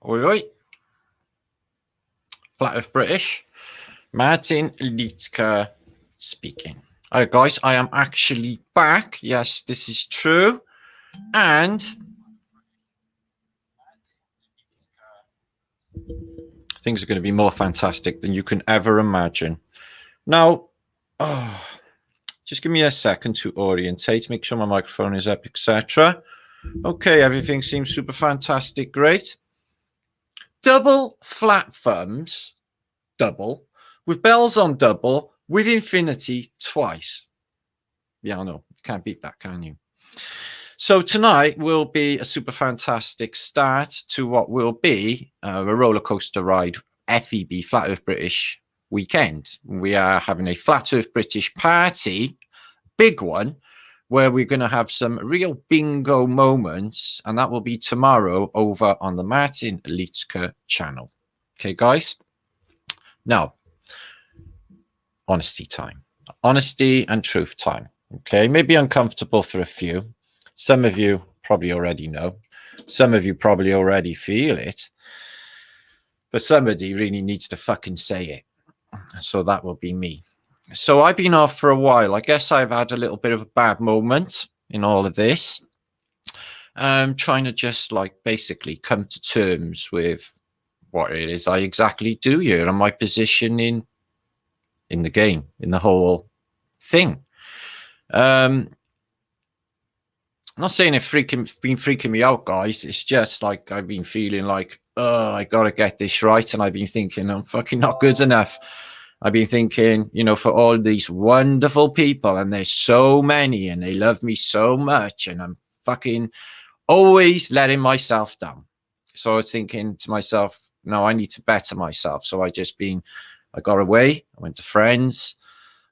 Oi, oi. Flat Earth British. Martin Liedtke speaking. All right, guys, I am actually back. Yes, this is true. And things are going to be more fantastic than you can ever imagine. Now, just give me a second to orientate, make sure my microphone is up, etc. Okay, everything seems super fantastic. Great. Double flat thumbs, double, with bells on double, with infinity twice. Yeah, I know. Can't beat that, can you? So tonight will be a super fantastic start to what will be a roller coaster ride FEB Flat Earth British weekend. We are having a Flat Earth British party, big one, where we're going to have some real bingo moments, and that will be tomorrow over on the Martin Liedtke Channel. Okay, guys? Now, honesty time. Honesty and truth time. Okay, maybe uncomfortable for a few. Some of you probably already know. Some of you probably already feel it. But somebody really needs to fucking say it. So that will be me. So I've been off for a while. I guess I've had a little bit of a bad moment in all of this. Trying to just like basically come to terms with what it is I exactly do here and my position in the game, in the whole thing. I'm not saying it's been freaking me out, guys. It's just like I've been feeling like, oh, I got to get this right. And I've been thinking I'm fucking not good enough. I've been thinking, you know, for all these wonderful people, and there's so many, and they love me so much, and I'm fucking always letting myself down. So I was thinking to myself, no, I need to better myself. So I got away. I went to friends.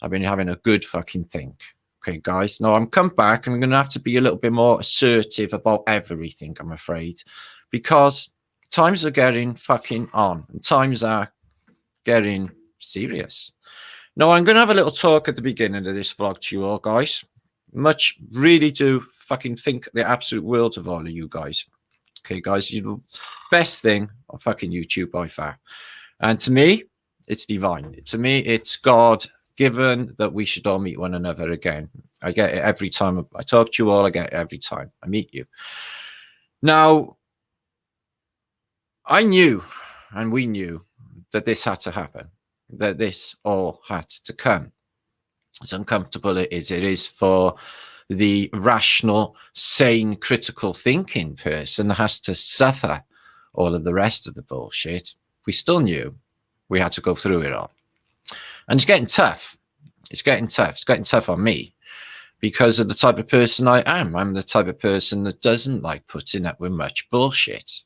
I've been having a good fucking think. Okay, guys. Now I'm come back and I'm going to have to be a little bit more assertive about everything, I'm afraid, because times are getting fucking on and times are getting serious. Now I'm going to have a little talk at the beginning of this vlog to you all, guys. Much really do fucking think the absolute world of all of you guys. Okay, guys, you're the best thing on fucking YouTube by far. And to me, it's divine. To me, it's God given that we should all meet one another again. I get it every time I talk to you all. I get it every time I meet you. Now, I knew, and we knew, that this had to happen, that this all had to come. As uncomfortable it is for the rational, sane, critical thinking person that has to suffer all of the rest of the bullshit. We still knew we had to go through it all. And it's getting tough. It's getting tough. It's getting tough on me because of the type of person I am. I'm the type of person that doesn't like putting up with much bullshit.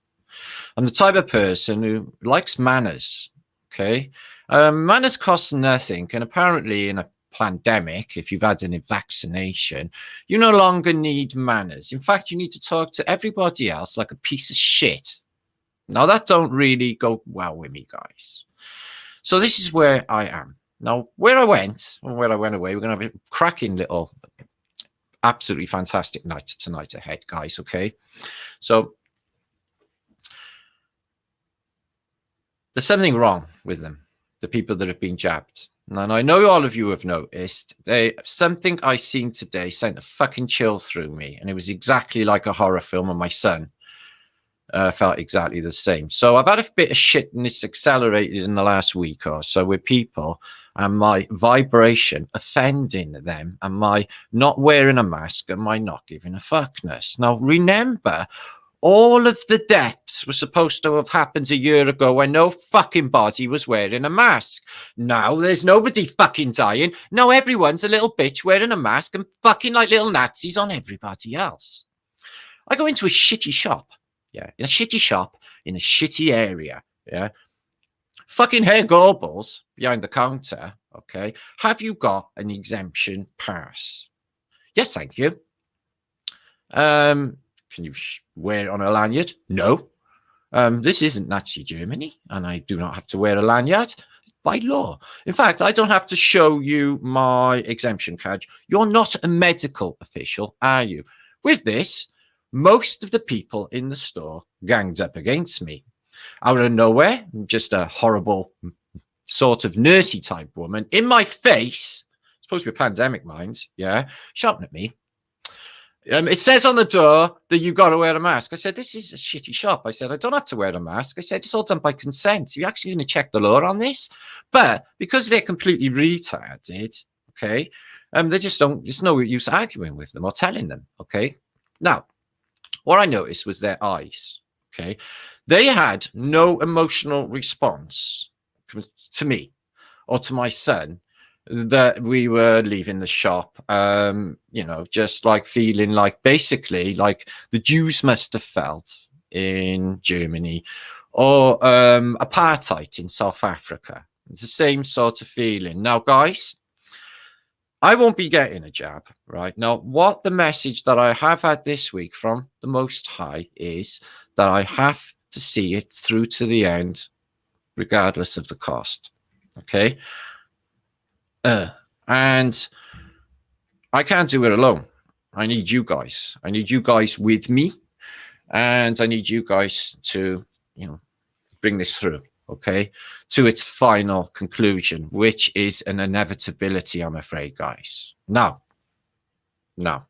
I'm the type of person who likes manners. Okay. Manners cost nothing. And apparently in a pandemic, if you've had a vaccination, you no longer need manners. In fact, you need to talk to everybody else like a piece of shit. Now that don't really go well with me, guys. So this is where I am. Now, where I went away, we're going to have a cracking little, absolutely fantastic night tonight ahead, guys, okay? So, there's something wrong with them, the people that have been jabbed. And I know all of you have noticed, something I seen today sent a fucking chill through me, and it was exactly like a horror film, and my son felt exactly the same. So I've had a bit of shit, and it's accelerated in the last week or so with people and my vibration offending them and my not wearing a mask and my not giving a fuckness. Now, remember, all of the deaths were supposed to have happened a year ago when no fucking body was wearing a mask. Now there's nobody fucking dying. Now everyone's a little bitch wearing a mask and fucking like little Nazis on everybody else. I go into a shitty shop. Yeah, in a shitty shop, in a shitty area, yeah. Fucking Herr Goebbels behind the counter, okay. Have you got an exemption pass? Yes, thank you. Can you wear it on a lanyard? No. This isn't Nazi Germany, and I do not have to wear a lanyard by law. In fact, I don't have to show you my exemption card. You're not a medical official, are you? With this, most of the people in the store ganged up against me. Out of nowhere, just a horrible sort of nursey type woman in my face, supposed to be a pandemic, mind, yeah, shouting at me. It says on the door that you got to wear a mask. I said, this is a shitty shop. I said, I don't have to wear a mask. I said, it's all done by consent. You're actually going to check the law on this? But because they're completely retarded, okay, they just don't, there's no use arguing with them or telling them, okay? Now, what I noticed was their eyes, okay? They had no emotional response to me or to my son that we were leaving the shop, you know, just like feeling like basically like the Jews must have felt in Germany or apartheid in South Africa. It's the same sort of feeling. Now, guys, I won't be getting a jab, right? Now, what the message that I have had this week from the Most High is that I have to see it through to the end, regardless of the cost, okay? And I can't do it alone. I need you guys. I need you guys with me, and I need you guys to, you know, bring this through, okay, to its final conclusion, which is an inevitability, I'm afraid, guys. Now, them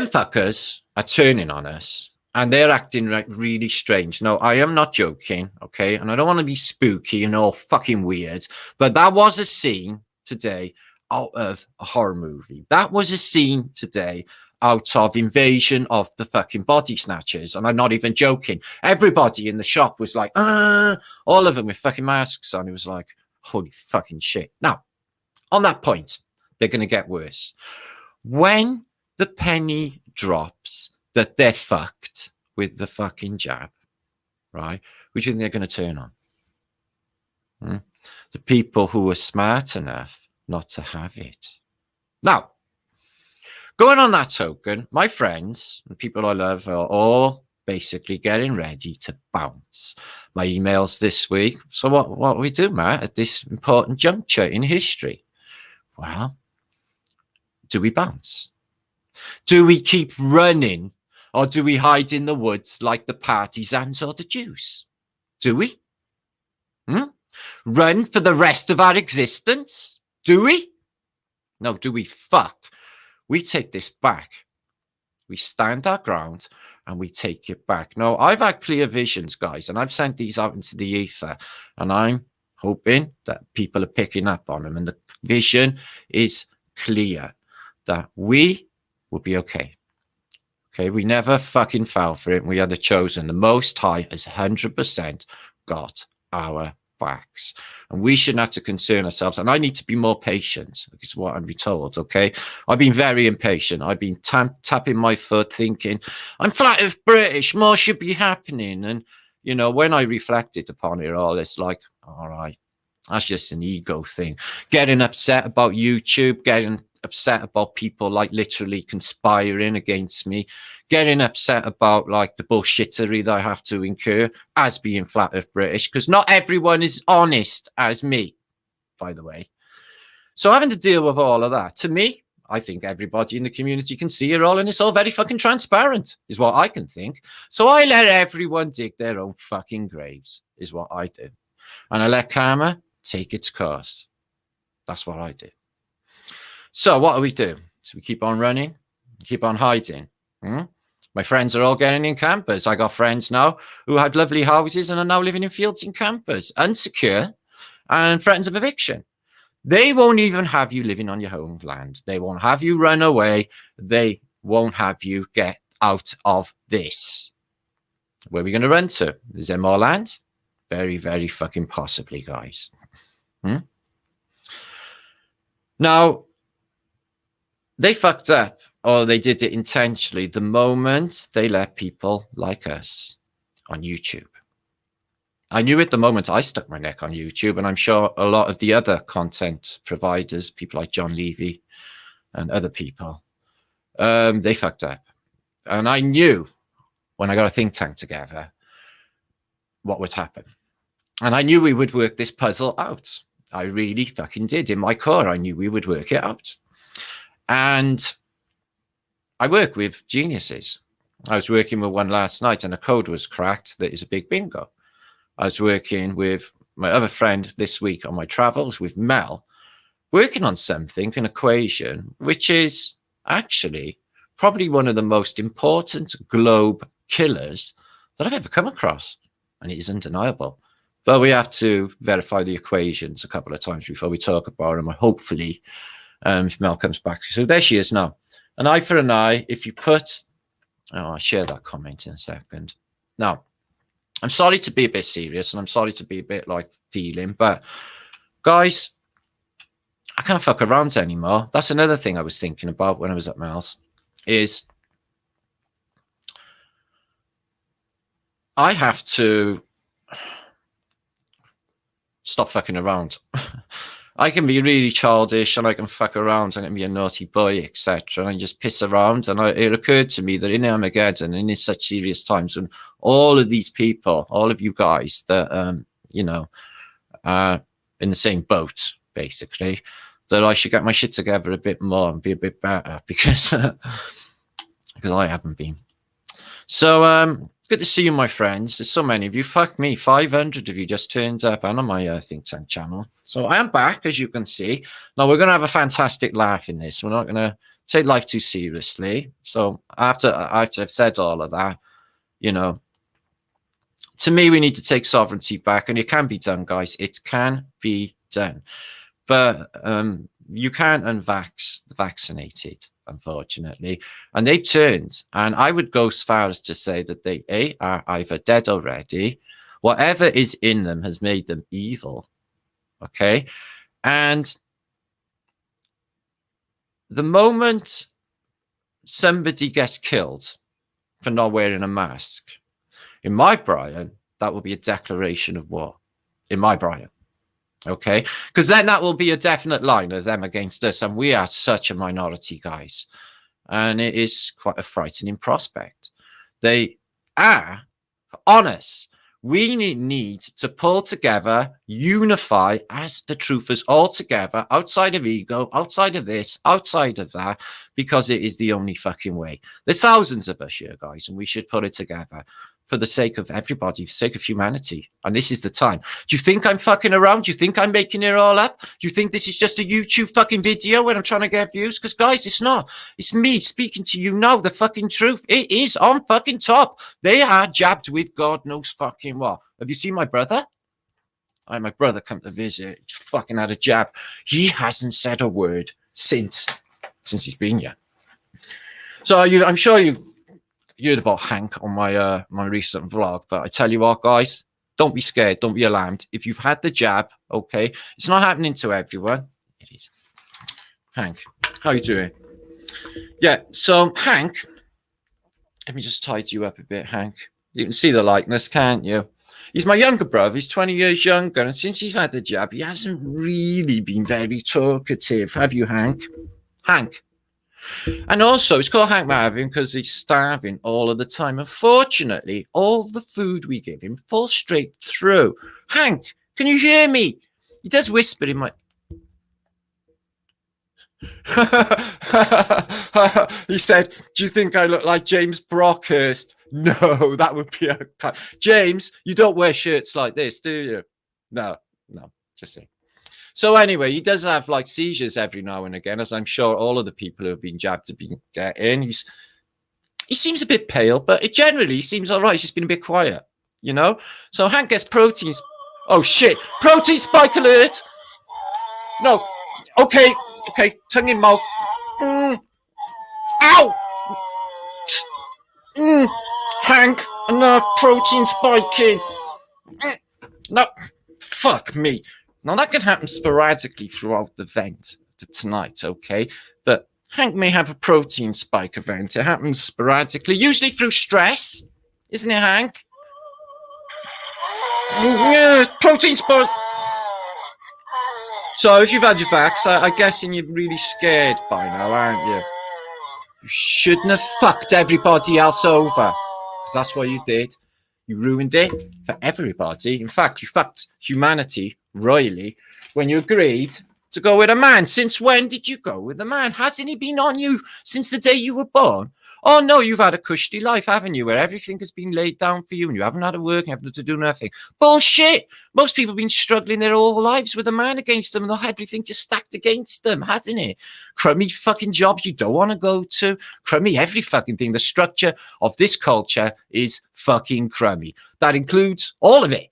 fuckers are turning on us, and they're acting like really strange. No, I am not joking, okay? And I don't want to be spooky and all fucking weird, but that was a scene today out of a horror movie. That was a scene today out of Invasion of the fucking Body Snatchers. And I'm not even joking. Everybody in the shop was like, all of them with fucking masks on. It was like, holy fucking shit. Now, on that point, they're going to get worse. When the penny drops that they're fucked with the fucking jab, right? Which do you think they're going to turn on? The people who are smart enough not to have it. Now, going on that token, my friends and people I love are all basically getting ready to bounce. My emails this week. So what we do, Matt, at this important juncture in history? Well, do we bounce? Do we keep running, or do we hide in the woods like the partisans or the Jews? Do we? Run for the rest of our existence? Do we? No, do we? Fuck. We take this back. We stand our ground and we take it back. Now, I've had clear visions, guys, and I've sent these out into the ether, and I'm hoping that people are picking up on them. And the vision is clear that we will be okay. Okay, we never fucking fell for it. We are the chosen. The Most High has 100% got our backs, and we shouldn't have to concern ourselves. And I need to be more patient, is what I'm being told. Okay, I've been very impatient. I've been tapping my foot, thinking I'm flat of British. More should be happening. And you know, when I reflected upon it all, it's like, all right, that's just an ego thing. Getting upset about YouTube, getting upset about people like literally conspiring against me, getting upset about like the bullshittery that I have to incur as being flat earth British, because not everyone is honest as me, by the way. So having to deal with all of that, to me, I think everybody in the community can see it all, and it's all very fucking transparent, is what I can think. So I let everyone dig their own fucking graves, is what I do. And I let karma take its course. That's what I do. So what do we do? So we keep on running, keep on hiding. My friends are all getting in campers. I got friends now who had lovely houses and are now living in fields in campers, unsecure and threats of eviction. They won't even have you living on your own land. They won't have you run away. They won't have you get out of this. Where are we going to run to? Is there more land? Very, very fucking possibly, guys. Now, they fucked up, or they did it intentionally, the moment they let people like us on YouTube. I knew it the moment I stuck my neck on YouTube, and I'm sure a lot of the other content providers, people like John Levy and other people, they fucked up. And I knew when I got a think tank together what would happen. And I knew we would work this puzzle out. I really fucking did. In my core, I knew we would work it out. And I work with geniuses. I was working with one last night and a code was cracked. That is a big bingo. I was working with my other friend this week on my travels with Mel, working on something, an equation, which is actually probably one of the most important globe killers that I've ever come across. And it is undeniable. But we have to verify the equations a couple of times before we talk about them. Hopefully, if Mel comes back. So there she is now. An eye for an eye. If you put... Oh, I'll share that comment in a second. Now, I'm sorry to be a bit serious and I'm sorry to be a bit like feeling, but guys, I can't fuck around anymore. That's another thing I was thinking about when I was at Mel's is I have to stop fucking around. I can be really childish and I can fuck around. I can be a naughty boy, etc. And I just piss around. And it occurred to me that in Armageddon and in such serious times when all of these people, all of you guys that, you know, are in the same boat, basically, that I should get my shit together a bit more and be a bit better because, because I haven't been. So, good to see you, my friends. There's so many of you. Fuck me, 500 of you just turned up and on my think tank channel. So I am back, as you can see. Now, we're going to have a fantastic laugh in this. We're not going to take life too seriously. So after I've said all of that, you know, to me, we need to take sovereignty back. And it can be done, guys. It can be done. But you can't unvax the vaccinated, unfortunately. And they turned. And I would go as far as to say that they are either dead already. Whatever is in them has made them evil. Okay. And the moment somebody gets killed for not wearing a mask, in my Brian, that will be a declaration of war. In my Brian. Okay. Because then that will be a definite line of them against us. And we are such a minority, guys. And it is quite a frightening prospect. They are honest. We need to pull together, unify as the truthers all together, outside of ego, outside of this, outside of that, because it is the only fucking way. There's thousands of us here, guys, and we should put it together for the sake of everybody, for the sake of humanity. And this is the time. Do you think I'm fucking around? Do you think I'm making it all up? Do you think this is just a YouTube fucking video when I'm trying to get views? Because, guys, it's not. It's me speaking to you now, the fucking truth. It is on fucking top. They are jabbed with God knows fucking what. Have you seen my brother? My brother come to visit. He fucking had a jab. He hasn't said a word since he's been here. So I'm sure you heard about Hank on my my recent vlog, but I tell you what, guys, don't be scared, don't be alarmed. If you've had the jab, okay, it's not happening to everyone. It is. Hank, how you doing? Yeah, so Hank, let me just tidy you up a bit, Hank. You can see the likeness, can't you? He's my younger brother. He's 20 years younger, and since he's had the jab, he hasn't really been very talkative. Have you, Hank? Hank. And also, it's called Hank Marvin because he's starving all of the time. Unfortunately, all the food we give him falls straight through. Hank, can you hear me? He does whisper in my... He said, do you think I look like James Brockhurst? No, that would be a... James, you don't wear shirts like this, do you? No, just saying. So anyway, he does have like seizures every now and again, as I'm sure all of the people who have been jabbed have been getting. He seems a bit pale, but it generally seems all right. He's just been a bit quiet, you know? So Hank gets proteins. Oh, shit. Protein spike alert. No. Okay, tongue in mouth. Ow! Hank, enough protein spiking. No, fuck me. Now, that can happen sporadically throughout the event tonight, okay? That Hank may have a protein spike event. It happens sporadically, usually through stress. Isn't it, Hank? Yeah, protein spike. So, if you've had your vax, I'm guessing you're really scared by now, aren't you? You shouldn't have fucked everybody else over. Because that's what you did. You ruined it for everybody. In fact, you fucked humanity royally when you agreed to go with a man. Since when did you go with a man? Hasn't he been on you since the day you were born? Oh no, you've had a cushy life, haven't you? Where everything has been laid down for you and you haven't had to work and you haven't to do nothing. Bullshit. Most people have been struggling their whole lives with a man against them and everything just stacked against them, hasn't it? Crummy fucking jobs you don't want to go to. Crummy every fucking thing. The structure of this culture is fucking crummy. That includes all of it.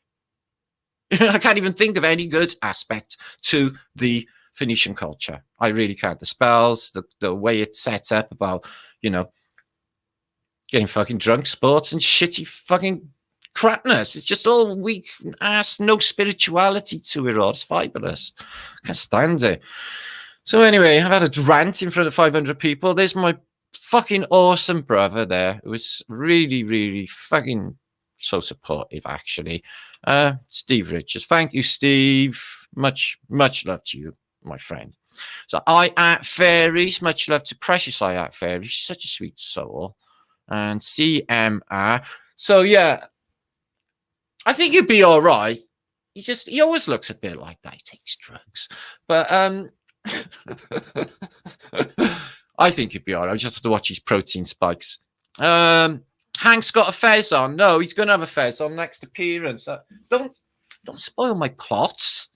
I can't even think of any good aspect to the Phoenician culture. I really can't. The spells, the way it's set up about, you know, getting fucking drunk, sports, and shitty fucking crapness. It's just all weak ass, no spirituality to it all. It's fabulous. Can't stand it. So anyway, I've had a rant in front of 500 people. There's my fucking awesome brother there. It was really, really fucking so supportive, actually. Steve Richards. Thank you, Steve. Much love to you, my friend. So I at Fairies. Much love to Precious I at Fairies. She's such a sweet soul. And CMR. So yeah, I think you'd be all right. He always looks a bit like that. He takes drugs, but I think he'd be all right. I just have to watch his protein spikes. Hank's got a fez on. No, he's going to have a fez on next appearance. Don't spoil my plots.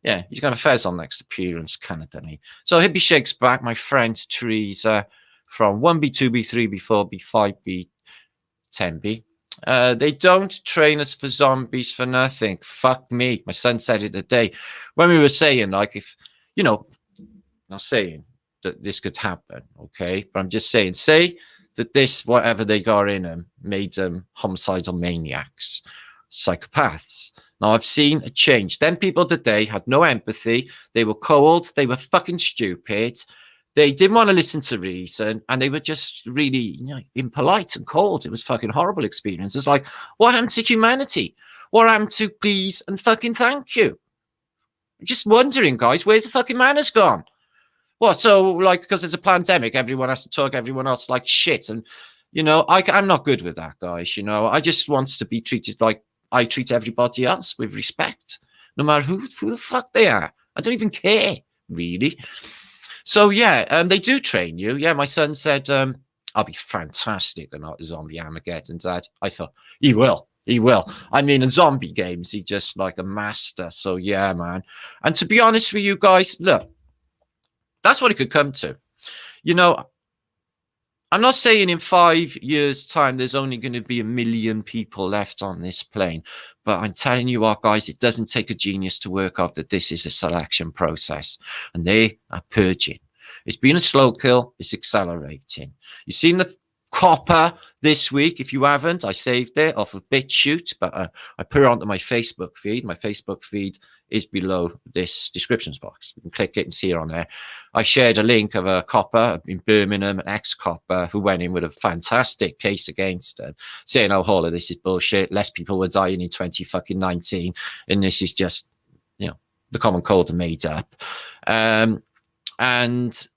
Yeah, he's got a fez on next appearance, Canada. So Hippie Shake's back. My friend Teresa. From 1B, 2B, 3B, 4B, 5B, 10B. They don't train us for zombies for nothing. Fuck me. My son said it today. When we were saying, like, if, you know, not saying that this could happen, okay? But I'm just saying, say that this, whatever they got in them, made them homicidal maniacs, psychopaths. Now, I've seen a change. Them people today had no empathy. They were cold. They were fucking stupid. They didn't want to listen to reason, and they were just really, you know, impolite and cold. It was fucking horrible experience. It's like, what happened to humanity? What happened to please and fucking thank you? I'm just wondering, guys, where's the fucking manners gone? What, so, like, because there's a pandemic, everyone has to talk everyone else like shit. And, you know, I'm not good with that, guys. You know, I just want to be treated like I treat everybody else, with respect, no matter who the fuck they are. I don't even care, really. So, yeah, they do train you. Yeah, my son said, I'll be fantastic in Zombie Armageddon, Dad. I thought, he will. He will. I mean, in zombie games, he's just like a master. So, yeah, man. And to be honest with you guys, look, that's what it could come to. You know, I'm not saying in 5 years' time there's only going to be 1 million people left on this plane. But I'm telling you what, guys, it doesn't take a genius to work out that this is a selection process. And they are purging. It's been a slow kill. It's accelerating. You've seen the copper this week. If you haven't, I saved it off of BitChute, but I put it onto my Facebook feed. My Facebook feed is below this descriptions box. You can click it and see it on there. I shared a link of a copper in Birmingham, an ex-copper who went in with a fantastic case against him, saying, oh, all of this is bullshit. Less people were dying in 2019, and this is just, you know, the common cold made up. And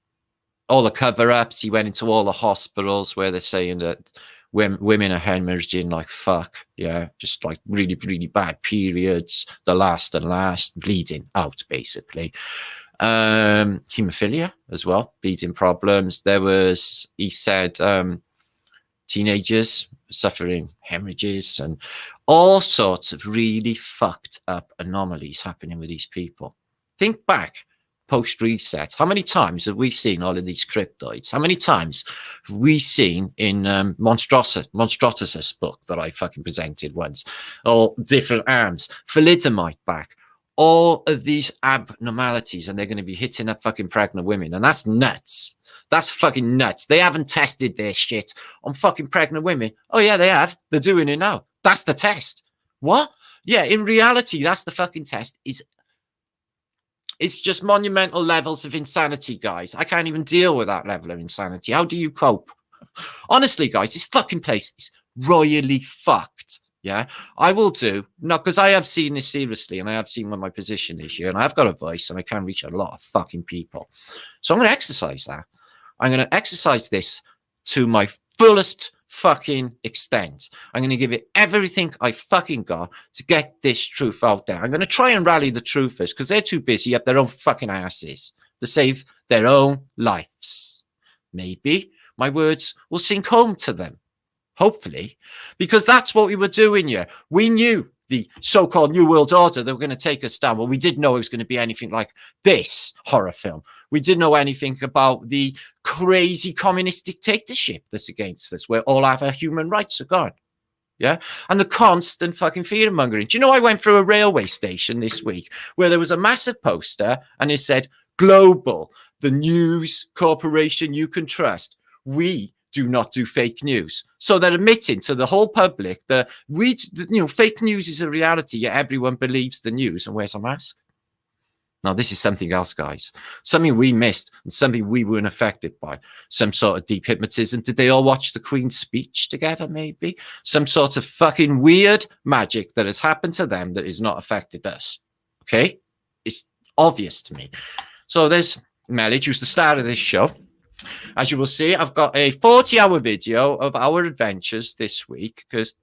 all the cover-ups, he went into all the hospitals where they're saying that women are hemorrhaging like fuck. Yeah, just like really, really bad periods, the last, bleeding out, basically. Hemophilia as well, bleeding problems. There was, he said, teenagers suffering hemorrhages and all sorts of really fucked up anomalies happening with these people. Think back. Post-reset, how many times have we seen all of these cryptoids? How many times have we seen in Monstrotus's book that I fucking presented once, all different arms, thalidomide back, all of these abnormalities, and they're going to be hitting up fucking pregnant women, and that's nuts. That's fucking nuts. They haven't tested their shit on fucking pregnant women. Oh yeah, they have. They're doing it now. That's the test. What? Yeah, in reality, that's the fucking test. It's just monumental levels of insanity, guys. I can't even deal with that level of insanity. How do you cope? Honestly, guys, this fucking place is royally fucked. Yeah, I will do. No, because I have seen this seriously, and I have seen what my position is here, and I've got a voice, and I can reach a lot of fucking people. So I'm going to exercise that. I'm going to exercise this to my fullest fucking extent. I'm going to give it everything I fucking got to get this truth out there. I'm going to try and rally the truthers because they're too busy up their own fucking asses to save their own lives. Maybe my words will sink home to them. Hopefully, because that's what we were doing here. We knew the so-called New World Order, they were going to take us down. Well, we didn't know it was going to be anything like this horror film. We didn't know anything about the crazy communist dictatorship that's against us, where all our human rights are gone. Yeah. And the constant fucking fear mongering. Do you know, I went through a railway station this week where there was a massive poster and it said, Global, the news corporation you can trust. We do not do fake news. So they're admitting to the whole public that fake news is a reality, yet everyone believes the news and wears a mask. Now, this is something else, guys. Something we missed and something we weren't affected by. Some sort of deep hypnotism. Did they all watch the Queen's speech together, maybe? Some sort of fucking weird magic that has happened to them that has not affected us. Okay? It's obvious to me. So there's Melly, who's the star of this show. As you will see, I've got a 40-hour video of our adventures this week because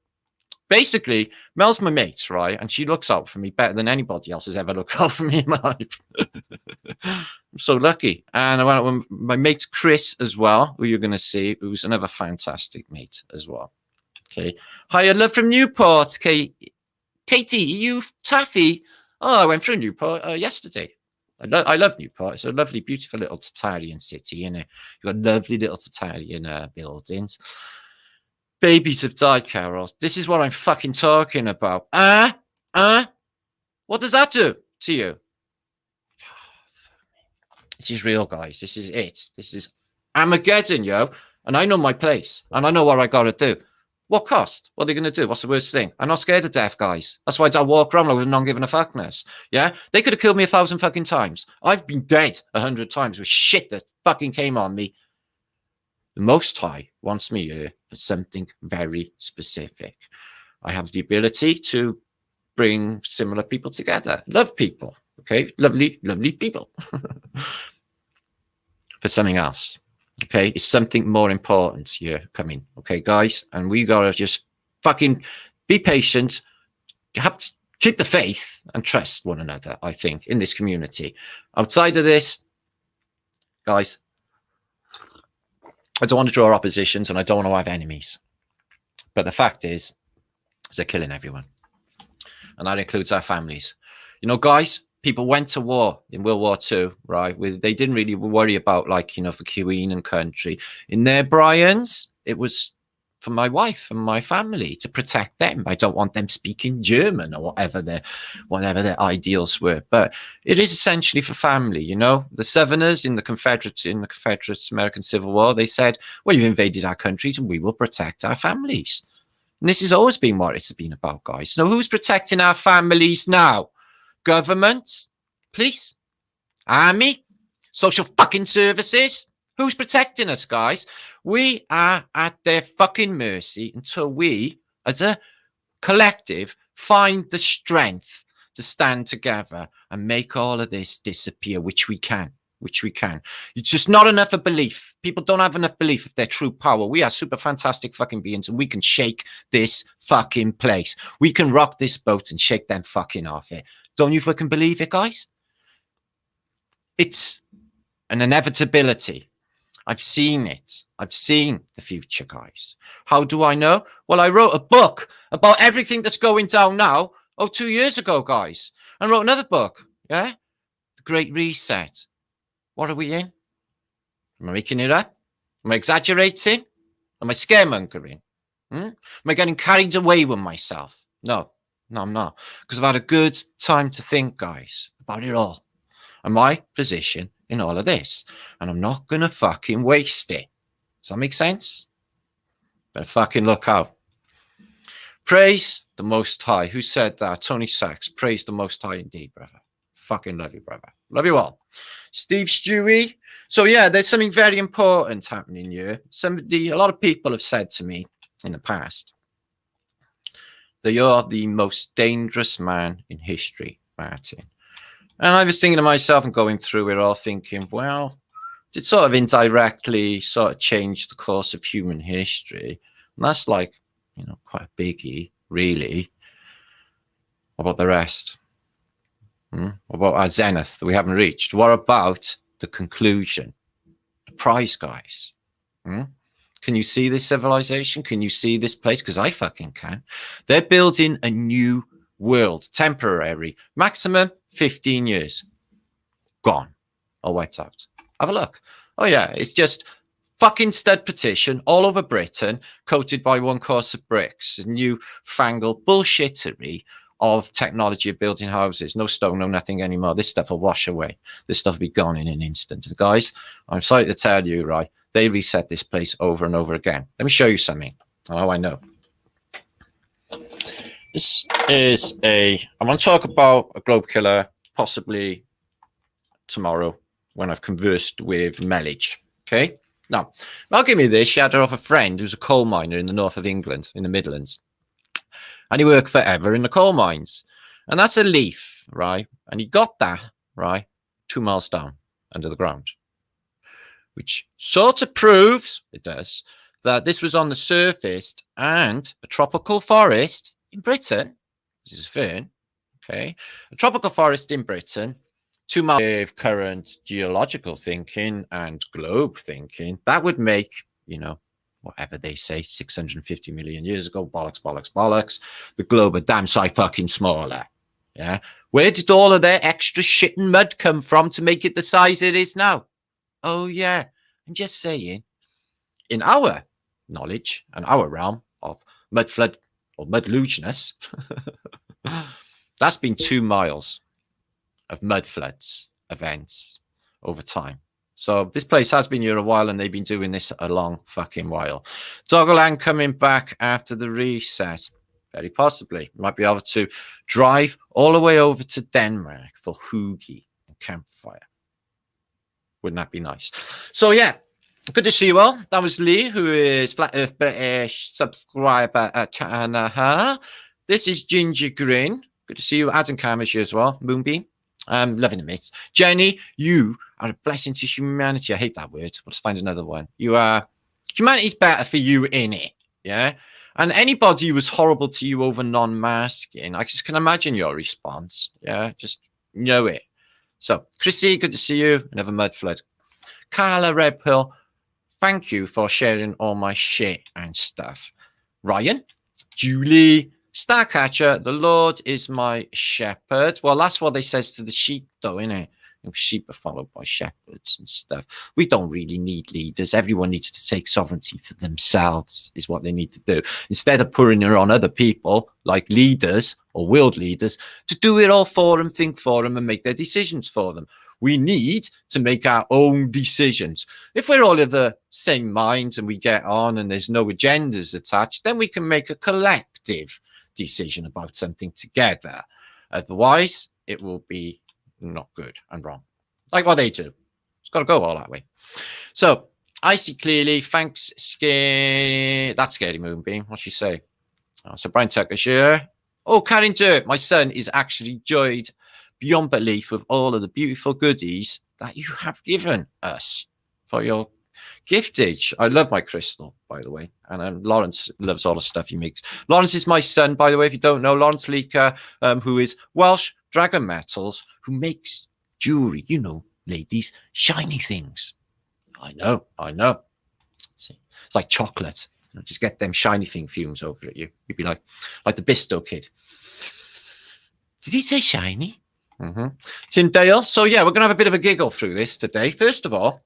basically Mel's my mate, right? And she looks out for me better than anybody else has ever looked out for me in my life. I'm so lucky. And I went out with my mate Kriss as well, who you're going to see, who's another fantastic mate as well. Okay. Hi, love from Newport. Katie, you taffy? Oh, I went through Newport yesterday. I love Newport. It's a lovely, beautiful little Tatarian city, and you've got lovely little Tatarian buildings. Babies have died, Carol. This is what I'm fucking talking about. What does that do to you? This is real, guys. This is it. This is Armageddon, yo. And I know my place, and I know what I got to do. What cost? What are they going to do? What's the worst thing? I'm not scared of death, guys. That's why I walk around like with non giving a fuckness. Yeah? They could have killed me 1,000 fucking times. I've been dead 100 times with shit that fucking came on me. The Most High wants me here for something very specific. I have the ability to bring similar people together. Love people. Okay? Lovely, lovely people. For something else. Okay, it's something more important here coming. Okay, guys, and we gotta just fucking be patient. You have to keep the faith and trust one another, I think, in this community. Outside of this, guys, I don't want to draw oppositions and I don't want to have enemies. But the fact is they're killing everyone. And that includes our families. You know, guys, people went to war in World War II, right? They didn't really worry about, like, you know, for Queen and country. In their Brian's, it was for my wife and my family to protect them. I don't want them speaking German or whatever their ideals were. But it is essentially for family, you know. The Southerners in the Confederate American Civil War, they said, well, you've invaded our countries and we will protect our families. And this has always been what it's been about, guys. Now, who's protecting our families now? Government, police, army, social fucking services. Who's protecting us, guys? We are at their fucking mercy until we, as a collective, find the strength to stand together and make all of this disappear, which we can. It's just not enough of belief. People don't have enough belief of their true power. We are super fantastic fucking beings and we can shake this fucking place. We can rock this boat and shake them fucking off it. Don't you fucking believe it, guys? It's an inevitability. I've seen it. I've seen the future, guys. How do I know? Well, I wrote a book about everything that's going down now, 2 years ago, guys. And wrote another book, yeah? The Great Reset. What are we in? Am I making it up? Am I exaggerating? Am I scaremongering? Am I getting carried away with myself? No, I'm not. Because I've had a good time to think, guys, about it all. And my position in all of this. And I'm not going to fucking waste it. Does that make sense? Better fucking look out. Praise the Most High. Who said that? Tony Sachs. Praise the Most High indeed, brother. Fucking love you, brother. Love you all. Steve Stewie. So yeah, there's something very important happening here. A lot of people have said to me in the past that you're the most dangerous man in history, Martin. And I was thinking to myself and going through it all thinking, well, it sort of indirectly sort of changed the course of human history. And that's like, you know, quite a biggie, really. What about the rest? What about our zenith that we haven't reached? What about the conclusion? The prize, guys. Can you see this civilization? Can you see this place? Because I fucking can. They're building a new world, temporary, maximum 15 years. Gone or wiped out. Have a look. Oh yeah, it's just fucking stud petition all over Britain, coated by one course of bricks. New fangled bullshittery of technology of building houses. No stone, no nothing anymore. This stuff will wash away. This stuff will be gone in an instant. Guys, I'm sorry to tell you, right? They reset this place over and over again. Let me show you something. Oh, I know. This is I want to talk about a globe killer, possibly tomorrow when I've conversed with Melledge. Okay? Now, I'll give me this. She had her off a friend who's a coal miner in the north of England, in the Midlands. And he worked forever in the coal mines. And that's a leaf, right? And he got that, right, 2 miles down under the ground. Which sort of proves, it does, that this was on the surface and a tropical forest in Britain. This is a fern, okay? A tropical forest in Britain, 2 miles of current geological thinking and globe thinking, that would make, you know, whatever they say, 650 million years ago, bollocks, bollocks, bollocks, the globe a damn sight fucking smaller. Yeah. Where did all of their extra shit and mud come from to make it the size it is now? Oh, yeah. I'm just saying, in our knowledge and our realm of mud flood or mud lugeness, that's been 2 miles of mud floods events over time. So this place has been here a while, and they've been doing this a long fucking while. Doggerland coming back after the reset. Very possibly. Might be able to drive all the way over to Denmark for hoogie and campfire. Wouldn't that be nice? So yeah, good to see you all. That was Lee, who is Flat Earth British subscriber at Channel. This is Ginger Grin. Good to see you. Adam Camish here as well. Moonbeam. Loving the mates. Jenny, you are a blessing to humanity. I hate that word. Let's find another one. You are, humanity's better for you in it. Yeah. And anybody who was horrible to you over non-masking, I just can imagine your response. Yeah. Just know it. So, Chrissy, good to see you. Another mud flood. Carla Redpill, thank you for sharing all my shit and stuff. Ryan, Julie, Starcatcher, the Lord is my shepherd. Well, that's what they says to the sheep, though, innit? Sheep are followed by shepherds and stuff. We don't really need leaders. Everyone needs to take sovereignty for themselves, is what they need to do. Instead of putting it on other people, like leaders or world leaders, to do it all for them, think for them, and make their decisions for them. We need to make our own decisions. If we're all of the same mind and we get on and there's no agendas attached, then we can make a collective decision about something together. Otherwise, it will be not good and wrong. Like what they do. It's got to go all that way. So, I see clearly. Thanks, that's Scary Moonbeam. What's she say? Oh, so, Brian Tucker's here. Oh, Karen Dirt, my son is actually joyed beyond belief with all of the beautiful goodies that you have given us for your giftage. I love my crystal, by the way. And Lawrence loves all the stuff he makes. Lawrence is my son, by the way, if you don't know. Lawrence Liedtke, who is Welsh Dragon Metals, who makes jewelry, you know, ladies, shiny things. I know. See, it's like chocolate. You know, just get them shiny thing fumes over at you. You'd be like the Bisto kid. Did he say shiny? Tim Dale. So yeah, we're going to have a bit of a giggle through this today. First of all,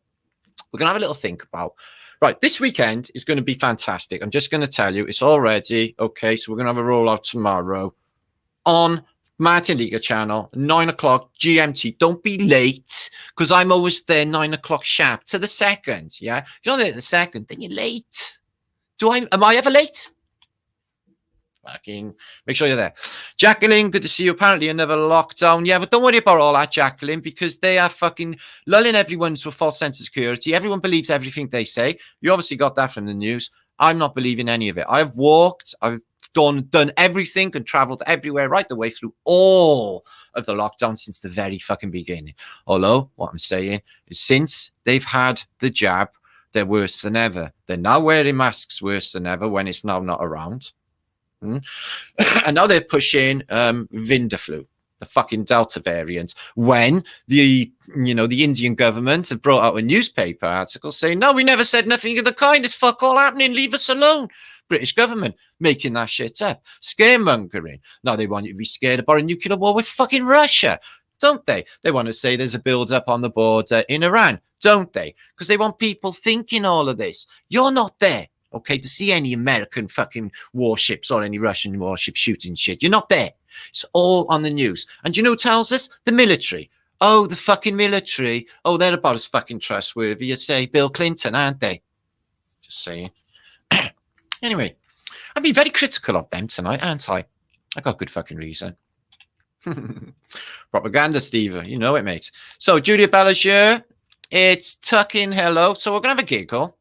we're going to have a little think about, right, this weekend is going to be fantastic. I'm just going to tell you, it's all ready. Okay, so we're going to have a rollout tomorrow on Martin Liedtke Channel, 9 o'clock GMT. Don't be late, because I'm always there 9 o'clock sharp to the second. Yeah, if you're not there at the second, then you're late. Am I ever late? Fucking make sure you're there. Jacqueline, good to see you. Apparently another lockdown. Yeah, but don't worry about all that, Jacqueline, because they are fucking lulling everyone to a false sense of security. Everyone believes everything they say. You obviously got that from the news. I'm not believing any of it. I've walked, I've done everything and traveled everywhere right the way through all of the lockdown since the very fucking beginning. Although what I'm saying is, since they've had the jab, they're worse than ever. They're now wearing masks worse than ever when it's now not around. And now they're pushing Vindaflu. the fucking Delta variant, when the Indian government have brought out a newspaper article saying, no, we never said nothing of the kind. It's fuck all happening. Leave us alone. British government making that shit up. Scaremongering. Now they want you to be scared about a nuclear war with fucking Russia, don't they? They want to say there's a build-up on the border in Iran, don't they? Because they want people thinking all of this. You're not there, okay, to see any American fucking warships or any Russian warships shooting shit. You're not there. It's all on the news. And you know who tells us? The military. Oh, the fucking military. Oh, they're about as fucking trustworthy as, say, Bill Clinton, aren't they? Just saying. Anyway, I've been very critical of them tonight, aren't I? I got good fucking reason. Propaganda, Steve. You know it, mate. So, Julia Bellagere, it's tucking hello. So, we're going to have a giggle.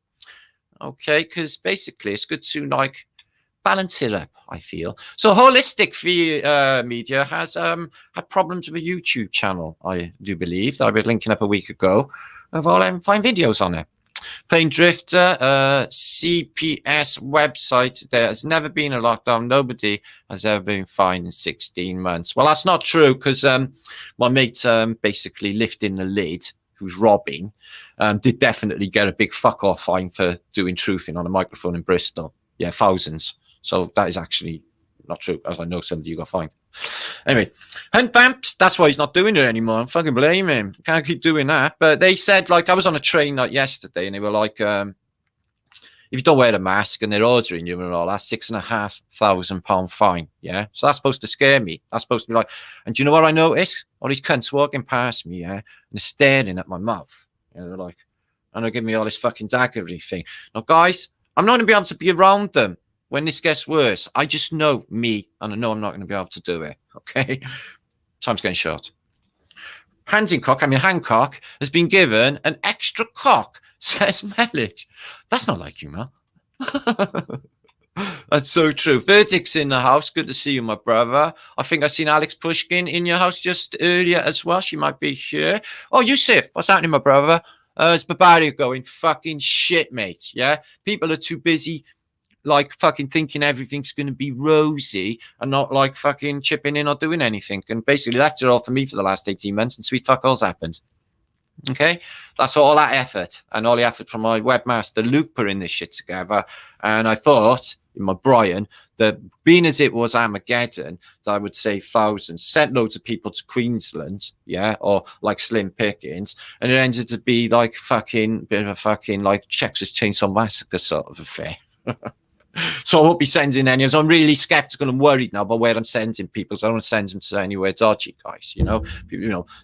Okay, because basically it's good to, like, balance it up, I feel. So, Holistic Media has had problems with a YouTube channel, I do believe, that I was linking up a week ago, of all fine videos on it. Plane Drifter, CPS website. There has never been a lockdown. Nobody has ever been fined in 16 months. Well, that's not true, because my mate basically lifting the lid, who's robbing, did definitely get a big fuck off fine for doing truthing on a microphone in Bristol. Yeah, thousands. So that is actually not true, as I know some of you got fined. Anyway, Hunt Vamps, that's why he's not doing it anymore. I fucking blame him. Can't keep doing that. But they said, like, I was on a train like yesterday, and they were like, if you don't wear a mask and they're ordering you and all, that's £6,500 fine. Yeah. So that's supposed to scare me. That's supposed to be like, and do you know what I noticed? All these cunts walking past me, yeah, and they're staring at my mouth. You know, they're like, and they're giving me all this fucking daggery thing. Now, guys, I'm not going to be able to be around them when this gets worse. I just know me, and I know I'm not going to be able to do it. Okay? Time's getting short. Hancock has been given an extra cock, says Mellich. That's not like you, man. That's so true. Verdict's in the house. Good to see you, my brother. I think I seen Alex Pushkin in your house just earlier as well. She might be here. Oh, Yusuf, what's happening, my brother? It's Bavaria going fucking shit, mate. Yeah? People are too busy, like, fucking thinking everything's going to be rosy and not, like, fucking chipping in or doing anything, and basically left it all for me for the last 18 months, and sweet fuck all's happened. Okay? That's all that effort, and all the effort from my webmaster Luke putting this shit together. And I thought, in my Brian, that being as it was Armageddon, that I would save thousands, sent loads of people to Queensland, yeah, or like Slim Pickens, and it ended to be like fucking bit of a fucking like Texas Chainsaw Massacre sort of affair. So I won't be sending any. I'm really skeptical and worried now about where I'm sending people, because I don't want to send them to anywhere dodgy, guys. You know,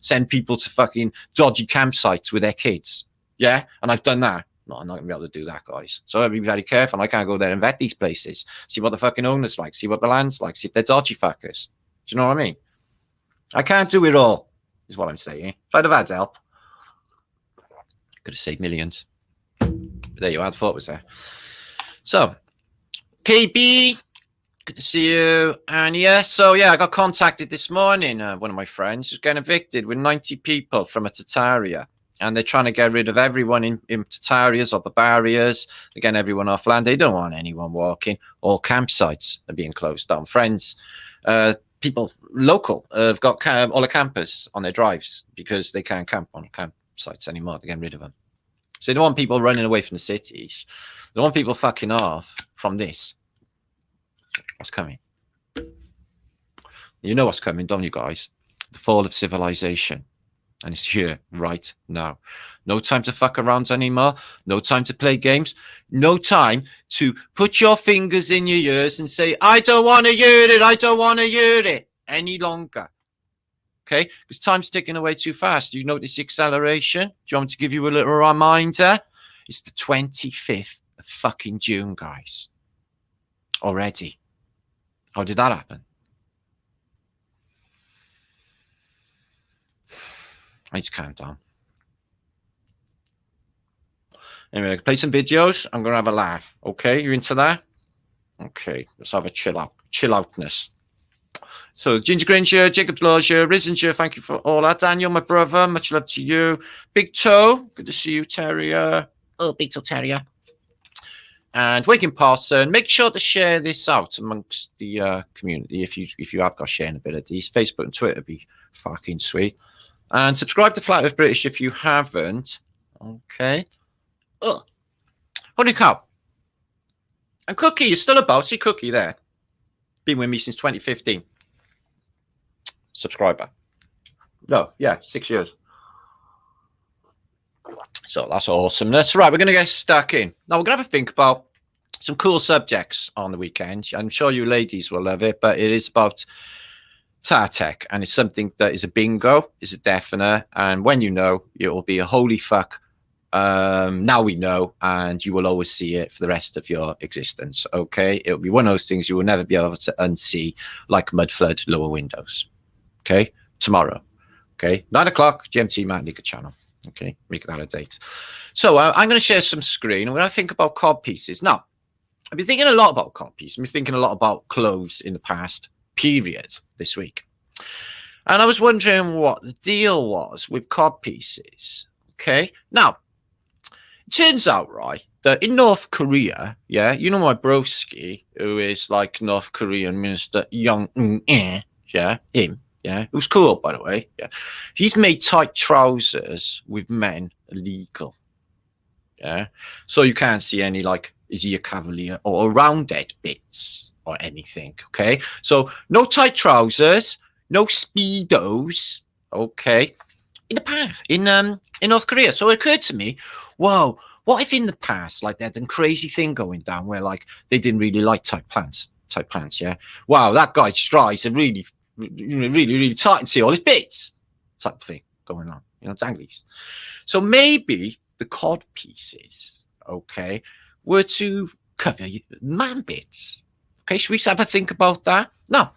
send people to fucking dodgy campsites with their kids. Yeah, and I've done that. No, I'm not gonna be able to do that, guys. So I'll be very careful. I can't go there and vet these places. See what the fucking owners like. See what the land's like. See if they're dodgy fuckers. Do you know what I mean? I can't do it all, is what I'm saying. If I'd have had help, could have saved millions. But there you are. The thought was there. So, KB, good to see you. And yeah, so yeah, I got contacted this morning. One of my friends who's getting evicted with 90 people from a Tataria. And they're trying to get rid of everyone in Tatarias or Barbarias. They're getting everyone off land. They don't want anyone walking. All campsites are being closed down. Friends, people local have got all the campers on their drives because they can't camp on campsites anymore. They're getting rid of them. So they don't want people running away from the cities. They don't want people fucking off from this. What's coming? You know what's coming, don't you, guys? The fall of civilization. And it's here right now. No time to fuck around anymore. No time to play games. No time to put your fingers in your ears and say, I don't want to hear it. I don't want to hear it any longer. Okay? Because time's ticking away too fast. Do you notice the acceleration? Do you want me to give you a little reminder? It's the 25th of fucking June, guys. Already. How did that happen? I need to calm down. Anyway, I can play some videos. I'm going to have a laugh. Okay, you into that? Okay, let's have a chill out. Chill outness. So, Ginger Gringer, Jacob's Lodger, Rissinger, thank you for all that. Daniel, my brother, much love to you. Big Toe, good to see you, Terrier. Oh, Big Toe Terrier. and Waking Parson. Make sure to share this out amongst the community if you have got sharing abilities. Facebook and Twitter be fucking sweet. And subscribe to Flat Earth British if you haven't. Okay. Oh, holy cow. And Cookie, you're still about. See Cookie there. Been with me since 2015. Subscriber. No, yeah, 6 years. So that's awesomeness. Right, we're going to get stuck in. Now, we're going to have a think about some cool subjects on the weekend. I'm sure you ladies will love it, but it is about Tartech, and it's something that is a bingo, is a definite, and when you know, it will be a holy fuck. Now we know, and you will always see it for the rest of your existence. Okay, it'll be one of those things you will never be able to unsee, like Mudflood Lower Windows. Okay, tomorrow. Okay, 9 o'clock, GMT Martin Liedtke Channel. Okay, make that a date. So I'm going to share some screen. I'm going to think about codpieces. Now, I've been thinking a lot about codpieces. I've been thinking a lot about clothes in the past period this week. And I was wondering what the deal was with codpieces. Okay, now, it turns out, right, that in North Korea, yeah, you know my broski, who is like North Korean Minister Young yeah, him. Yeah, it was cool, by the way. Yeah, he's made tight trousers with men illegal. Yeah, so you can't see any like is he a cavalier or rounded bits or anything. Okay, so no tight trousers, no speedos. Okay, in the past in North Korea. So it occurred to me, whoa, what if in the past like they had a crazy thing going down where like they didn't really like tight pants. Yeah, wow, that guy's strides are really tight and see all his bits type of thing going on, you know, danglies. So maybe the cod pieces, okay, were to cover man bits. Okay, should we have a think about that? No,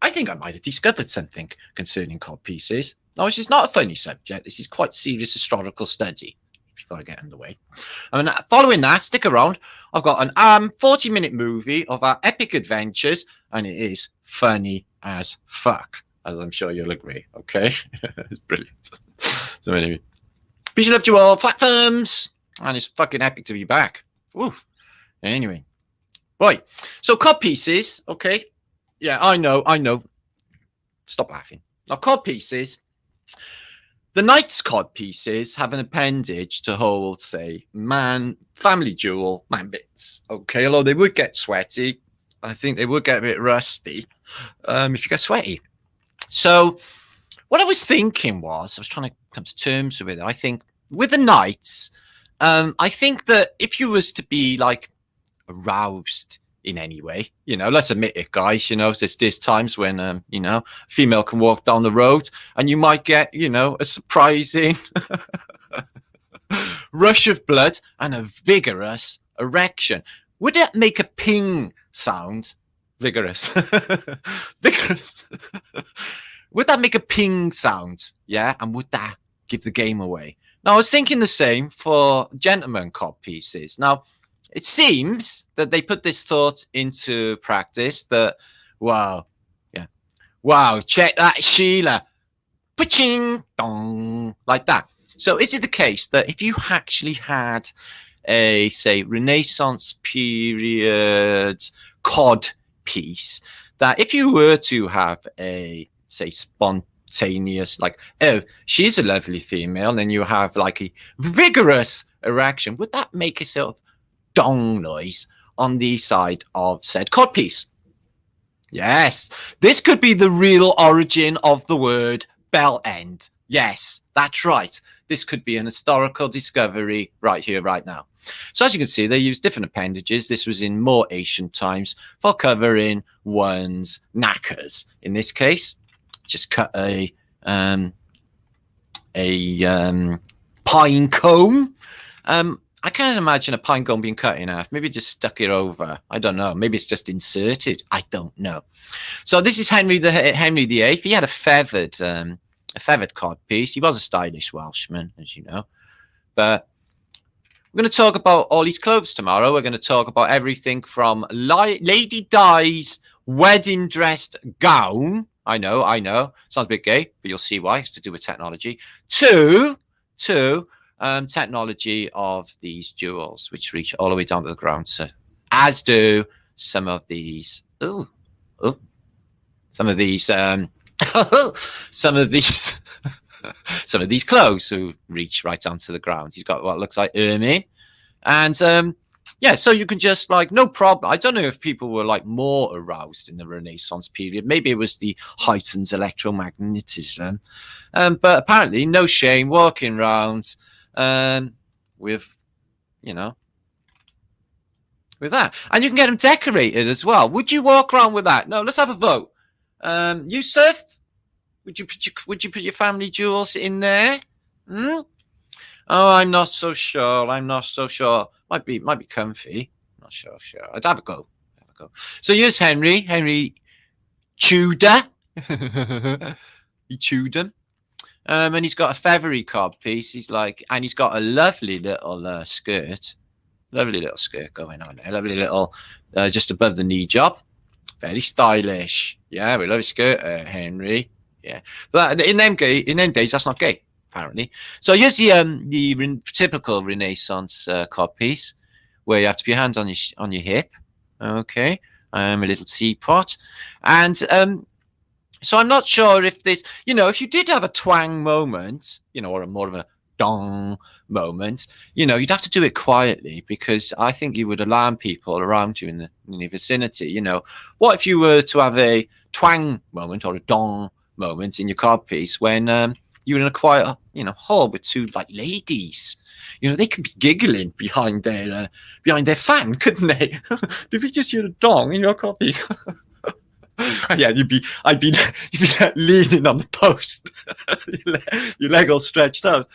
I think I might have discovered something concerning cod pieces. Now, this is not a funny subject. This is quite serious historical study. Before I get underway, I mean, following that, stick around. I've got an 40-minute movie of our epic adventures, and it is funny as fuck, as I'm sure you'll agree. Okay, it's brilliant. So anyway, peace and love to you all, flat firms, and it's fucking epic to be back. Oof. Anyway, right. So cod pieces. Okay, yeah, I know. Stop laughing. Now, cod pieces. The knight's cod pieces have an appendage to hold, say, family jewel, man bits. Okay, although they would get sweaty. I think they would get a bit rusty if you get sweaty. So what I was thinking was, I was trying to come to terms with it. I think with the knights, I think that if you was to be like aroused in any way, you know, let's admit it, guys, you know, there's times when, you know, a female can walk down the road and you might get, you know, a surprising rush of blood and a vigorous erection. Would that make a ping sound? Vigorous. Vigorous. Would that make a ping sound? Yeah. And would that give the game away? Now, I was thinking the same for gentlemen cod pieces. Now, it seems that they put this thought into practice that, wow, check that, Sheila, pa-ching, dong, like that. So is it the case that if you actually had a, say, Renaissance period cod piece, that if you were to have a, say, spontaneous, like, oh, she's a lovely female, and then you have like a vigorous erection, would that make a sort of dong noise on the side of said codpiece? Yes, this could be the real origin of the word bell end. Yes, that's right. This could be an historical discovery right here, right now. So as you can see, they use different appendages. This was in more ancient times for covering one's knackers. In this case, just cut a pine cone. I can't imagine a pine cone being cut in half. Maybe just stuck it over. I don't know. Maybe it's just inserted. I don't know. So this is Henry VIII. He had a feathered cod piece. He was a stylish Welshman, as you know. But we're going to talk about all his clothes tomorrow. We're going to talk about everything from Lady Di's wedding dressed gown. I know. Sounds a bit gay, but you'll see why. It's to do with technology. To technology of these jewels, which reach all the way down to the ground. So, as do some of these. Some of these. Some of these. Some of these clothes who reach right down to the ground. He's got what looks like ermine, and yeah, so you can just like no problem. I don't know if people were like more aroused in the Renaissance period. Maybe it was the heightened electromagnetism, but apparently no shame walking around with, you know, with that, and you can get them decorated as well. Would you walk around with that? No, let's have a vote. Yusuf, would you put your family jewels in there? Hmm? Oh, I'm not so sure. I'm not so sure. Might be comfy. Not sure. I'd have a go. So here's Henry Tudor. He Tudor. And he's got a feathery codpiece. He's like, and he's got a lovely little skirt. Lovely little skirt going on there. Lovely little, just above the knee job. Very stylish. Yeah, we love his skirt, Henry. Yeah, but in them days, that's not gay, apparently. So here's the typical Renaissance codpiece, where you have to put your hand on your hip. Okay, a little teapot, and so I'm not sure if this, you know, if you did have a twang moment, you know, or a more of a dong moment, you know, you'd have to do it quietly, because I think you would alarm people around you in the vicinity. You know, what if you were to have a twang moment or a dong moment in your codpiece when you're in a quiet, you know, hall with two like ladies? You know, they could be giggling behind their fan, couldn't they? Did we just hear a dong in your codpiece? Yeah, I'd be leaning on the post, your leg all stretched out.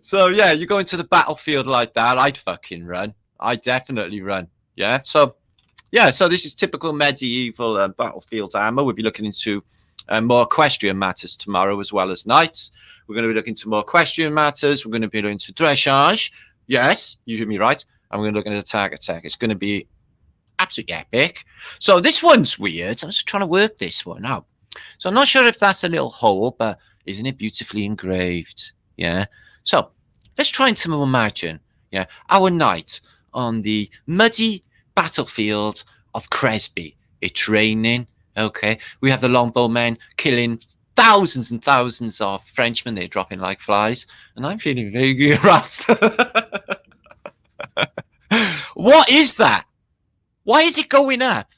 So yeah, you go into the battlefield like that, I'd fucking run. I'd definitely run. Yeah. So this is typical medieval battlefield armor. We'll be looking into more equestrian matters tomorrow as well as knights. We're going to be looking into more equestrian matters. We're going to be looking into dressage. Yes, you hear me right. And we're going to look at attack. It's going to be absolutely epic. So this one's weird. I was trying to work this one out. So I'm not sure if that's a little hole, but isn't it beautifully engraved? Yeah. So let's try and imagine, yeah, our knight on the muddy battlefield of Cresby. It's raining. Okay. We have the longbowmen killing thousands and thousands of Frenchmen. They're dropping like flies. And I'm feeling very aroused. What is that? Why is it going up?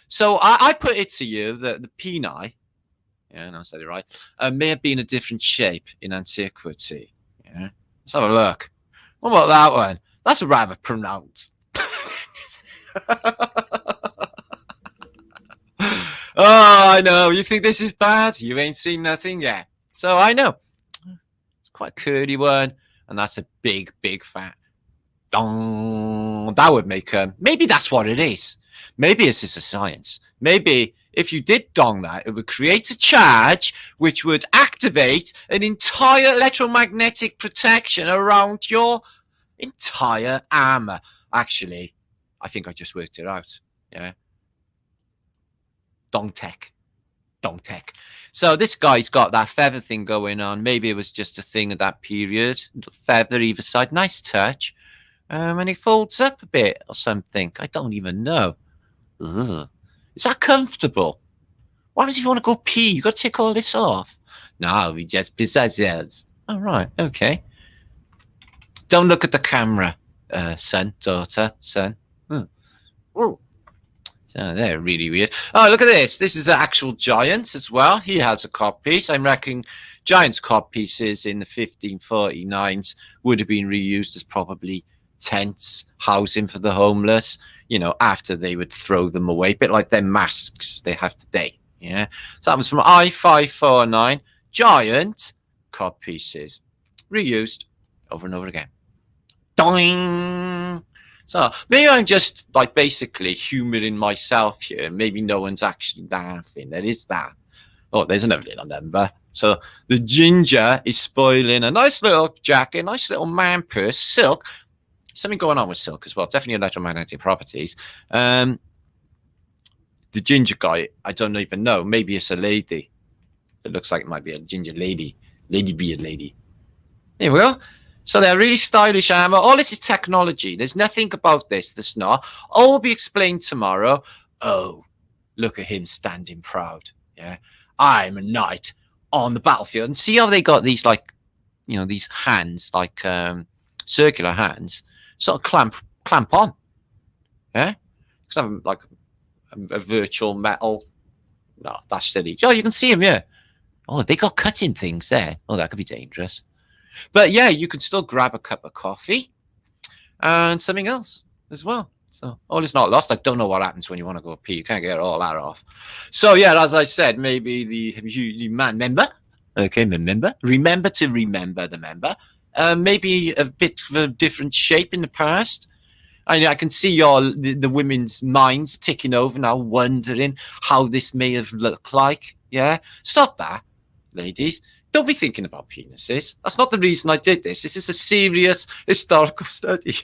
So I put it to you that the peni, yeah, I said it right, may have been a different shape in antiquity. Yeah, let's have a look. What about that one? That's rather pronounced. Oh, I know. You think this is bad? You ain't seen nothing yet. So I know. It's quite a curly one, and that's a big, big fat dong. That would make maybe that's what it is. Maybe it's just a science. Maybe if you did dong that, it would create a charge which would activate an entire electromagnetic protection around your entire armor. Actually, I think I just worked it out. Yeah. Dong tech. So this guy's got that feather thing going on. Maybe it was just a thing of that period. Feather either side. Nice touch. And it folds up a bit or something. I don't even know. Ugh. Is that comfortable? Why does he want to go pee? You got to take all this off. No, we just besides ours. All right, okay. Don't look at the camera, son, daughter, son. Ooh. So they're really weird. Oh, look at this. This is an actual giant as well. He has a codpiece. I'm reckoning giant's codpieces in the 1549s would have been reused as probably tents, housing for the homeless, you know, after they would throw them away, a bit like their masks they have today. Yeah. So that was from I-549, giant codpieces, reused over and over again. Doing. So maybe I'm just like basically humoring myself here. Maybe no one's actually laughing. There is that. Oh, there's another little number. So the ginger is spoiling a nice little jacket, nice little man purse, silk. Something going on with silk as well. Definitely electromagnetic properties. The ginger guy, I don't even know. Maybe it's a lady. It looks like it might be a ginger lady. Lady beard lady. There we go. So they're really stylish armor. All this is technology. There's nothing about this that's not. All will be explained tomorrow. Oh, look at him standing proud. Yeah. I'm a knight on the battlefield. And see how they got these, like, you know, these hands, like circular hands, sort of clamp on. Yeah. Because I'm like a virtual metal. No, that's silly. Oh, you can see them, yeah. Oh, they got cutting things there. Oh, that could be dangerous. But yeah, you can still grab a cup of coffee and something else as well. So all is not lost. I don't know what happens when you want to go pee. You can't get all that off. So yeah, as I said, maybe the man member. Okay, remember to remember the member. Maybe a bit of a different shape in the past. I can see the women's minds ticking over now, wondering how this may have looked like. Yeah, stop that, ladies. Don't be thinking about penises. That's not the reason I did this. This is a serious historical study.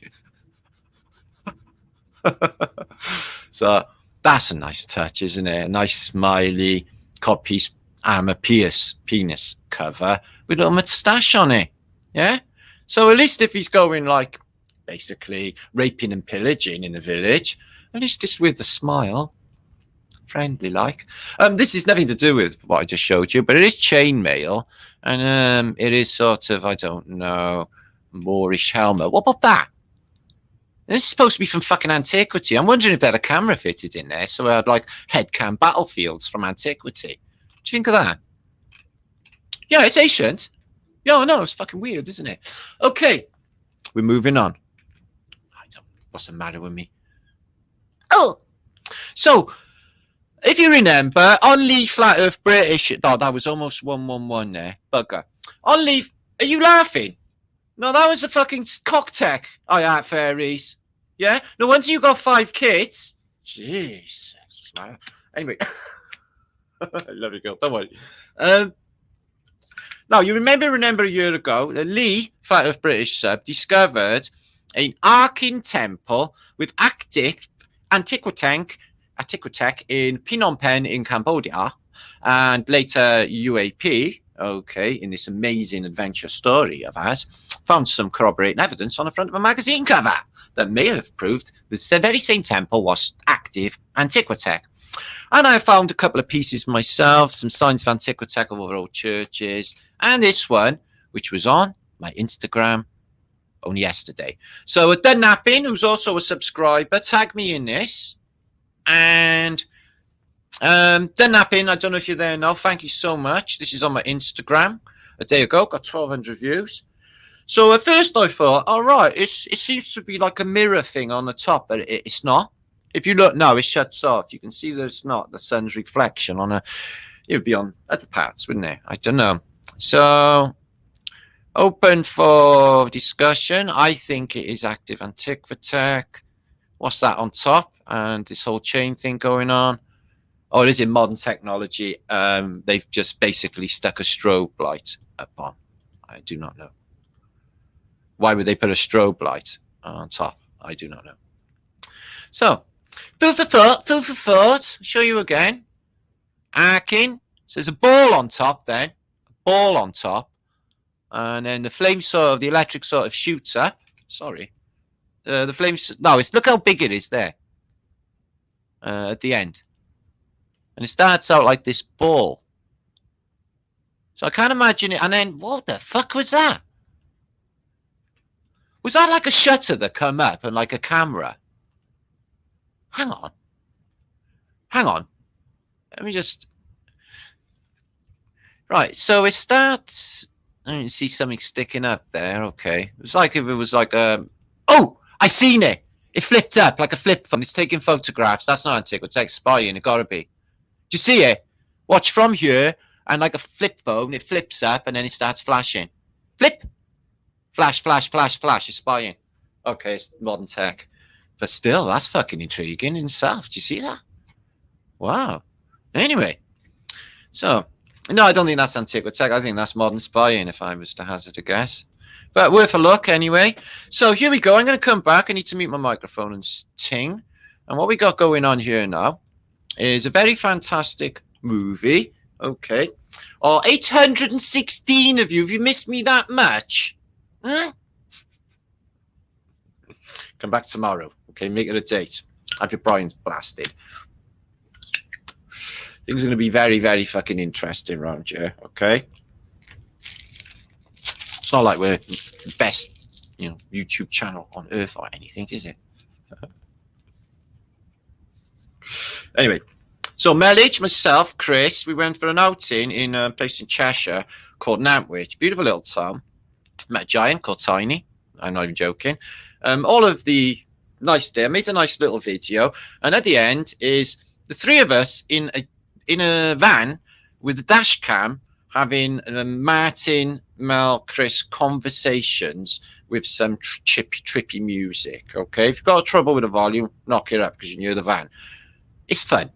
So that's a nice touch, isn't it? A nice smiley Codpiece armor penis cover with a little moustache on it. Yeah. So at least if he's going like basically raping and pillaging in the village, at least just with a smile. Friendly like. This is nothing to do with what I just showed you, but it is chainmail, and it is sort of, I don't know, Moorish helmet. What about that? This is supposed to be from fucking antiquity. I'm wondering if they had a camera fitted in there, so I had like headcam battlefields from antiquity. What do you think of that? Yeah, it's ancient. Yeah, no, it's fucking weird, isn't it? Okay, we're moving on. What's the matter with me? Oh, so if you remember, on Leave Flat Earth British, oh, that was almost 111 there, bugger. On Leave, are you laughing? No, that was a fucking cock tech. I had fairies. Yeah? No wonder you got 5 kids. Jesus. Anyway. I love you, girl. Don't worry. Now, you remember a year ago, Lee, Flat Earth British sub, discovered an arcing temple with active antiquitech in Phnom Penh in Cambodia, and later UAP, okay, in this amazing adventure story of ours, found some corroborating evidence on the front of a magazine cover that may have proved the very same temple was active antiquitech. And I found a couple of pieces myself, some signs of antiquitech of other old churches, and this one, which was on my Instagram only yesterday. So Dunnappin, who's also a subscriber, tagged me in this. And Dunnappin, I don't know if you're there now. Thank you so much. This is on my Instagram a day ago. Got 1,200 views. So at first I thought, all right, it seems to be like a mirror thing on the top, but it's not. If you look now, it shuts off. You can see there's not the sun's reflection on it would be on other parts, wouldn't it? I don't know. So open for discussion. I think it is active antiquitech. What's that on top? And this whole chain thing going on. Oh, it is in modern technology. They've just basically stuck a strobe light up on. I do not know. Why would they put a strobe light on top? I do not know. So, food for thought. Show you again. Arcing. So there's a ball on top then. A ball on top. And then the flame the electric sort of shoots up. Sorry. The flames, no, look how big it is there. At the end. And it starts out like this ball. So I can't imagine it. And then, what the fuck was that? Was that like a shutter that come up and like a camera? Hang on. Let me just... Right, so it starts... I didn't see something sticking up there. Okay. It was like if it was like a... Oh! I seen it! It flipped up like a flip phone. It's taking photographs. That's not antiquitech. Spying. It gotta be. Do you see it? Watch from here, and like a flip phone, it flips up, and then it starts flashing. Flip! Flash, flash, flash, flash. It's spying. Okay, it's modern tech. But still, that's fucking intriguing in itself. Do you see that? Wow. Anyway. So, no, I don't think that's antiquitech. I think that's modern spying, if I was to hazard a guess. But worth a look anyway. So here we go. I'm going to come back. I need to mute my microphone and ting. And what we got going on here now is a very fantastic movie. Okay. Oh, 816 of you. Have you missed me that much? Huh? Come back tomorrow. Okay, make it a date. Have your brains blasted. Things are going to be very, very fucking interesting around here. Okay. It's not like we're the best, YouTube channel on earth or anything, is it? Anyway, so Mellich, myself, Kriss, we went for an outing in a place in Cheshire called Nantwich. Beautiful little town. Met a giant called Tiny. I'm not even joking. All of the nice day. I made a nice little video, and at the end is the three of us in a van with a dash cam having Martin, Mel, Kriss conversations with some trippy music. Okay, if you've got trouble with the volume, knock it up because you're near the van. It's fun.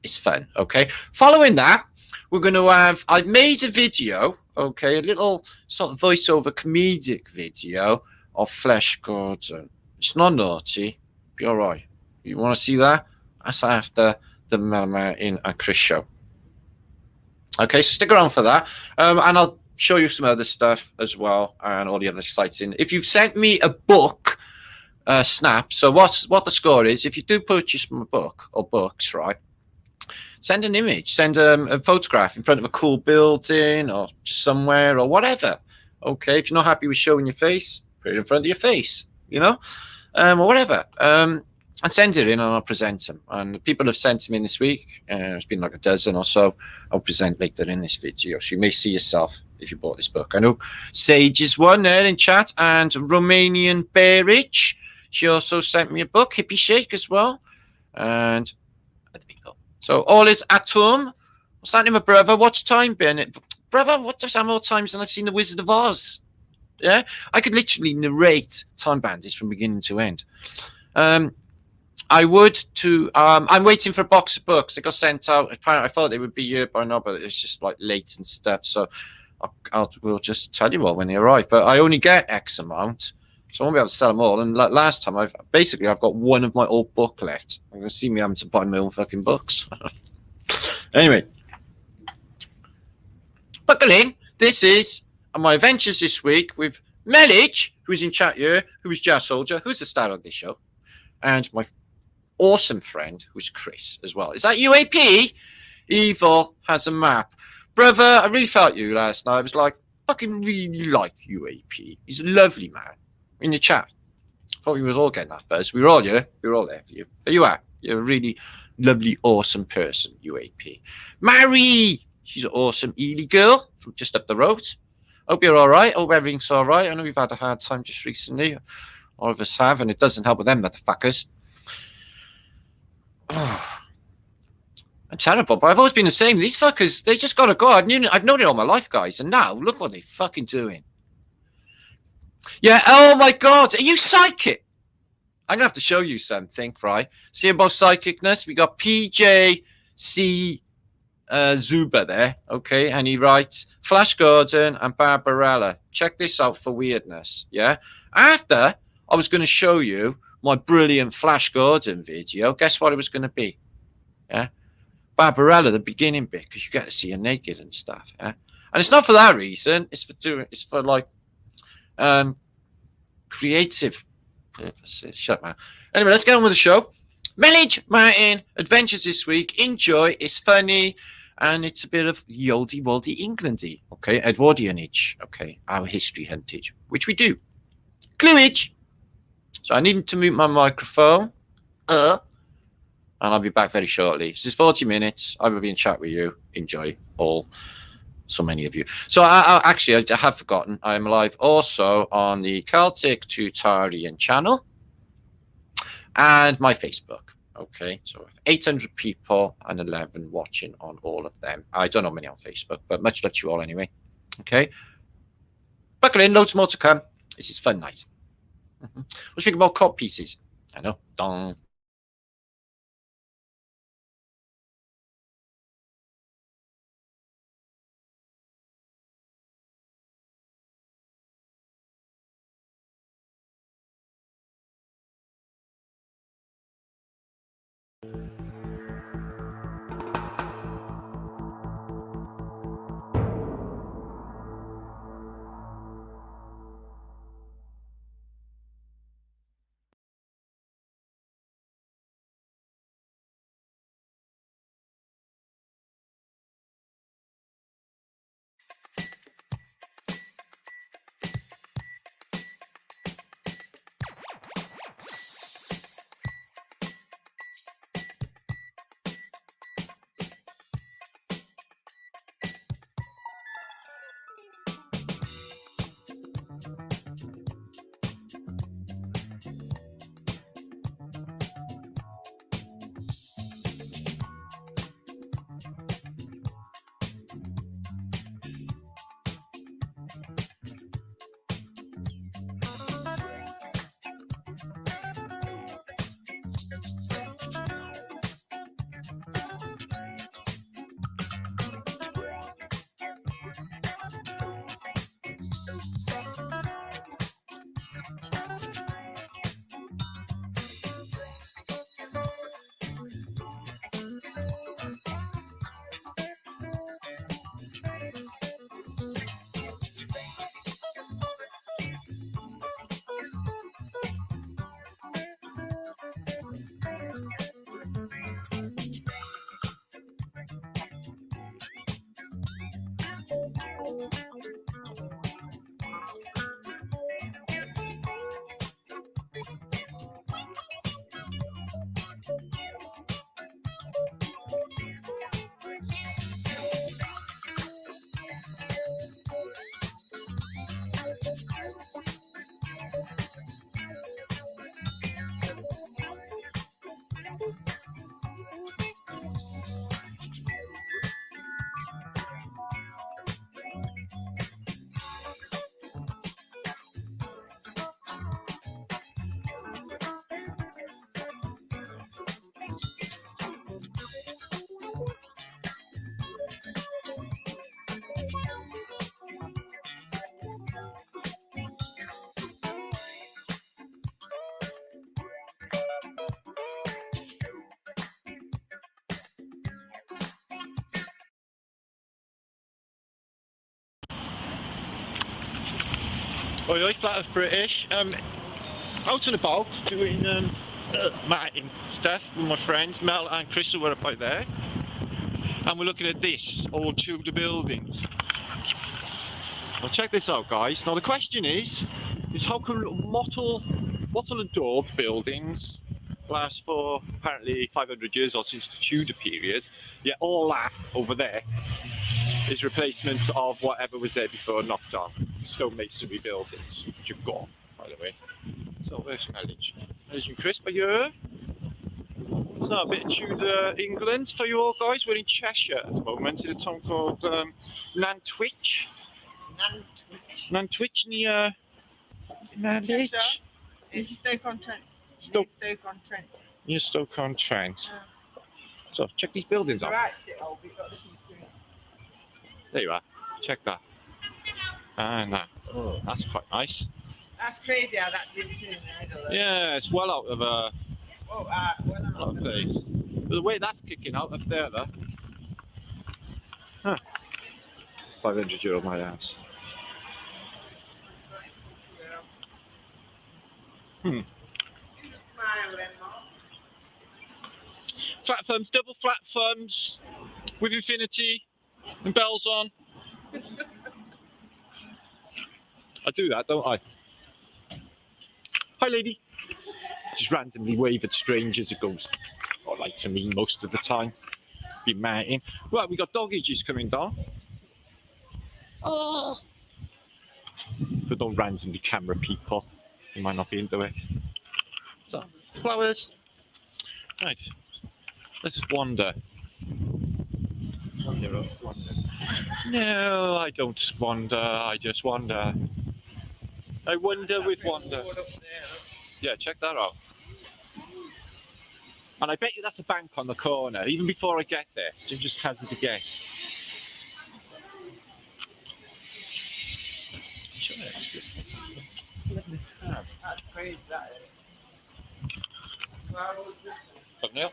It's fun. Okay. Following that, we're going to have. I've made a video. Okay, a little sort of voiceover comedic video of Flesh Gordon. It's not naughty. Be all right. You want to see that? That's after the Martin and Kriss show. Okay, so stick around for that, and I'll show you some other stuff as well, and all the other exciting. If you've sent me a book, snap. So what the score is? If you do purchase my book or books, right? Send an image, send a photograph in front of a cool building or just somewhere or whatever. Okay, if you're not happy with showing your face, put it in front of your face, or whatever. And send it in and I'll present them. And people have sent them in this week. It's been like a dozen or so. I'll present later in this video. So you may see yourself if you bought this book. I know Sage is one there in chat, and Romanian Bearage. She also sent me a book, Hippie Shake as well. And other people. So all is Atom. What's that name, my brother? What's time been? Brother, what's how more times than I've seen The Wizard of Oz? Yeah? I could literally narrate Time Bandits from beginning to end. I would to I'm waiting for a box of books. They got sent out. Apparently I thought they would be here by now, but it's just like late and stuff. So we'll just tell you all when they arrive. But I only get X amount. So I won't be able to sell them all. And like last time, I've got one of my old book left. I'm going to see me having to buy my own fucking books. Anyway, buckle in. This is my adventures this week with Mellich, who's in chat here, who is Jazz Soldier, who's the star of this show, and my awesome friend, who's Kriss as well. Is that UAP? Evil has a map. Brother, I really felt you last night. I was like, fucking really like UAP. He's a lovely man. In the chat. Thought we was all getting that buzz. We were all here. We were all there for you. But you are. You're a really lovely, awesome person, UAP. Mary! She's an awesome Ely girl from just up the road. Hope you're all right. Hope everything's all right. I know we've had a hard time just recently. All of us have, and it doesn't help with them motherfuckers. Oh, I'm terrible, but I've always been the same. These fuckers, they just gotta go. I've known it all my life, guys, and now look what they're fucking doing. Yeah, oh my god, are you psychic? I'm gonna have to show you something, right? See about psychicness? We got PJC Zuba there, okay, and he writes Flash Gordon and Barbarella. Check this out for weirdness, yeah? After I was gonna show you my brilliant Flash Gordon video, guess what it was gonna be? Yeah? Barbarella, the beginning bit, because you get to see her naked and stuff, yeah? And it's not for that reason, it's for like creative purposes. Shut up, man. Anyway, let's get on with the show. Mellich Martin, adventures this week. Enjoy. It's funny, and it's a bit of Yoldy Woldy Englandy. Okay, Edwardianage. Okay, our history huntage, which we do. Cluage. So I need to mute my microphone. And I'll be back very shortly. This is 40 minutes. I will be in chat with you. Enjoy all. So many of you. So I have forgotten. I'm live also on the Celtic Tutarian channel and my Facebook. Okay, so 800 people and 11 watching on all of them. I don't know many on Facebook, but much love to you all anyway. Okay, buckle in. Loads more to come. This is fun night. What do you think about Codpieces? I know. Dong. Oi, oi, flat of British. Out and about doing Martin stuff with my friends. Mel and Kriss were up by there. And we're looking at this, old Tudor buildings. Well, check this out, guys. Now the question is how can wattle and daub buildings last for apparently 500 years or since the Tudor period, yet all that over there is replacements of whatever was there before knocked down. Stonemasonry buildings, which are gone, by the way. So where's Nantwich? There's you, Kriss, by you. So a bit of Tudor England for you all guys. We're in Cheshire at the moment, in a town called Nantwich. Nantwich near Nantwich. It's Stoke-on-Trent. Stoke-on-Trent. Near Stoke-on-Trent. So check these buildings out. Right, shit, oh, we've got looking through. There you are. Check that. And that. Oh, that's quite nice. That's crazy how that didn't sit in the middle. Yeah, it's well out of well out of place. But the way that's kicking out up there, though. Huh. €500 my house. Flat thumbs, double flat thumbs with infinity and bells on. I do that, don't I? Hi, lady. Just randomly wave at strangers. It goes, or like to me most of the time. Be Martin. Right, we got doggages coming down. Oh. But don't randomly camera people. You might not be into it. So, flowers. Right. Let's wander. No, I don't wander. I just wander. I wander with wonder. Yeah, check that out. And I bet you that's a bank on the corner, even before I get there. Just hazard a guess. That's crazy, that is. Thumbnail?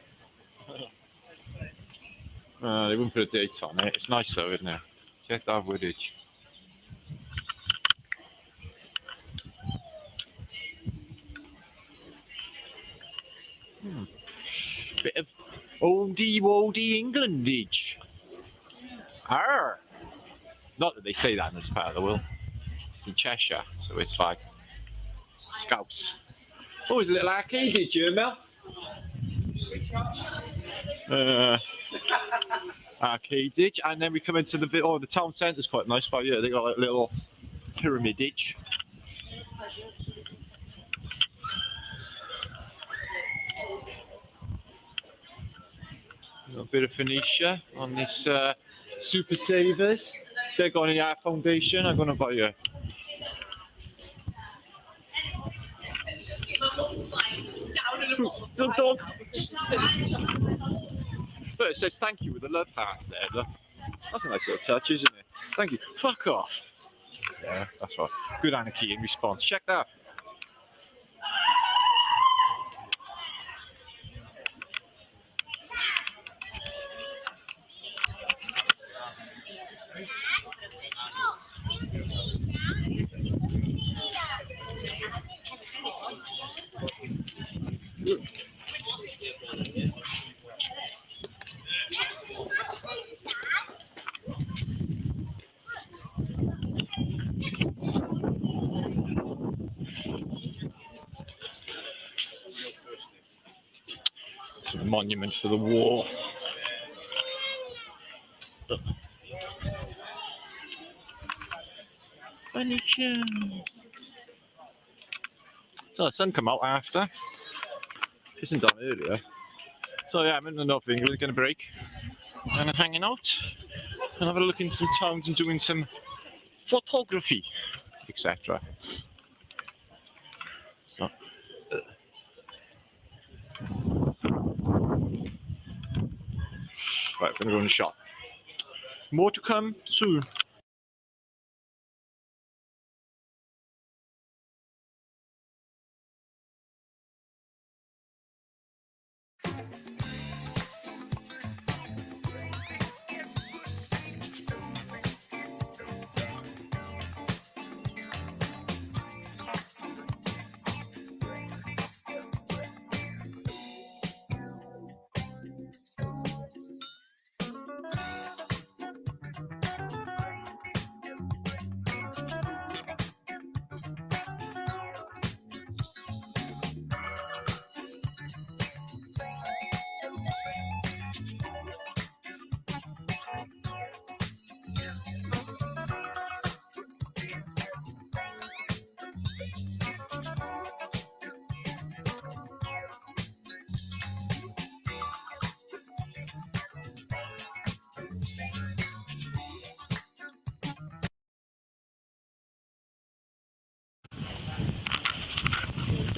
They wouldn't put a date on it. It's nice though, isn't it? Check that woodage. Bit of oldie Englandage. Arr! Not that they say that in this part of the world. It's in Cheshire, so it's like scouts. Oh, there's a little arcade here, Mel. Arcade, and then we come into the bit. Oh, the town centre's quite nice, but yeah, they got like a little pyramidage. A bit of Phoenicia on this Super Savers. They're going in our foundation. I'm going to buy you. Little dog. But it says thank you with a love heart there. Look. That's a nice little touch, isn't it? Thank you. Fuck off. Yeah, that's right. Good anarchy in response. Check that. It's a monument for the war. So the sun come out after. Isn't done earlier. So yeah, I'm in the north of England, gonna break. And I'm hanging out. And have a look in some towns and doing some photography, etc. So, right, we're gonna go in the shop. More to come soon.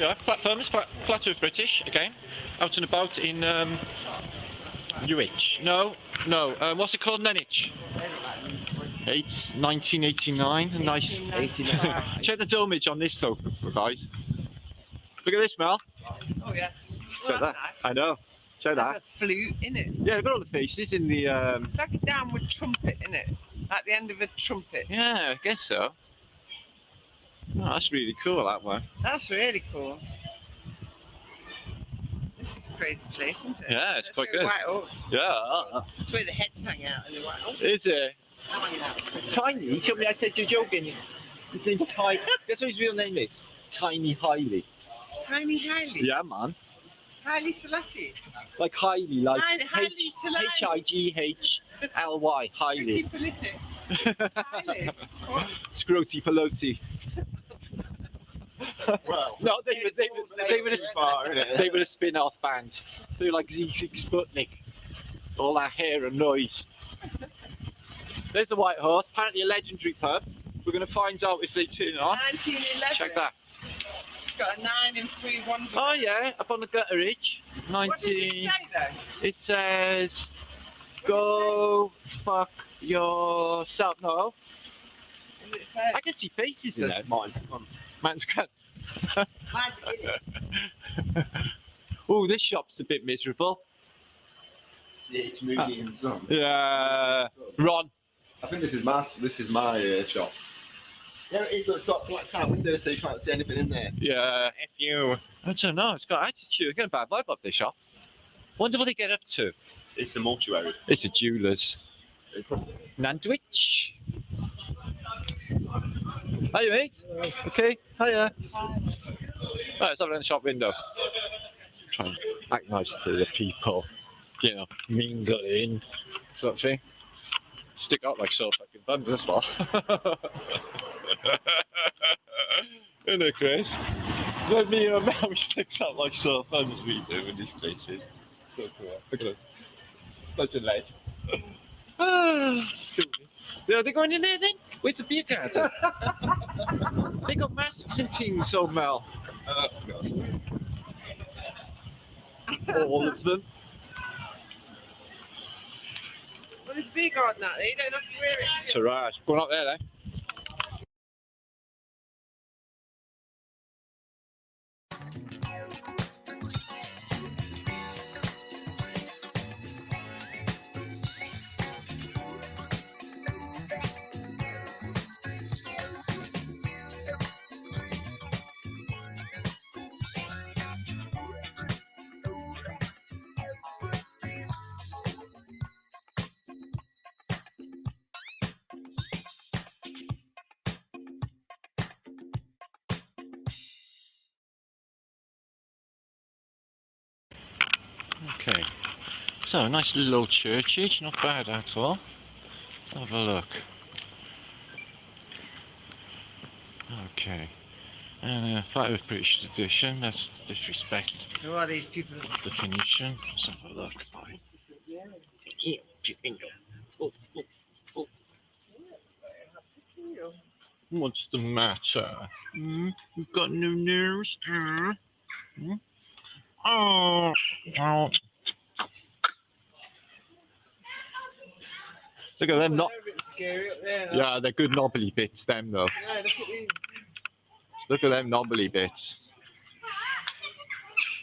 Yeah, platforms, flat Earth British again, out and about in Nantwich. No, what's it called? Nantwich. 1989. Nice. 89. Check the domage on this though, guys. Look at this, Mel. Oh yeah. Check that. I know. Check that. There's a flute in it. Yeah, they've got all the faces in the. It's like a downward trumpet, isn't it? At the end of a trumpet. Yeah, I guess so. Oh, that's really cool, that one. That's really cool. This is a crazy place, isn't it? Yeah, it's Let's quite go good. White Horse. Yeah. It's where the heads hang out in the White Horse. Is it? Hang out. Tiny? Show me, I said you're joking. His name's Tiny. Guess what his real name is? Tiny Hailey. Tiny Hailey. Yeah, man. Hailey Selassie. Like Hailey, like Hailey Selassie. H-I-G-H-L-Y. Pretty Hailey. politic. Hailey. Scroty Pelosi. Well, No, they were a spin-off band. They were like Z6 Sputnik. All that hair and noise. There's the White Horse, apparently a legendary pub. We're going to find out if they turn on. 1911. Check that. It's got a 9 and 3 ones. Oh yeah, up on the gutter ridge. What does it say though? It says, "Go fuck yourself." No, What does it say? I can see faces in there. there's Martin's come. Man's cut. Mine's in it. Oh, this shop's a bit miserable. CH Moody and Son. Yeah, Ron. I think this is my shop. There it is, look, it's got blacked out windows so you can't see anything in there. Yeah, F you. I don't know. It's got attitude. It's got a bad vibe up this shop. Wonder what they get up to. It's a mortuary. It's a jeweller's. Nantwich. Hiya, mate. Okay. Hiya. Right, let's have it in the shop window. Try and act nice to the people. You know, mingle in, sort of thing. Stick out like so fucking buns as well. Isn't it, Chris? Let me how he sticks out like so fun as we do in these places. So cool. Look at him. Such a legend. Yeah, are they going in there then? Where's the beer garden? They got masks and things on, Mel. All of them. Well, there's a big garden out there. You don't have to wear it. Taraj. Going up there then. Okay, so nice little old churchage, not bad at all. Let's have a look. Okay, and Flat Earth British tradition, that's disrespect Who are these people? the Phoenician. Let's have a look. What's the matter? You've got no nerves? Oh. Look at them, not. They're a bit scary up there. Yeah, they're good knobbly bits, them though. Yeah, look at these. Look at them knobbly bits.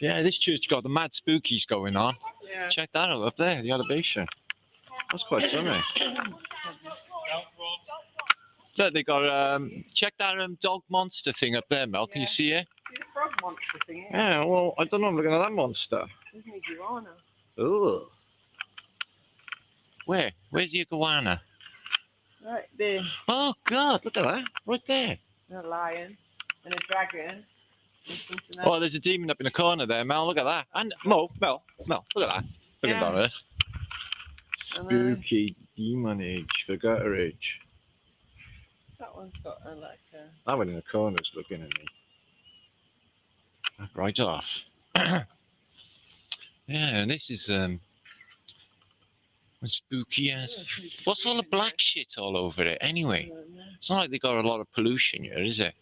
Yeah, this church got the mad spookies going on. Yeah. Check that out up there, the elevation. That's quite something. Look, they got check that dog monster thing up there, Mel. Can you Yeah. see it? See the frog monster thing, yeah? Yeah, well, I don't know. I'm looking at that monster. There's an iguana. Ugh. Where? Where's the iguana? Right there. Oh God! Look at that, right there. And a lion. And a dragon. And something else. Oh, there's a demon up in the corner there, Mel. Look at that. And Mel, look at that. Look Yeah. at that. I know. Spooky demonage for gutterage. That one's got a, like a... That one in the corner's looking at me. Right off. Yeah, and this is spooky as. What's all the black shit all over it anyway? It's not like they got a lot of pollution here, is it?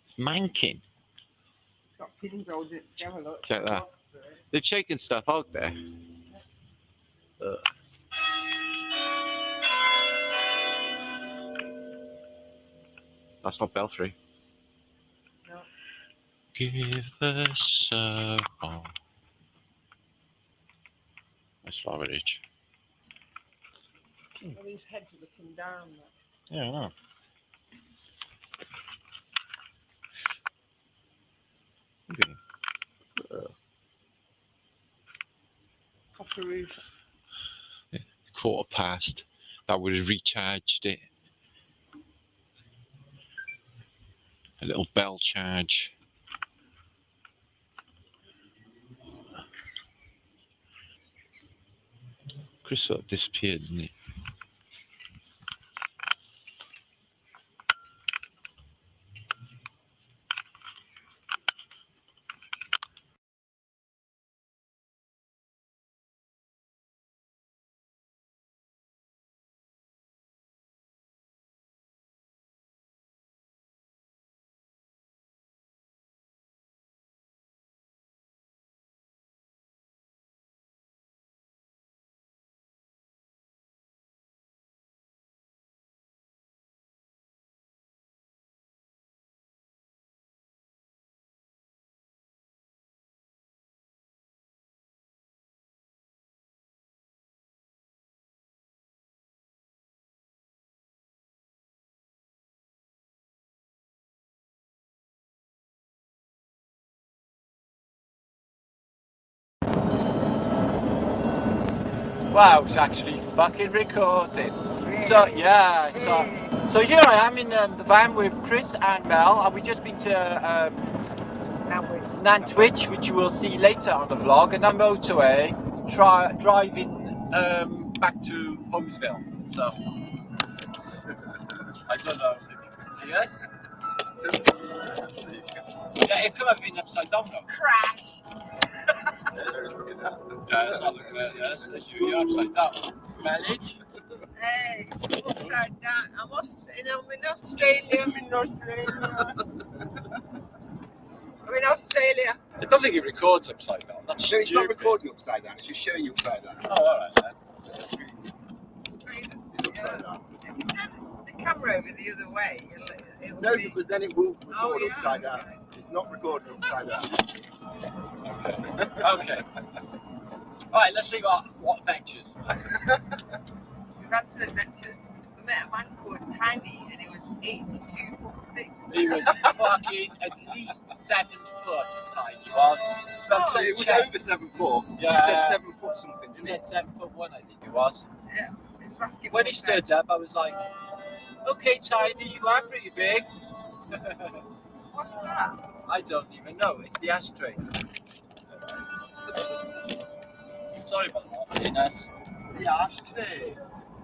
It's manking. It's got pins holding it together, look. Check that. They've taken stuff out there. That's not Belfry. No. Give us a ball. That's Flower Ridge. Well, these heads are looking down. Look. Yeah, I know. Okay. Copper roof. Yeah, 1:15. That would have recharged it. A little bell charge. Kriss sort of disappeared, didn't he? Wow, it's actually fucking recording. So yeah, so here I am in the van with Kriss and Mel, and we've just been to Nantwich, which you will see later on the vlog, and I'm motorway driving back to Holmesville. So I don't know if you can see us. Yeah, it could have been upside down though. Crash! Yeah, it's not looking at yes, as you're upside down. Smell it? Hey, upside down. I'm in Australia. I'm in Australia. I don't think it records upside down. That's No, it's not stupid. recording upside down, it's just showing you upside down. Oh, alright then. It's upside down. If you turn the camera over the other way, it'll No, be... because then it will record yeah, upside down. okay. It's not recording upside down. Okay. Alright, let's see what adventures. We've had some adventures. We met a man called Tiny, and he was 82'6". He was fucking at least 7 foot tiny, was. From So his it was chest. over 7'4". Yeah. You said 7 foot something, He didn't said 7'1", I think it was. Yeah, it's basketball. When he stood up, I was like, okay, Tiny, you are pretty big. What's that? I don't even know. It's the ashtray. Sorry about that, Ines. The ashtray.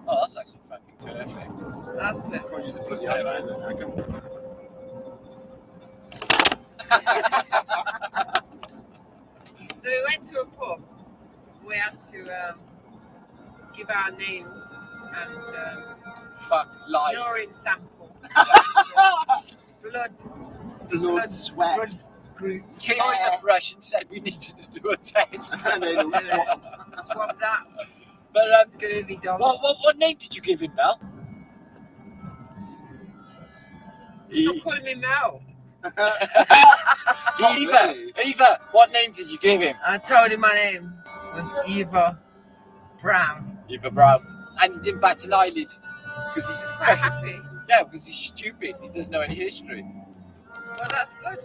Oh, that's actually fucking perfect. That's I perfect. can't use the bloody ashtray then. I can... So we went to a pub. We had to give our names and Fuck lies. urine sample. Blood sweat. blood group. Came out the brush and said we needed to do a test. And then it was Swab that. But Scurvy dog. what name did you give him, Mel? Stop calling me Mel. Eva, what name did you give him? I told him my name was Eva Brown. Eva Brown. And he didn't bat an eyelid. Because he's Quite happy. Yeah, because he's stupid. He doesn't know any history. Well, that's good.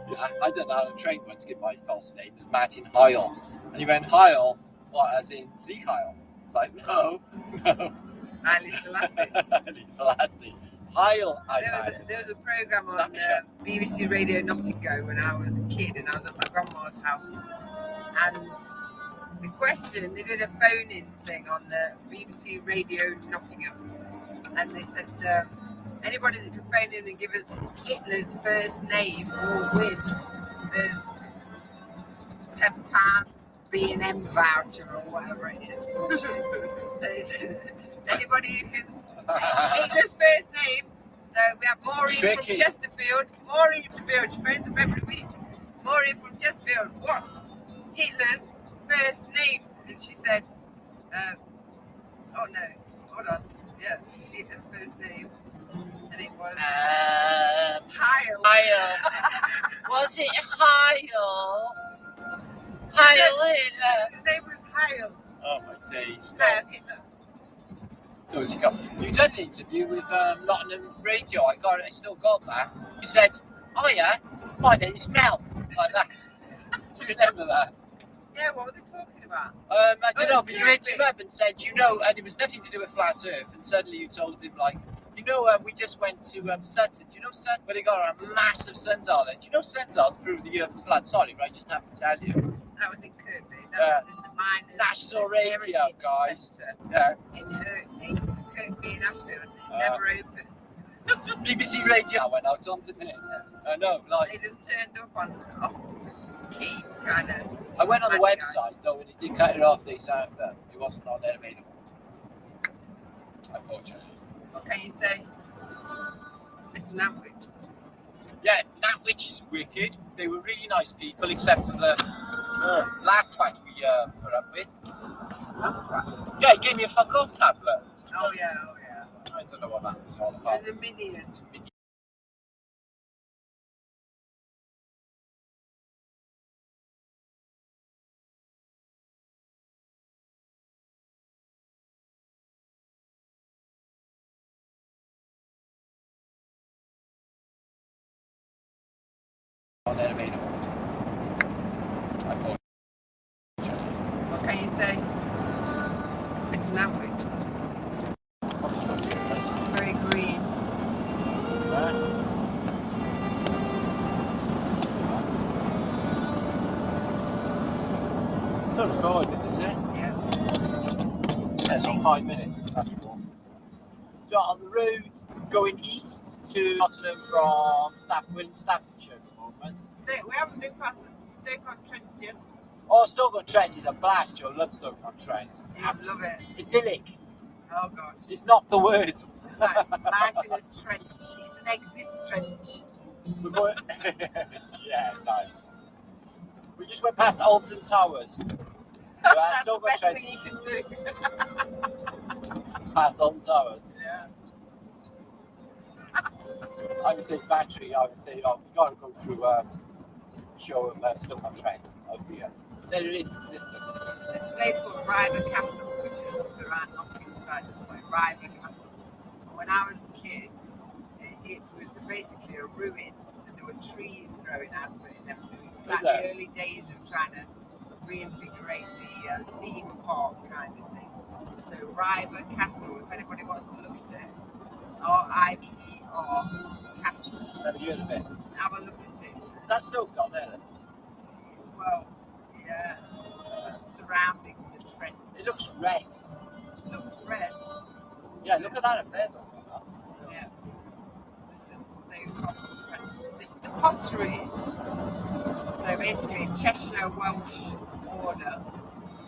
Yeah, I don't know how to train once to give my false name. It's Martin Heil. And he went, Heil? What, as in Sieg Heil? It's like, no. Ali Selassie. Ali Selassie. Heil, There was a programme on BBC Radio Nottingham when I was a kid and I was at my grandma's house. And the question, they did a phone-in thing on the BBC Radio Nottingham. And they said, anybody that can phone in and give us Hitler's first name will win the £10 B&M voucher or whatever it is. So it says, anybody who can Hitler's first name. So we have Maureen from Chesterfield. Maureen from Chesterfield, she phones up every week. Maureen from Chesterfield, what's Hitler's first name? And she said, oh no, hold on. Yeah, Hitler's first name. And it was Heil. Was it Heil? Heil Hitler. His name was Heil. Oh my days. Heil Hitler. Does he go? You done an interview with Nottingham Radio. I still got that. He said, "Oh yeah, my name's Mel." Like that. Do you remember that? Yeah, what were they talking about? I don't know, but you hit him up and said, and it was nothing to do with flat Earth. And suddenly you told him like, we just went to Sutton. Do you know Sutton? Where they got a massive sundial in. Do you know sundials prove the Earth's flat? Sorry, but I just have to tell you. That was in Kirkby. That was in the miners' National Radio, Heritage guys. Centre Yeah. in Kirkby in Ashfield. It's never open. BBC Radio went out on, didn't it? I know, They just turned up on off key kind of. I went on the website though, and it did cut it off days after. It wasn't on there available. Unfortunately. What can you say? It's Nantwich. Yeah, Nantwich is wicked. They were really nice people, except for the last twat we put up with. Last twat? Yeah, he gave me a fuck off tablet. Oh yeah. I don't know what that was all It about. was a minion. On there available. Unfortunately. What can you say? It's Nantwich. Very green. Still recording, is it? Yeah. Yeah, it's on 5 minutes. That's cool. So on the road going east to Nottingham from Staffordshire at the moment. We haven't been past Stoke-on-Trent yet. Oh, Stoke-on-Trent is a blast. You'll love Stoke-on-Trent. I love it. Idyllic. Oh gosh. It's not the word. It's like life in a trench. It's an exist trench. We're going... Yeah, nice. We just went past Alton Towers. That's the best thing you can do. Past Alton Towers. Yeah. I would say battery. I would say, we got to go through show of Stoke-on-Trent. There it is existent. There's a place called River Castle, which is around Nottingham side somewhere. River Castle. And when I was a kid, it was basically a ruin, and there were trees growing out of it and everything. It was like the early days of trying to reinvigorate the theme park kind of thing. So River Castle, if anybody wants to look at it, R-I-V-E-R Castle. Never heard of it. Have a look at it. Is that Stoke down there then? Well, yeah, it's just surrounding the trench. It looks red. It looks red. Yeah, look at that up there though. Yeah. This is Stoke-on-Trent. This is the potteries. So basically Cheshire Welsh order.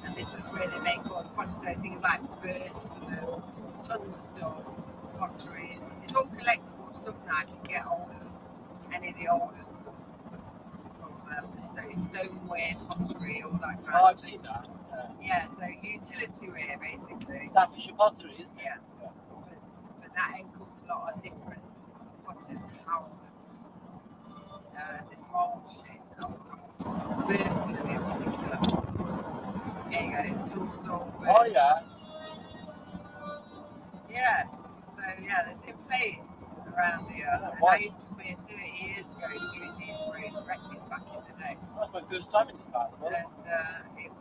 And this is where they make all the potteries. So things like Burslem, Tunstall, potteries. It's all collectible stuff now. You can get hold of any of the older stuff. The stoneware, pottery, all that kind of I've thing. seen that. Yeah, so utility wear basically. Staffordshire pottery, isn't it? Yeah. But that encompasses a lot of different potters' houses. This whole shit, Burslem in particular. There you go, Tunstall. Oh yeah. Yes. So yeah, there's a place around here. And I used to be 30 years ago doing these roads wrecking back in the day. That's my first time in this part of the world. And it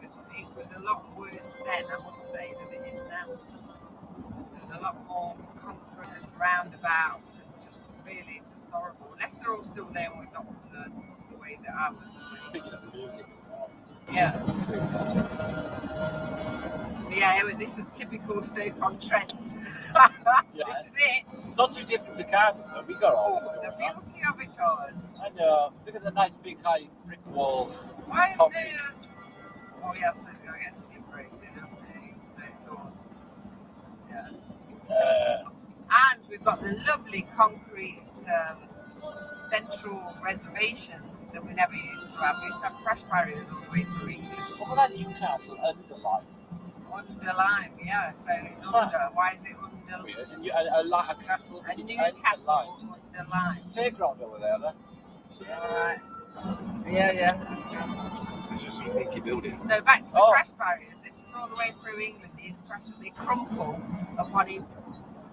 was a lot worse then, I must say, than it is now. There was a lot more comfort and roundabouts and just really just horrible. Unless they're all still there and we've not learned the way that I was learning. Speaking of music as well. Yeah. Yeah, this is typical Stoke-on-Trent. Yeah. This is it. Not too different to Cardiff though. We got all this The going on. beauty of it all. I know. Look at the nice big high brick walls. Why Concrete. Oh yeah, I suppose we're going to get slip rates in, haven't we? So it's all. Yeah. And we've got the lovely concrete central reservation that we never used to have. We used to have crash barriers all the way through England. What about Newcastle underline? Underline, yeah. So it's under. Why is it under? Weird. And a castle A is Newcastle underline. underline. Fairground over there, then. Alright. Yeah. It's just a funky building. So back to the crash barriers. This is all the way through England. These crash, they crumple upon it.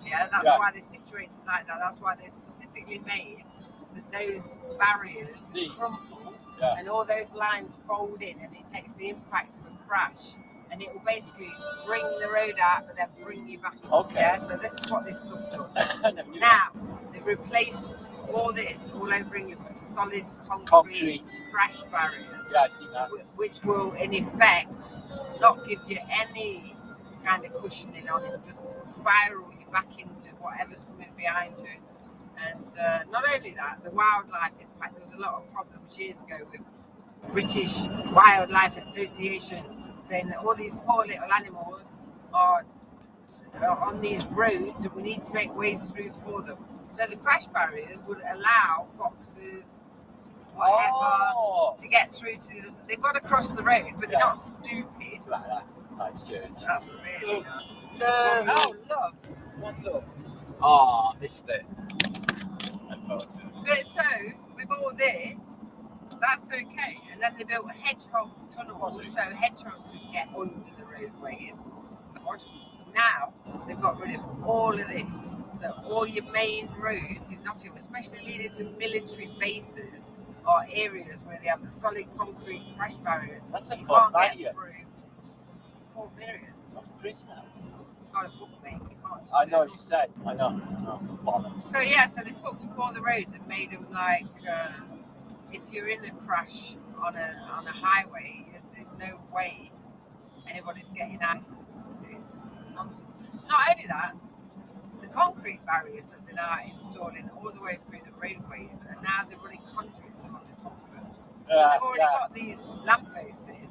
Yeah, that's why they're situated like that. That's why they're specifically made so those barriers crumple and all those lines fold in, and it takes the impact of a crash, and it will basically bring the road out, but then bring you back. Okay. Yeah, so this is what this stuff does. Now they've replaced all this all over England with solid concrete crash barriers. Yeah, I see that. Which will, in effect, not give you any kind of cushioning on it, just spiral you back into whatever's coming behind you. And not only that, the wildlife impact. There was a lot of problems years ago with British Wildlife Association saying that all these poor little animals are on these roads and we need to make ways through for them. So the crash barriers would allow foxes, whatever, to get through to the other side. They've got to cross the road, but they're not stupid. Like that. It's nice church. That's really nice. No. Oh, love. One love. Ah, missed it. But so, with all this, that's okay. And then they built hedgehog tunnels so hedgehogs could get under the roadways. Now, they've got rid of all of this. So all your main roads in Nottingham, especially leading to military bases or areas where they have the solid concrete crash barriers, That's you can't get through. 4 million. Kriss now. Got a book, mate. You can't just I know, you said. I know. Bollocks. So yeah, so they fucked up all the roads and made them like, if you're in a crash on a highway, there's no way anybody's getting out. It's nonsense. Not only that, the concrete barriers that they're now installing all the way through the roadways, and now they're running conduits on the top of them. So they've already got these lampposts in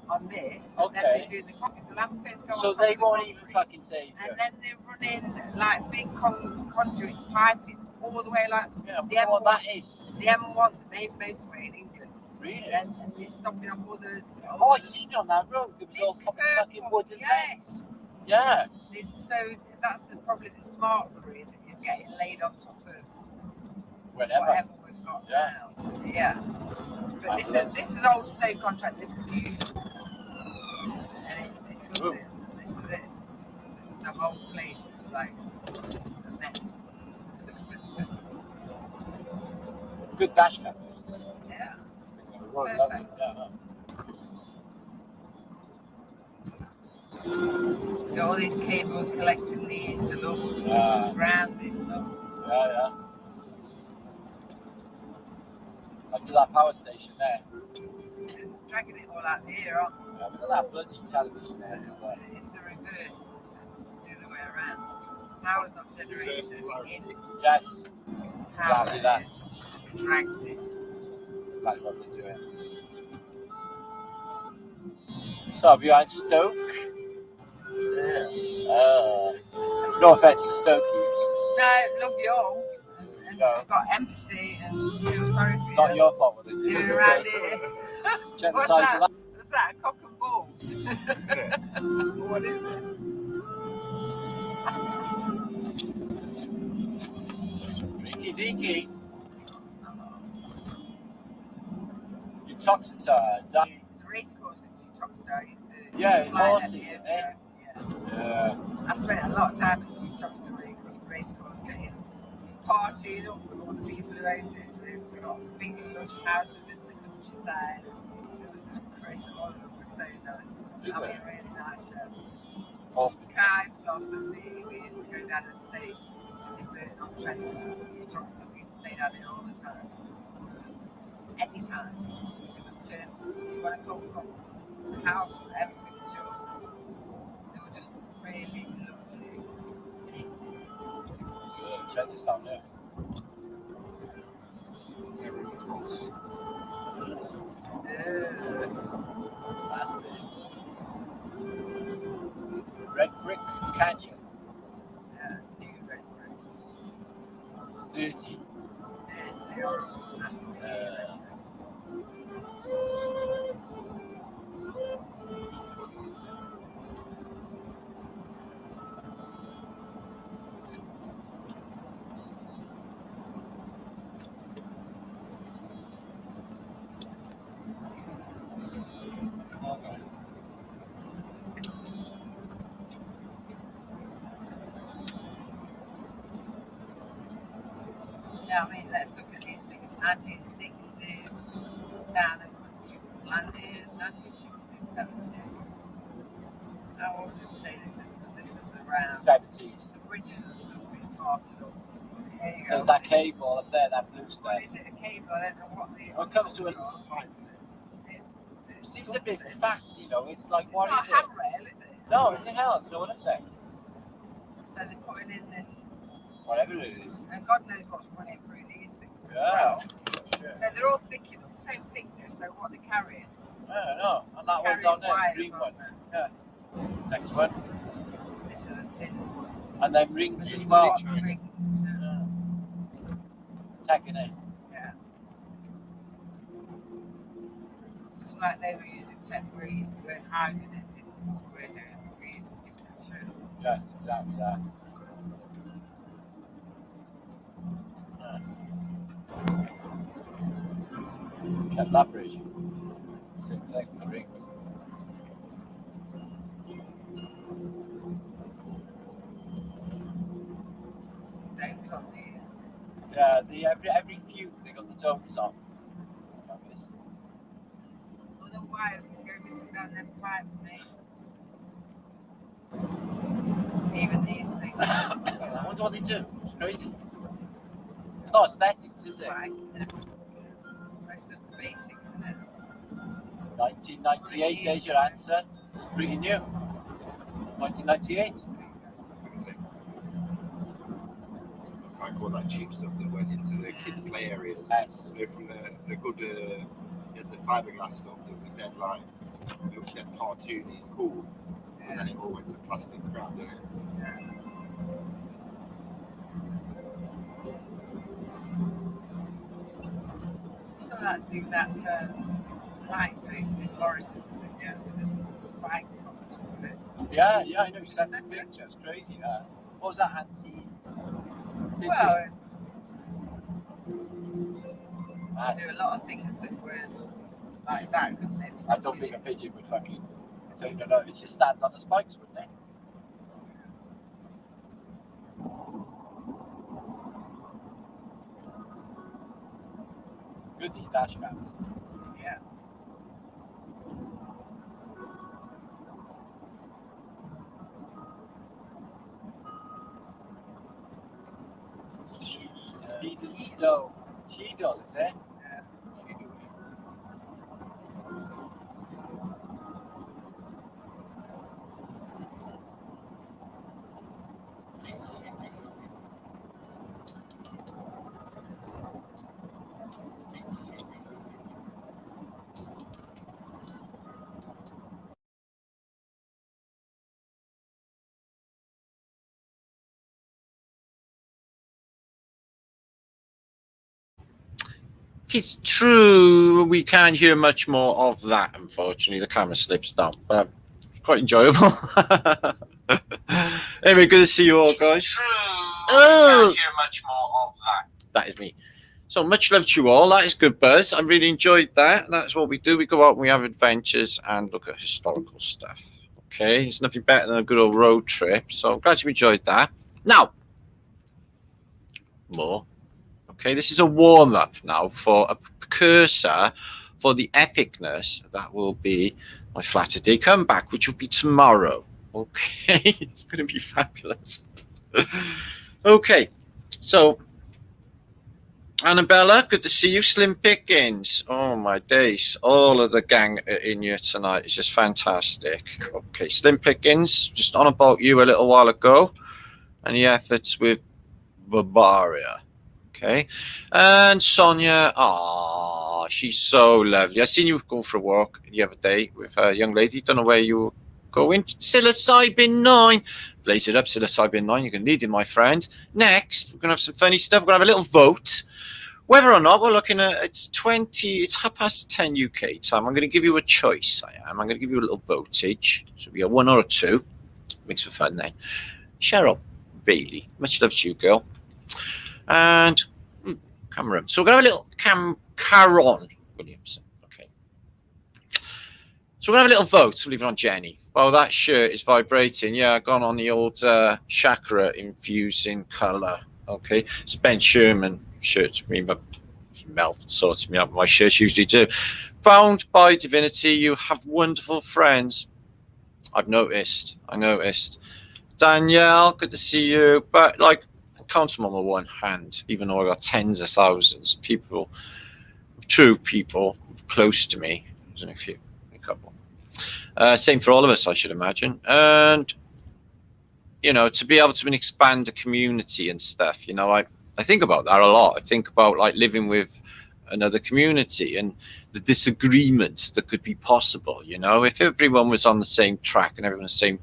on this, but then they're doing the concrete. The lampposts go so on top they of the won't concrete, even fucking save you. and then they're running like big conduit piping all the way like the M1. That is. The M1, the main motorway in England. Really? And they're stopping off all the. I seen it on that road. It was all proper fucking wood and fence. Yeah. So that's probably the smart grid is getting laid on top of whatever we've got now. Yeah. But this is old Stoke contract. This is huge, and it's disgusting. Ooh. This is it. This is the whole place. It's like a mess. Good dash cam. Yeah. Lovely. Yeah. Got all these cables collecting the local ground and stuff. Yeah. Up to that power station there. It's dragging it all out here, aren't they? Yeah, look at that bloody television there. It's the reverse. It's the other way around. Power's not generated in. Yes. Power Exactly that. is dragged in. Exactly what they're doing. So, behind Stoke. No offence to Stokies. No, love you all. And No. I've got empathy and feel sorry for you. Not your fault what they do. Living around here. Check the What's size that? of that. What's that? A cock and balls? What is it? Freaky deaky. Your Toxeter. It's a race course in Toxeter. I used to fly horses, them years eh? ago. Yeah. I spent a lot of time at Toxeter race course getting partying up with all the people who owned it. They've got big lush houses in the countryside. It was just crazy. All of them were so nice. That was a really nice show. Kai, Floss and me, we used to go down and stay in Burton-on-Trent. In Toxeter, we used to stay down there all the time. Any time. You just turn, you want to come, the house, everything was yours. They were just really lovely people. Yeah, check this out now. That's it. Red Brick Canyon. Yeah, new Red Brick. Dirty. Dirty, horrible, nasty. Yeah, I mean, let's look at these things. 1960s, down the country, landed, 1960s, 70s. How old would you say this is? Because this is around 70s. the bridges and stuff being tarted up. There you go. There's that cable up there, that blue stuff. What is it, a cable? I don't know what the... When it comes to it, It's it seems a bit fat, you know. It's like, what it's is not a it? handrail, is it? No, it's a hell. It's going up there. So they're putting in this... Whatever it is. And God knows what's running through these things as Yeah. well. Sure. So they're all thick enough, same thickness, so what they're carrying. Yeah, no. And that one's Carrying on there, wires, green one. aren't they? Yeah. Next one. This is a thin one. And then rings This as is well. what the rings, Yeah. Tagging it. yeah. Just like they were using temporary, we're hiding it, we're using different shit. Yes, exactly that. Kept that bridge. Same thing with the rings. Domes on there. Yeah, every few they got the domes on. Noticed. All the wires can go missing down them pipes, mate. Even these things. I wonder what they do. It's crazy. It's not aesthetics, is it? Right. That's just the basics, isn't it? 1998, there's your answer. It's pretty new. 1998. Like all that cheap stuff that went into the kids' play areas. Yes. So from the good, the fiberglass stuff that was dead light, it was dead cartoony and cool, and then it all went to plastic crap, didn't it? You saw that thing, that light post in Morrison's, didn't you? With the spikes on the top of it. Yeah, I know you sent that picture. It's crazy, that. What was that anti? Well, Massive. there were a lot of things that weren't like that, couldn't it? I don't think a pigeon would fucking take no notice. It just stands on the spikes, wouldn't it? Good, these dash cams. Yeah. Cheeto, is it? Yeah. It's true we can't hear much more of that, unfortunately. The camera slips down, but it's quite enjoyable. Anyway, good to see you all, guys. It's true. Oh, Can't hear much more of that. that is me. So much love to you all. That is good buzz. I really enjoyed that. That's what we do. We go out and we have adventures and look at historical stuff. Okay, it's nothing better than a good old road trip. So I'm glad you enjoyed that. Now, more. Okay, this is a warm-up now for a precursor for the epicness that will be my Flatastic comeback, which will be tomorrow. Okay, it's going to be fabulous. Okay, so Annabella, good to see you. Slim Pickings, oh my days, all of the gang are in here tonight. It's just fantastic. Okay, Slim Pickings, just on about you a little while ago, and the efforts with Barbaria. Okay, and Sonia, she's so lovely. I seen you go for a walk the other day with a young lady. Don't know where you were going. Psilocybin 9. Blaze it up, Psilocybin 9. You can lead in, my friend. Next, we're going to have some funny stuff. We're going to have a little vote. Whether or not we're looking at, it's 10:30 UK time. I'm going to give you a choice. I'm going to give you a little votage. So we got 1 or 2. Makes for fun then. Cheryl Bailey. Much love to you, girl. And Cameron. So we're going to have a little Caron Williamson. Okay. So we're going to have a little vote. We'll leave it on Jenny. Well, that shirt is vibrating. Yeah, I've gone on the old chakra infusing colour. Okay, it's Ben Sherman shirts me, but Mel sorted me out. My shirts usually do. Bound by divinity, you have wonderful friends. I noticed. Danielle, good to see you. But like, I count them on my one hand, even though I got tens of thousands of people, true people close to me. There's only a couple. Same for all of us, I should imagine. And you know, to be able to expand the community and stuff, you know, I think about that a lot. I think about like living with another community and the disagreements that could be possible. You know, if everyone was on the same track and everyone the same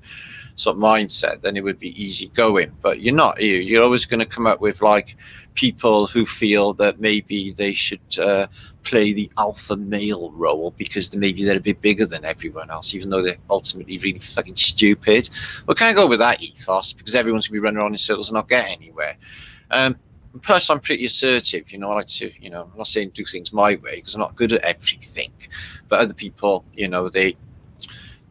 sort of mindset, then it would be easy going. But you're not. You're always going to come up with like people who feel that maybe they should play the alpha male role because maybe they're a bit bigger than everyone else, even though they're ultimately really fucking stupid. We can't go with that ethos because everyone's going to be running around in circles and not get anywhere. Plus, I'm pretty assertive. You know, I like to, you know, I'm not saying do things my way because I'm not good at everything. But other people, you know, they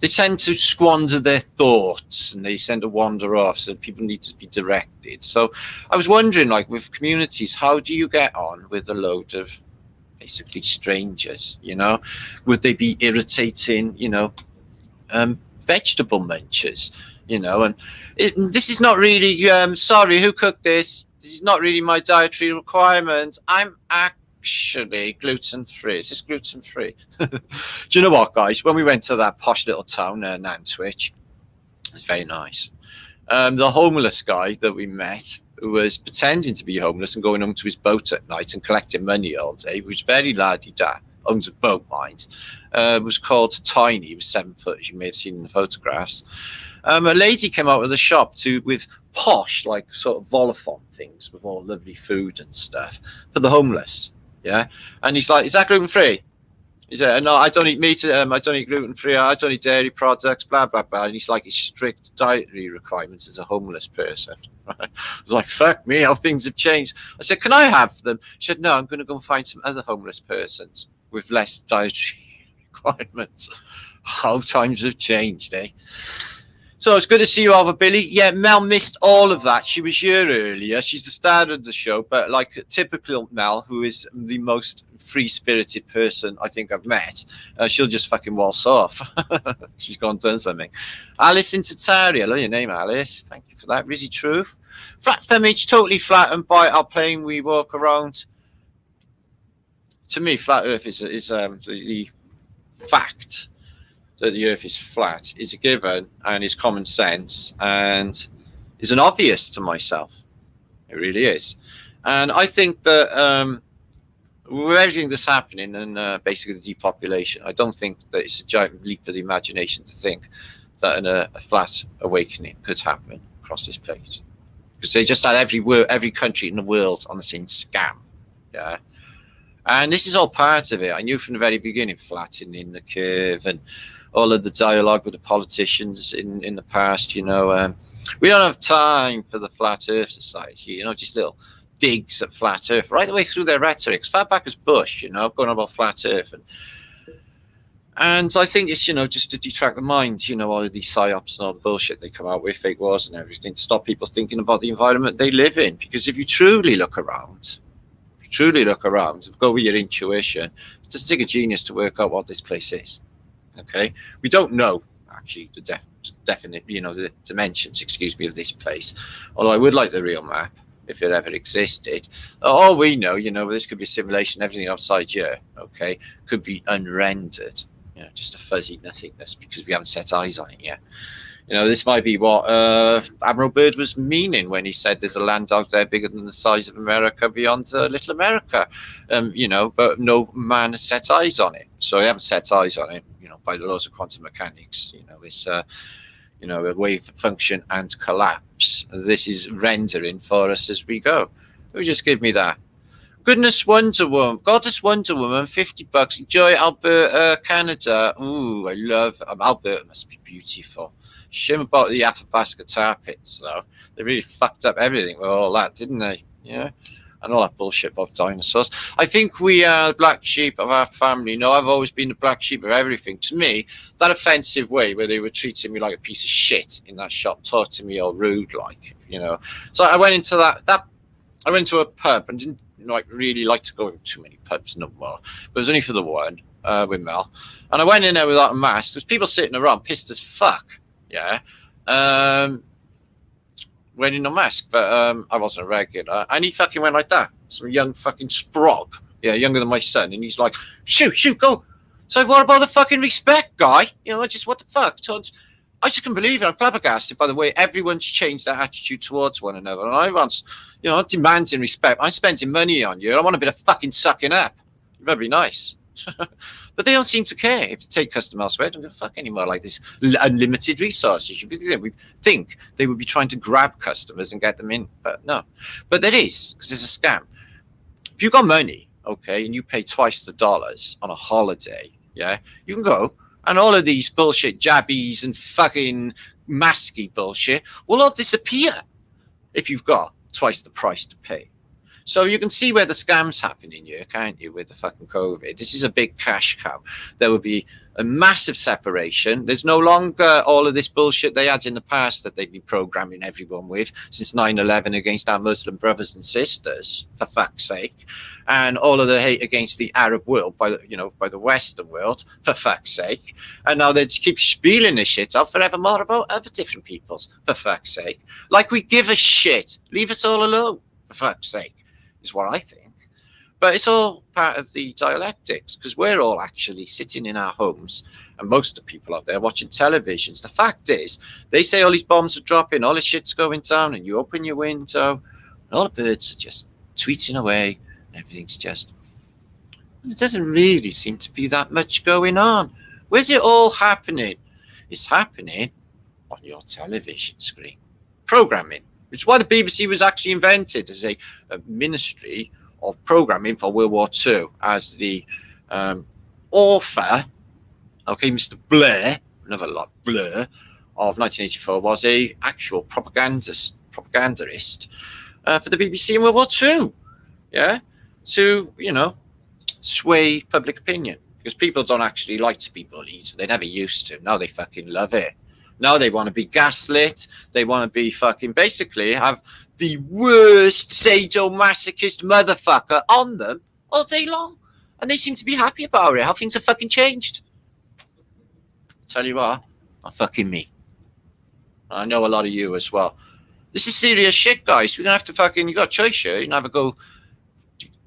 tend to squander their thoughts and they tend to wander off, so people need to be directed. So I was wondering, like with communities, how do you get on with a load of basically strangers, you know? Would they be irritating, you know, vegetable munchers, you know? And this is not really, sorry, who cooked this? This is not really my dietary requirement. I'm actually gluten-free. Is this gluten-free? Do you know what, guys? When we went to that posh little town, Nantwich, it's very nice. The homeless guy that we met, who was pretending to be homeless and going home to his boat at night and collecting money all day, he was very laddie-da, owns a boat, mind. Was called Tiny. He was 7 foot, as you may have seen in the photographs. A lady came out of the shop with posh, like sort of Volafont things with all lovely food and stuff for the homeless. Yeah, and he's like, "Is that gluten free?" He said, "No, I don't eat meat. I don't eat gluten free. I don't eat dairy products." Blah blah blah. And he's like, his strict dietary requirements as a homeless person. Right? I was like, "Fuck me, how things have changed." I said, "Can I have them?" She said, "No, I'm going to go and find some other homeless persons with less dietary requirements." How times have changed, eh? So it's good to see you, Alva Billy. Yeah, Mel missed all of that. She was here earlier. She's the star of the show, but like a typical Mel, who is the most free-spirited person I think I've met, she'll just fucking waltz off. She's gone and done something. Alice in Tatari. I love your name, Alice. Thank you for that. Rizzy Truth. Flat image, totally flattened by our plane we walk around. To me, flat Earth is the fact that the Earth is flat is a given and is common sense and is an obvious to myself. It really is. And I think that with everything that's happening and basically the depopulation, I don't think that it's a giant leap of the imagination to think that a flat awakening could happen across this place. Because they just had every country in the world on the same scam. Yeah. And this is all part of it. I knew from the very beginning, flattening the curve and all of the dialogue with the politicians in the past, you know, we don't have time for the Flat Earth Society, you know, just little digs at Flat Earth, right the way through their rhetoric, as far back as Bush, you know, going on about Flat Earth. And I think it's, you know, just to detract the mind, you know, all of these psyops and all the bullshit they come out with, fake wars and everything, to stop people thinking about the environment they live in. Because if you truly look around, go with your intuition, it doesn't take a genius to work out what this place is. Okay, we don't know actually the definite, you know, the dimensions, excuse me, of this place. Although I would like the real map if it ever existed. All we know, you know, this could be a simulation. Everything outside here, okay, could be unrendered. You know, just a fuzzy nothingness because we haven't set eyes on it yet. You know, this might be what Admiral Byrd was meaning when he said there's a land out there bigger than the size of America beyond Little America, you know, but no man has set eyes on it. So they haven't set eyes on it, you know, by the laws of quantum mechanics. You know, it's, you know, a wave function and collapse. This is rendering for us as we go. Who just give me that? Goodness Wonder Woman, Goddess Wonder Woman, $50. Enjoy Alberta, Canada. Ooh, I love Alberta. Must be beautiful. Shame about the Athabasca tar pits, though. They really fucked up everything with all that, didn't they? Yeah, and all that bullshit about dinosaurs. I think we are the black sheep of our family. No, I've always been the black sheep of everything. To me, that offensive way where they were treating me like a piece of shit in that shop, talking to me all rude, like, you know. So I went into that I went to a pub and didn't really like to go in too many pubs no more. But it was only for the one with Mel. And I went in there without a mask. There's people sitting around pissed as fuck. Yeah. Wearing no mask. But I wasn't a regular. And he fucking went like that. Some young fucking sprog. Yeah, younger than my son. And he's like, shoot, go. So what about the fucking respect, guy? You know, just what the fuck? I just couldn't believe it. I'm flabbergasted by the way everyone's changed their attitude towards one another. And I want, I'm demanding respect. I'm spending money on you. I want a bit of fucking sucking up. You're very nice. But they don't seem to care if you take custom elsewhere. Don't give a fuck anymore like this unlimited resources. We think they would be trying to grab customers and get them in. But no. But there is, because it's a scam. If you've got money, okay, and you pay twice the dollars on a holiday, yeah, you can go. And all of these bullshit jabbies and fucking masky bullshit will all disappear if you've got twice the price to pay. So you can see where the scam's happening here, can't you, with the fucking COVID? This is a big cash cow. There will be a massive separation. There's no longer all of this bullshit they had in the past that they've been programming everyone with since 9/11 against our Muslim brothers and sisters, for fuck's sake. And all of the hate against the Arab world by the Western world, for fuck's sake. And now they just keep spieling this shit out forevermore about other different peoples, for fuck's sake. Like we give a shit. Leave us all alone, for fuck's sake, is what I think. But it's all part of the dialectics, because we're all actually sitting in our homes, and most of the people out there watching televisions. The fact is, they say all these bombs are dropping, all the shit's going down, and you open your window, and all the birds are just tweeting away, and everything's just... It doesn't really seem to be that much going on. Where's it all happening? It's happening on your television screen. Programming. It's why the BBC was actually invented as a ministry of programming for World War II, as the author, okay, Mr. Blair, another lot Blair, of 1984, was a actual propagandist for the BBC in World War II, yeah, to, sway public opinion, because people don't actually like to be bullied. They never used to. Now they fucking love it. Now they want to be gaslit. They want to be fucking basically have the worst sadomasochist motherfucker on them all day long. And they seem to be happy about it. How things have fucking changed. Tell you what, not fucking me. I know a lot of you as well. This is serious shit, guys. We're going to have to fucking, you got a choice here. You can have a go,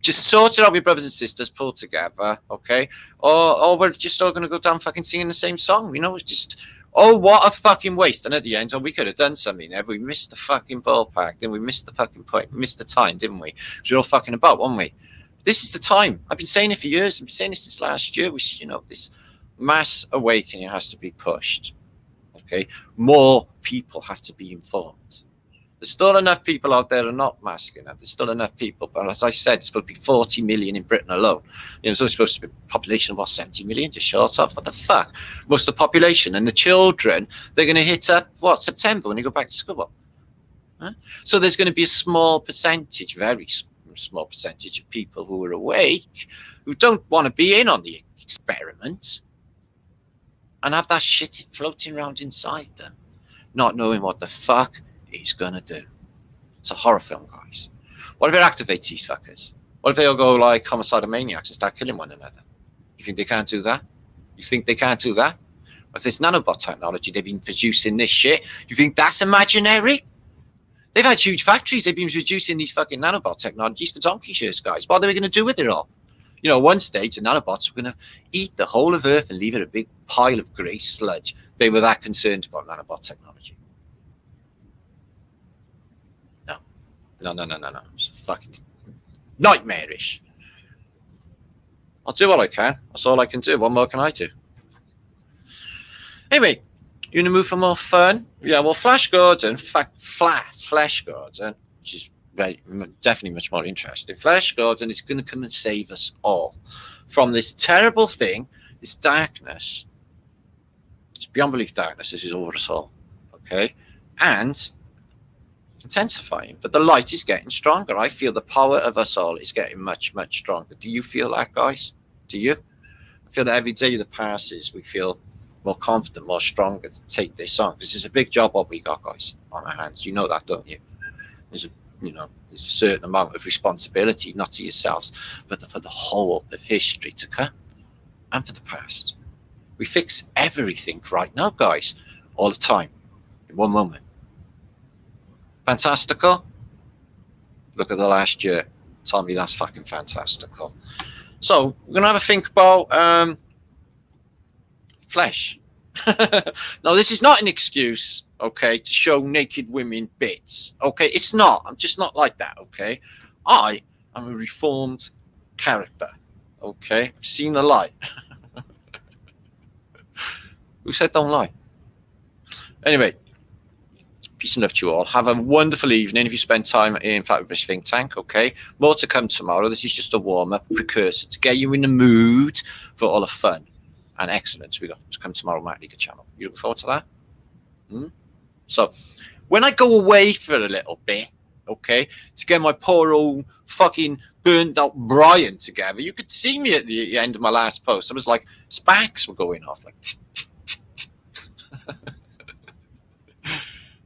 just sort it out with brothers and sisters, pull together, okay? Or we're just all going to go down fucking singing the same song. It's just... Oh, what a fucking waste. And at the end, we could have done something there. We missed the fucking ballpark. Then we missed the fucking point. We missed the time, didn't we? Because we were all fucking about, weren't we? This is the time. I've been saying it for years. I've been saying this since last year. This mass awakening has to be pushed. Okay? More people have to be informed. There's still enough people out there who are not masking up. There's still enough people. But as I said, it's supposed to be 40 million in Britain alone. It's only supposed to be a population of, 70 million? Just short of? What the fuck? Most of the population. And the children, they're going to hit up, September when they go back to school? Huh? So there's going to be a small percentage, very small percentage of people who are awake, who don't want to be in on the experiment and have that shit floating around inside them, not knowing what the fuck he's gonna do. It's a horror film, guys. What if it activates these fuckers? What if they all go like homicidal maniacs and start killing one another? You think they can't do that? You think they can't do that? With this nanobot technology, they've been producing this shit. You think that's imaginary? They've had huge factories. They've been producing these fucking nanobot technologies for donkey years, guys. What are they going to do with it all? One stage, the nanobots were going to eat the whole of Earth and leave it a big pile of grey sludge. They were that concerned about nanobot technology. No. It's fucking nightmarish. I'll do what I can. That's all I can do. What more can I do? Anyway, you in the mood for more fun? Yeah, well, Flash Gordon, Flash Gordon, which is definitely much more interesting. Flash Gordon is going to come and save us all from this terrible thing, this darkness. It's beyond belief darkness. This is over us all. Okay? And intensifying, but the light is getting stronger. I feel the power of us all is getting much, much stronger. Do you feel that, guys? Do you? I feel that every day that passes, we feel more confident, more stronger to take this on, because it's a big job what we got, guys, on our hands. You know that, don't you? There's a you know, there's a certain amount of responsibility, not to yourselves, but for the whole of history to come and for the past. We fix everything right now, guys, all the time, in one moment. Fantastical? Look at the last year. Tell me that's fucking fantastical. So we're gonna have a think about flesh. Now, this is not an excuse, okay, to show naked women bits. Okay, it's not. I'm just not like that. Okay, I am a reformed character. Okay, I've seen the light. Who said don't lie? Anyway, peace and love to you all. Have a wonderful evening if you spend time in Flatastic Think Tank, okay? More to come tomorrow. This is just a warm-up, precursor to get you in the mood for all the fun and excellence we got to come tomorrow on Martin Liedtke Channel. You look forward to that? So, when I go away for a little bit, okay, to get my poor old fucking burned out Brian together, you could see me at the end of my last post. I was like, sparks were going off, like,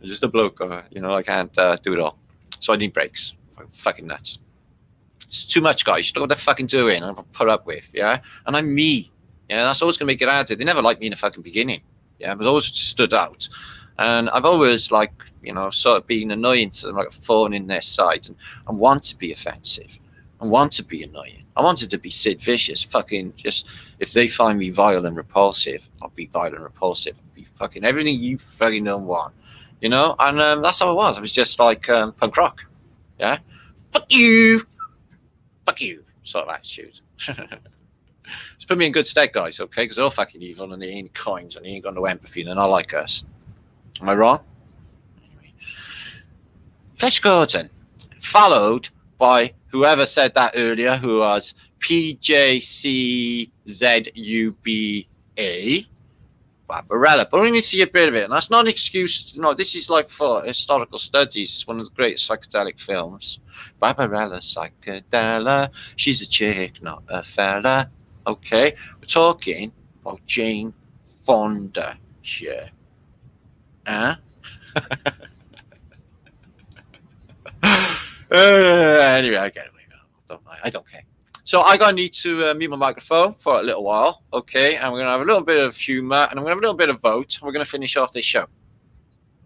just a bloke, you know, I can't do it all. So I need breaks. I'm fucking nuts. It's too much, guys. You don't know what they're fucking doing. I'm put up with, yeah? And I'm me. Yeah, that's always going to make it added. They never liked me in the fucking beginning. Yeah, I've always stood out. And I've always, like, you know, sort of been annoying to them, like a thorn in their side. And I want to be offensive. I want to be annoying. I wanted to be Sid Vicious. Fucking just, if they find me vile and repulsive, I'll be vile and repulsive. I'll be fucking everything you fucking don't want. You know, and that's how it was. I was just like punk rock, yeah. Fuck you, sort of attitude. It's put me in good stead, guys. Okay, because they're all fucking evil and they ain't kind and they ain't got no empathy and they're not like us. Am I wrong? Anyway, Flesh Gordon, followed by whoever said that earlier, who was PJCZUBA. Barbarella, but only see a bit of it, and that's not an excuse. No, this is like for historical studies. It's one of the great psychedelic films. Barbarella, psychedelic. She's a chick, not a fella. Okay, we're talking about Jane Fonda here. Anyway, I get it. I don't care. So I'm going to need to mute my microphone for a little while, okay? And we're going to have a little bit of humor, and I'm going to have a little bit of vote, and we're going to finish off this show.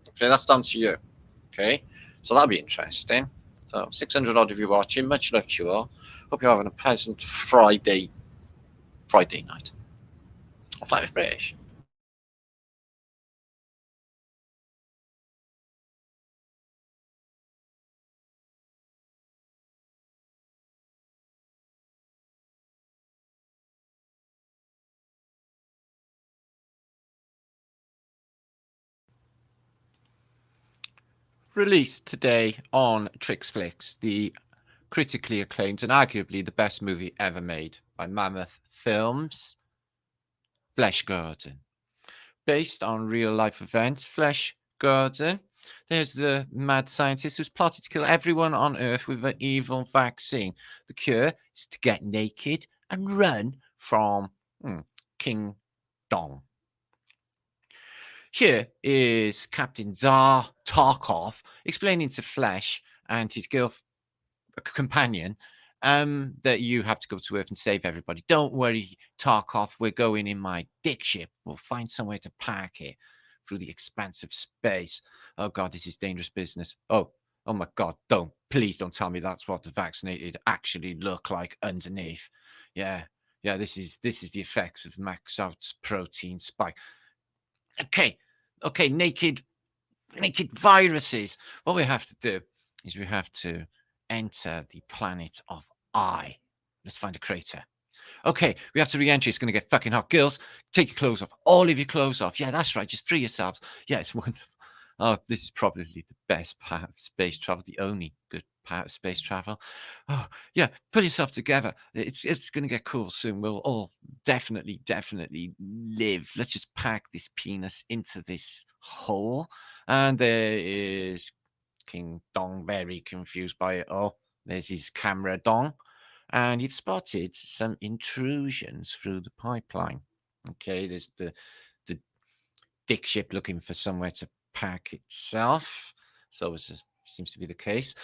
Okay, that's down to you, okay? So that'll be interesting. So 600 odd of you watching. Much love to you all. Hope you're having a pleasant Friday night. Or Flat with British. Released today on Trix Flicks, the critically acclaimed and arguably the best movie ever made by Mammoth Films, Flesh Gordon. Based on real-life events, Flesh Gordon, there's the mad scientist who's plotted to kill everyone on Earth with an evil vaccine. The cure is to get naked and run from King Dong. Here is Captain Tsar Tarkov explaining to Flesh and his companion that you have to go to Earth and save everybody. Don't worry, Tarkov, we're going in my dick ship. We'll find somewhere to park it through the expanse of space. Oh, God, this is dangerous business. Oh, my God, please don't tell me that's what the vaccinated actually look like underneath. Yeah, this is the effects of max out's protein spike. Okay, naked viruses. What we have to do is we have to enter the planet of I. Let's find a crater. Okay, we have to re-enter. It's going to get fucking hot. Girls, take your clothes off. All of your clothes off. Yeah, that's right. Just free yourselves. Yeah, it's wonderful. Oh, this is probably the best part of space travel, the only good part of space travel. Oh, yeah, put yourself together. It's going to get cool soon. We'll all definitely live. Let's just pack this penis into this hole. And there is King Dong, very confused by it all. There's his camera Dong. And you've spotted some intrusions through the pipeline. Okay, there's the dick ship looking for somewhere to pack itself. So it's seems to be the case.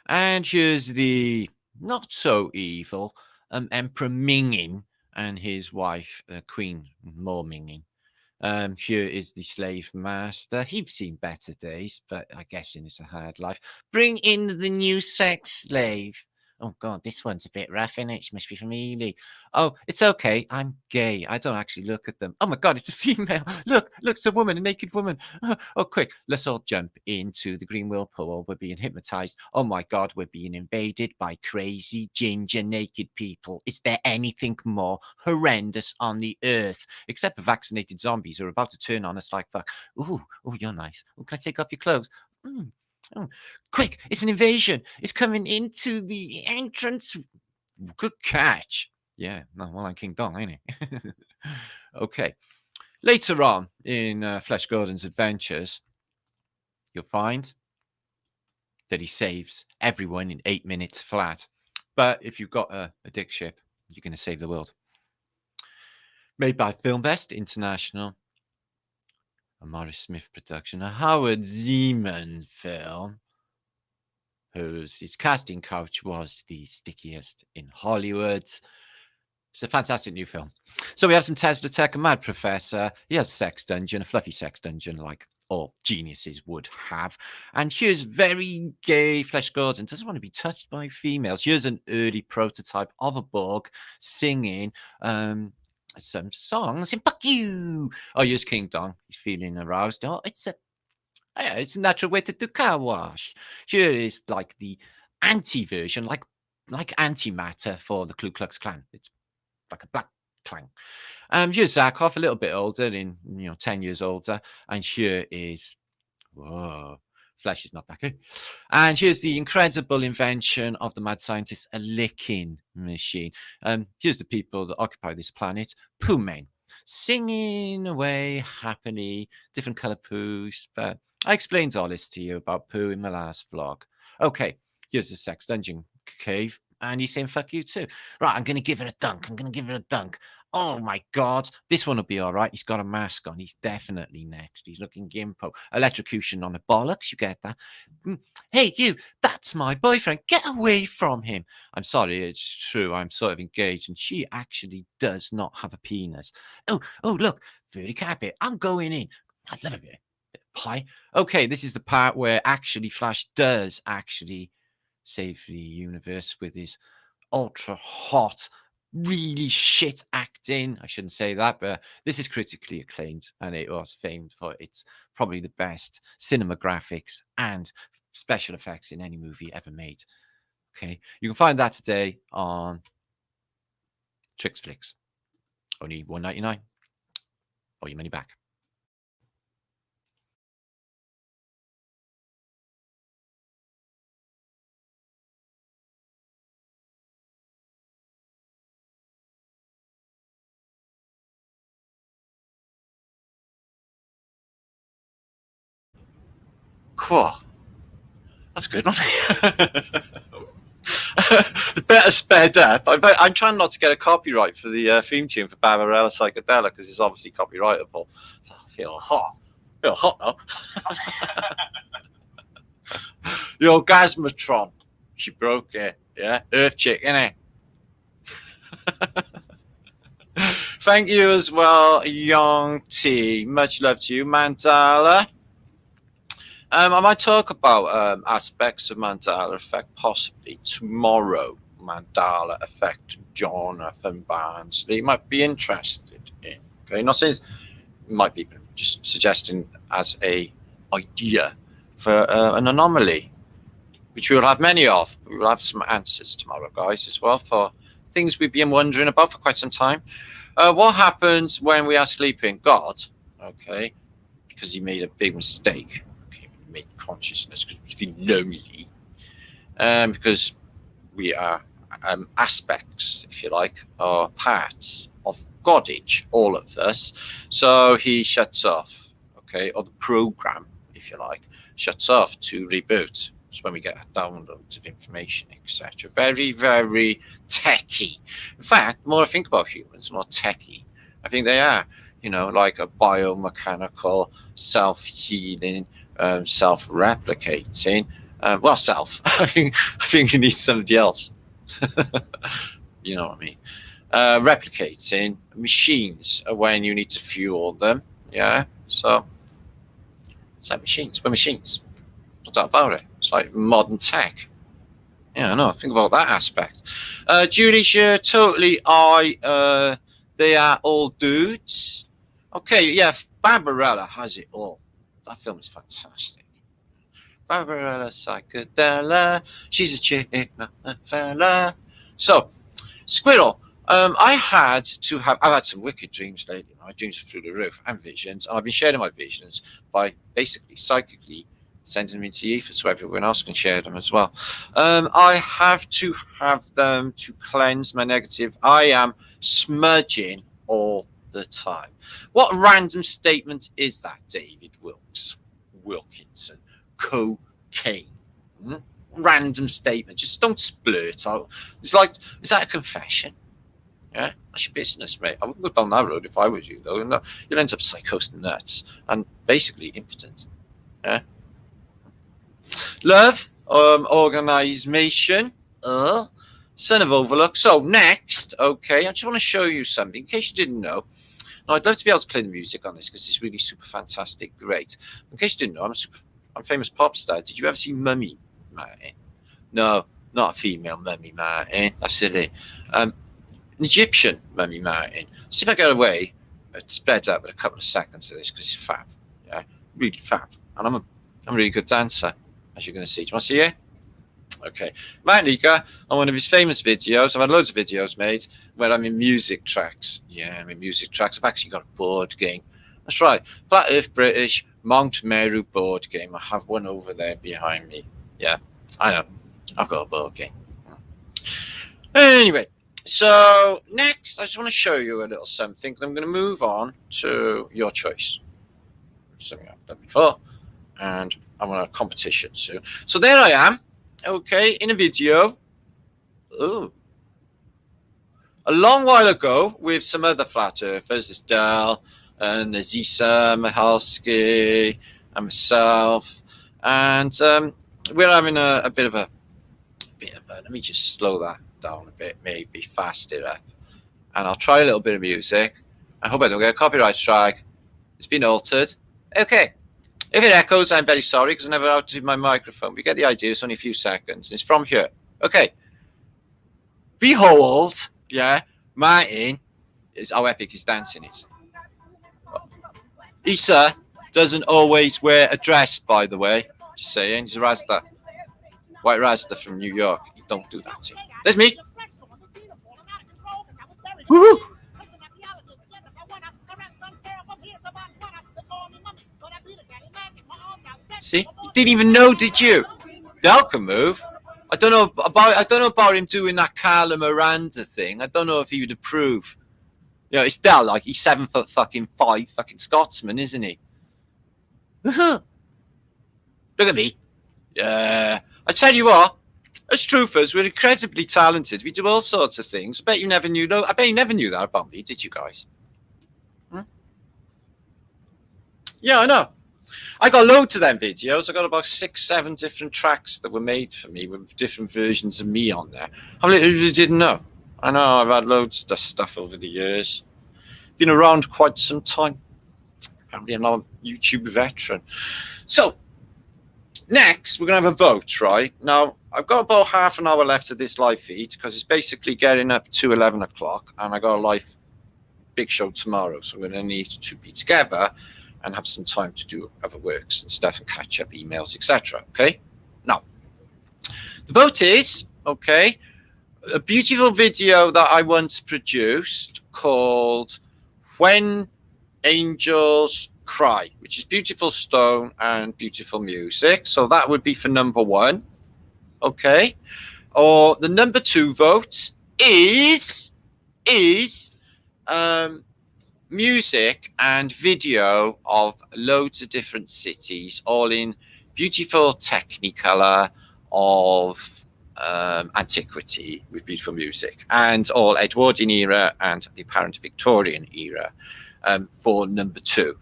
And here's the not so evil Emperor Mingin and his wife, Queen Mo Mingin. Here is the slave master. He's seen better days, but I guess it's a hard life. Bring in the new sex slave. Oh, God, this one's a bit rough, isn't it? She must be from Ely. Oh, it's okay. I'm gay. I don't actually look at them. Oh, my God, it's a female. Look, it's a woman, a naked woman. Oh, quick, let's all jump into the green whirlpool. We're being hypnotized. Oh, my God, we're being invaded by crazy, ginger, naked people. Is there anything more horrendous on the earth? Except for vaccinated zombies who are about to turn on us like fuck. Ooh, you're nice. Ooh, can I take off your clothes? Oh, quick, it's an invasion. It's coming into the entrance. Good catch. Yeah, no, well, I'm King Dong, ain't he? Okay. Later on in Flesh Gordon's adventures, you'll find that he saves everyone in 8 minutes flat. But if you've got a dick ship, you're going to save the world. Made by Filmvest International, a Morris Smith production, a Howard Zeman film, his casting couch was the stickiest in Hollywood. It's a fantastic new film. So we have some Tesla tech, a mad professor. He has a sex dungeon, a fluffy sex dungeon like all geniuses would have. And here's very gay Flesh Gordon. Doesn't want to be touched by females. Here's an early prototype of a Borg singing some songs. And fuck you. Oh, here's King Dong. He's feeling aroused. Oh, it's a natural way to do car wash. Here is like the anti-version, like antimatter for the Ku Klux Klan. It's like a black clan. Here's Zarkov, a little bit older, 10 years older. And here is, whoa, Flesh is not that good. And here's the incredible invention of the mad scientist, a licking machine. Here's the people that occupy this planet, poo men, singing away happily, different color poos. But I explained all this to you about poo in my last vlog. Okay, here's the sex dungeon cave. And he's saying, fuck you too. Right, I'm going to give it a dunk. Oh, my God. This one will be all right. He's got a mask on. He's definitely next. He's looking gimpo. Electrocution on the bollocks. You get that? Hey, you. That's my boyfriend. Get away from him. I'm sorry. It's true. I'm sort of engaged. And she actually does not have a penis. Oh, look. 30 carpet. I'm going in. I love a bit of pie. Okay, this is the part where actually Flash does actually save the universe with his ultra hot, really shit acting. I shouldn't say that, but this is critically acclaimed and it was famed for its probably the best cinema graphics and special effects in any movie ever made. Okay, you can find that today on Trix Flicks. Only $1.99 or your money back. Cool. That's good, wasn't it? Better sped up. I'm trying not to get a copyright for the theme tune for Barbarella Psychedelic because it's obviously copyrightable. So I feel hot. Now. The Orgasmatron. She broke it. Yeah. Earth chick, innit? Thank you as well, Young T. Much love to you, Mandala. I might talk about aspects of Mandala effect possibly tomorrow. Mandala effect, Jonathan Barnsley might be interested in. Okay, not saying it might be just suggesting as a idea for an anomaly, which we will have many of. We will have some answers tomorrow, guys, as well for things we've been wondering about for quite some time. What happens when we are sleeping? God, okay, because he made a big mistake. Consciousness because we feel lonely, because we are aspects, if you like, or parts of Godage, all of us. So he shuts off, okay, or the program, if you like, shuts off to reboot. It's when we get downloads of information, etc. Very, very techy. In fact, the more I think about humans, the more techy I think they are. Like a biomechanical, self-healing, self-replicating Well, self. I think you need somebody else. You know what I mean? Replicating machines are when you need to fuel them. Yeah. So it's like machines. We're machines. No doubt about it. It's like modern tech. Yeah, I know. Think about that aspect. Julie's totally they are all dudes. Okay, yeah, Barbarella has it all. That film is fantastic. Barbarella Psychedella. She's a chick, not a fella. So, Squirrel. I've had some wicked dreams lately. My dreams are through the roof and visions, and I've been sharing my visions by basically psychically sending them into the ether so everyone else can share them as well. I have to have them to cleanse my negative. I am smudging all the time. What random statement is that, David Wilkinson? Cocaine. Random statement. Just don't splurt out. It's like, is that a confession? Yeah, that's your business, mate. I wouldn't go down that road if I was you, though. No, you'll end up psychotic nuts and basically impotent. Yeah. Love, organization, son of Overlook. So next, okay, I just want to show you something in case you didn't know. Now, I'd love to be able to play the music on this because it's really super fantastic, great. In case you didn't know, I'm a famous pop star. Did you ever see Mummy, Martin? No, not a female Mummy, Martin. That's silly. An Egyptian Mummy, Martin. See if I get away. It sped up with a couple of seconds of this because it's fab. Yeah, really fab. And I'm a really good dancer, as you're going to see. Do you want to see it? Okay. Martin Liedtke, on one of his famous videos, I've had loads of videos made where I'm in music tracks. Yeah, I'm in music tracks. I've actually got a board game. That's right. Flat Earth British Mount Meru board game. I have one over there behind me. Yeah, I know. I've got a board game. Anyway, so next, I just want to show you a little something. I'm going to move on to your choice. Something I've done before. And I'm on a competition soon. So there I am. Okay, in a video. Oh. A long while ago with some other flat earthers. There's Dal and there's Isa Mihalski and myself. And we're having a bit of a let me just slow that down a bit, maybe fast it up. And I'll try a little bit of music. I hope I don't get a copyright strike. It's been altered. Okay. If it echoes, I'm very sorry because I never altered my microphone. We get the idea. It's only a few seconds. It's from here. Okay. Behold, yeah, Martin is how epic his dancing is. Isa doesn't always wear a dress, by the way. Just saying. He's a Rasta. White Rasta from New York. You don't do that to him. There's me. Woohoo! See, you didn't even know, did you? Del can move. I don't know about him doing that Carla Miranda thing. I don't know if he would approve. You know, it's Del, like he's 7'5" fucking Scotsman, isn't he? Look at me. Yeah. I tell you what, as truthers, we're incredibly talented. We do all sorts of things. I bet you never knew. I bet you never knew that about me, did you guys? Yeah, I know. I got loads of them videos. I got about 6-7 different tracks that were made for me with different versions of me on there. I literally didn't know. I know I've had loads of stuff over the years. Been around quite some time. Apparently I'm not a YouTube veteran. So, next we're going to have a vote, right? Now, I've got about half an hour left of this live feed because it's basically getting up to 11 o'clock and I got a live big show tomorrow. So we're going to need to be together and have some time to do other works and stuff and catch up emails, etc. Okay? Now, the vote is, okay, a beautiful video that I once produced called When Angels Cry, which is beautiful stone and beautiful music. So that would be for number 1. Okay? Or the number 2 vote is music and video of loads of different cities, all in beautiful technicolor of antiquity with beautiful music, and all Edwardian era and the apparent Victorian era for number 2.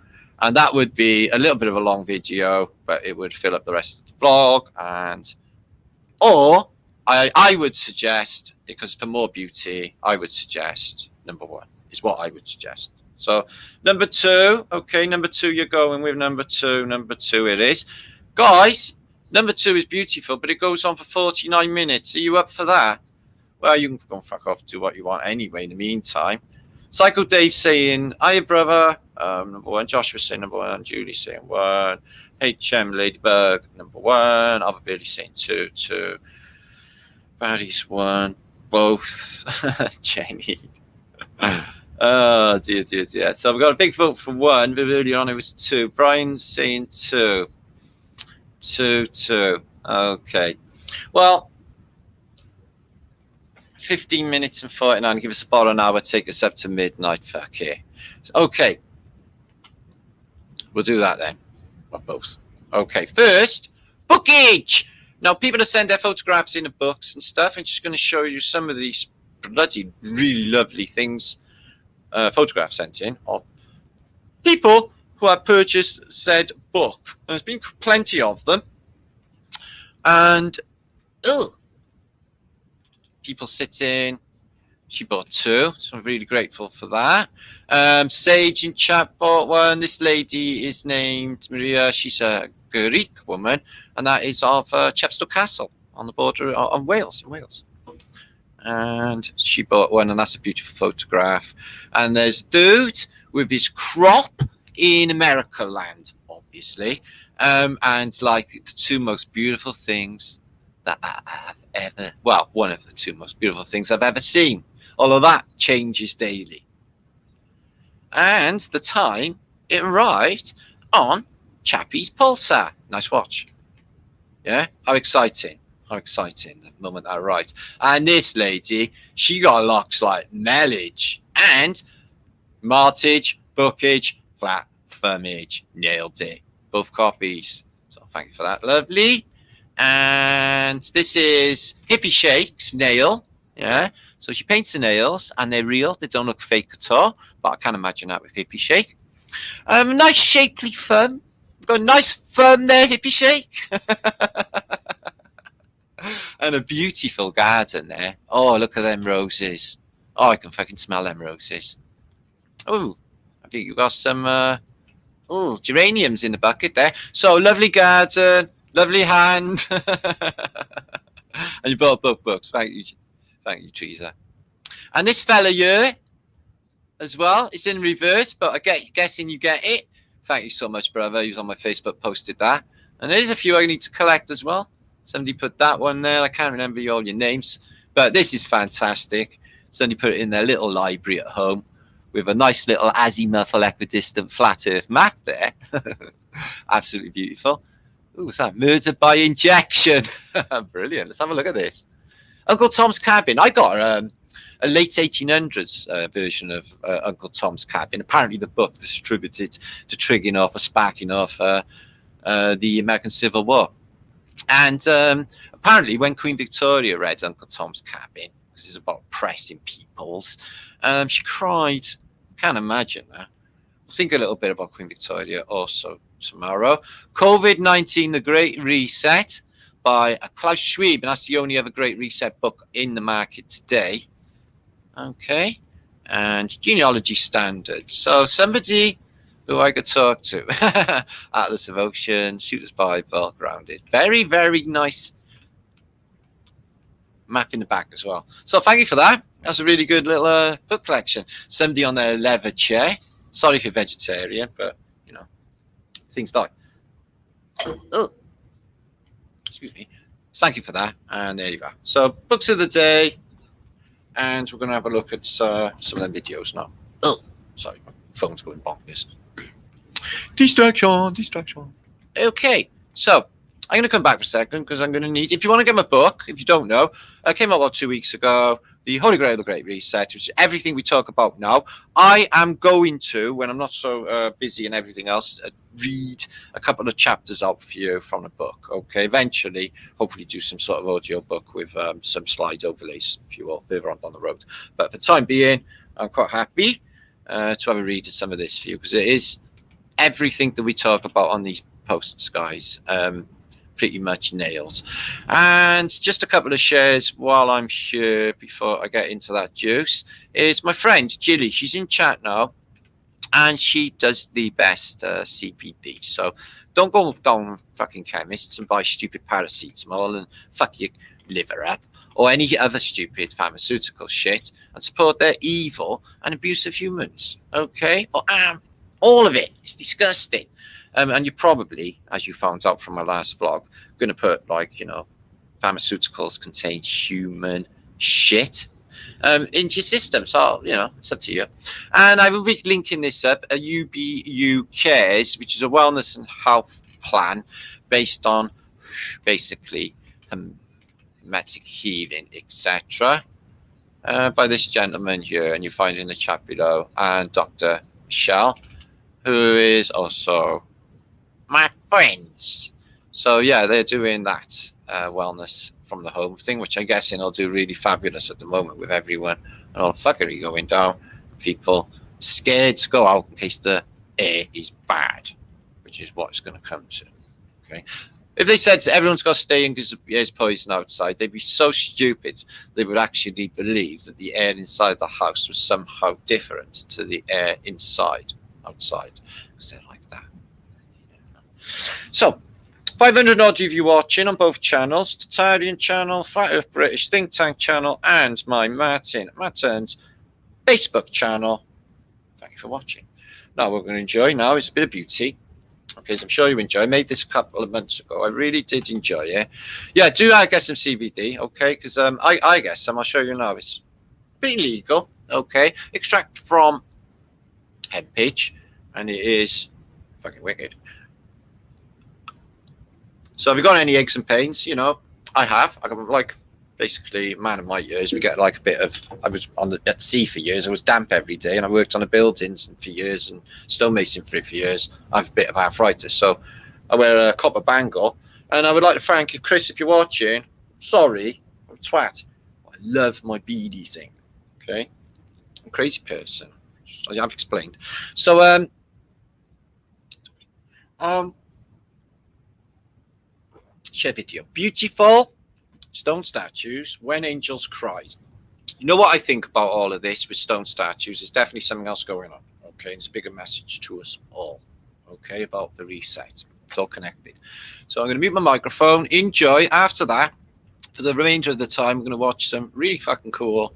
And that would be a little bit of a long video, but it would fill up the rest of the vlog. Or I would suggest, because for more beauty, I would suggest number 1 is what I would suggest. So number 2, okay, number 2, you're going with number 2. Number 2 it is. Guys, number 2 is beautiful, but it goes on for 49 minutes. Are you up for that? Well, you can go and fuck off and do what you want anyway in the meantime. Psycho Dave saying, hiya, brother. Number 1. Joshua saying number 1. Julie saying 1. HM Ladybug, number 1. Other Billy saying 2. Barry's 1. Both. Jenny. Oh, dear. So I've got a big vote for 1, but earlier on it was 2. Brian's saying 2. 2. Okay. Well, 15 minutes and 49. Give us about an hour. Take us up to midnight. Fuck it. Okay. We'll do that then. Or both. Okay. First, bookage. Now, people have sent their photographs in the books and stuff. I'm just going to show you some of these bloody, really lovely things. Photographs sent in of people who have purchased said book. There's been plenty of them. And, people sitting. She bought 2, so I'm really grateful for that. Sage in chat bought 1. This lady is named Maria. She's a Greek woman, and that is of Chepstow Castle on the border of Wales. And she bought 1, and that's a beautiful photograph. And there's dude with his crop in America land, obviously, and like the 2 most beautiful things that I have ever, well, one of the 2 most beautiful things I've ever seen. All of that changes daily. And the time it arrived on Chappie's Pulsar. Nice watch. Yeah, how exciting. The moment that arrived. And this lady, she got locks like Mellage and Martage, Bookage, Flat Firmage. Nailed it. Both copies. So thank you for that. Lovely. And this is Hippie Shake's nail. Yeah. So she paints the nails and they're real. They don't look fake at all. But I can't imagine that with Hippie Shake. Nice shapely thumb. Got a nice thumb there, Hippie Shake. And a beautiful garden there. Oh, look at them roses. Oh, I can fucking smell them roses. Oh, I think you've got some geraniums in the bucket there. So lovely garden, lovely hand. And you bought both books. Thank you, Teresa. And this fella here as well. It's in reverse, but I guessing you get it. Thank you so much, brother. He was on my Facebook, posted that. And there's a few I need to collect as well. Somebody put that one there. I can't remember all your names, but this is fantastic. Somebody put it in their little library at home with a nice little azimuthal equidistant flat earth map there. Absolutely beautiful. Ooh, what's that? Murder by injection. Brilliant. Let's have a look at this. Uncle Tom's Cabin. I got a late 1800s version of Uncle Tom's Cabin. Apparently the book distributed to triggering off or sparking off the American Civil War. And apparently when Queen Victoria read Uncle Tom's Cabin, because it's about oppressing peoples, she cried. Can't imagine that. We'll think a little bit about Queen Victoria also tomorrow. COVID-19, The Great Reset by Klaus Schwab, and that's the only other Great Reset book in the market today. Okay. And Genealogy Standards. So somebody who I could talk to. Atlas of Ocean, Shooter's Bible, Grounded. Very, very nice map in the back as well. So thank you for that. That's a really good little book collection. Somebody on their leather chair. Sorry if you're vegetarian, but, you know, things die. Oh. Excuse me. Thank you for that. And there you go. So books of the day. And we're going to have a look at some of them videos now. Oh, sorry. My phone's going bonkers. Distraction. Okay, so I'm going to come back for a second because I'm going to need, if you want to get my book, if you don't know, I came out about 2 weeks ago, The Holy Grail of the Great Reset, which is everything we talk about now. I am going to, when I'm not so busy and everything else, read a couple of chapters out for you from the book. Okay, eventually, hopefully do some sort of audio book with some slide overlays, if you will, further on down the road. But for the time being, I'm quite happy to have a read of some of this for you because it is everything that we talk about on these posts, guys. Pretty much nails. And just a couple of shares while I'm here before I get into that juice is my friend Jilly. She's in chat now, and she does the best CPD. So don't go down fucking chemists and buy stupid paracetamol and fuck your liver up or any other stupid pharmaceutical shit and support their evil and abusive humans. Okay? Or all of it. It's disgusting. And you probably, as you found out from my last vlog, going to put like, you know, pharmaceuticals contain human shit into your system. So, you know, it's up to you. And I will be linking this up, a UBU Cares, which is a wellness and health plan based on basically hermetic healing, etc. By this gentleman here, and you find in the chat below, and Dr. Michelle, who is also my friends. So yeah, they're doing that wellness from the home thing, which I guess will do really fabulous at the moment with everyone and all the fuckery going down. People scared to go out in case the air is bad, which is what it's going to come to. Okay, if they said everyone's got to stay in because the air's poison outside, they'd be so stupid they would actually believe that the air inside the house was somehow different to the air outside, because they're like that. So, 500 odd of you watching on both channels, Tatarian channel, Flat Earth British Think Tank channel, and my Maturn's Facebook channel. Thank you for watching. Now, what we're going to enjoy now is a bit of beauty. Okay, as I'm sure you enjoy. I made this a couple of months ago. I really did enjoy it. Yeah, do I get some CBD, okay? Because I guess some, I'll show you now. It's pretty legal, okay? Extract from hempage, and it is fucking wicked. So have you got any aches and pains? You know, I have. I got like basically a man of my years. We get like a bit of. I was at sea for years. I was damp every day, and I worked on the buildings for years, and stonemasonry for years. I have a bit of arthritis, so I wear a copper bangle. And I would like to thank you, Chris, if you're watching. Sorry, I'm a twat. I love my beady thing. Okay, I'm a crazy person. As I've explained. So share video. Beautiful stone statues when angels cried. You know what I think about all of this with stone statues? There's definitely something else going on. Okay, it's a bigger message to us all. Okay, about the reset. It's all connected. So I'm going to mute my microphone. Enjoy. After that, for the remainder of the time, we're going to watch some really fucking cool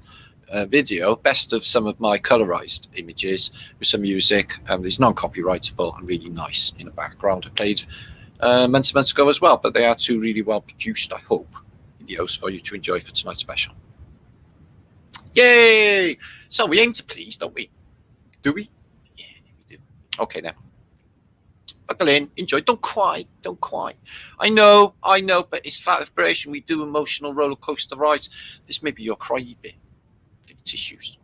video, best of some of my colorized images with some music. It's non-copyrightable and really nice in the background. I played months ago as well, but they are two really well produced, I hope, videos for you to enjoy for tonight's special. Yay! So we aim to please, don't we? Do we? Yeah, we do. Okay then. Buckle in, enjoy. Don't cry. I know, but it's Flat Earth British and we do emotional roller coaster rides. This may be your cryy bit. Tissues.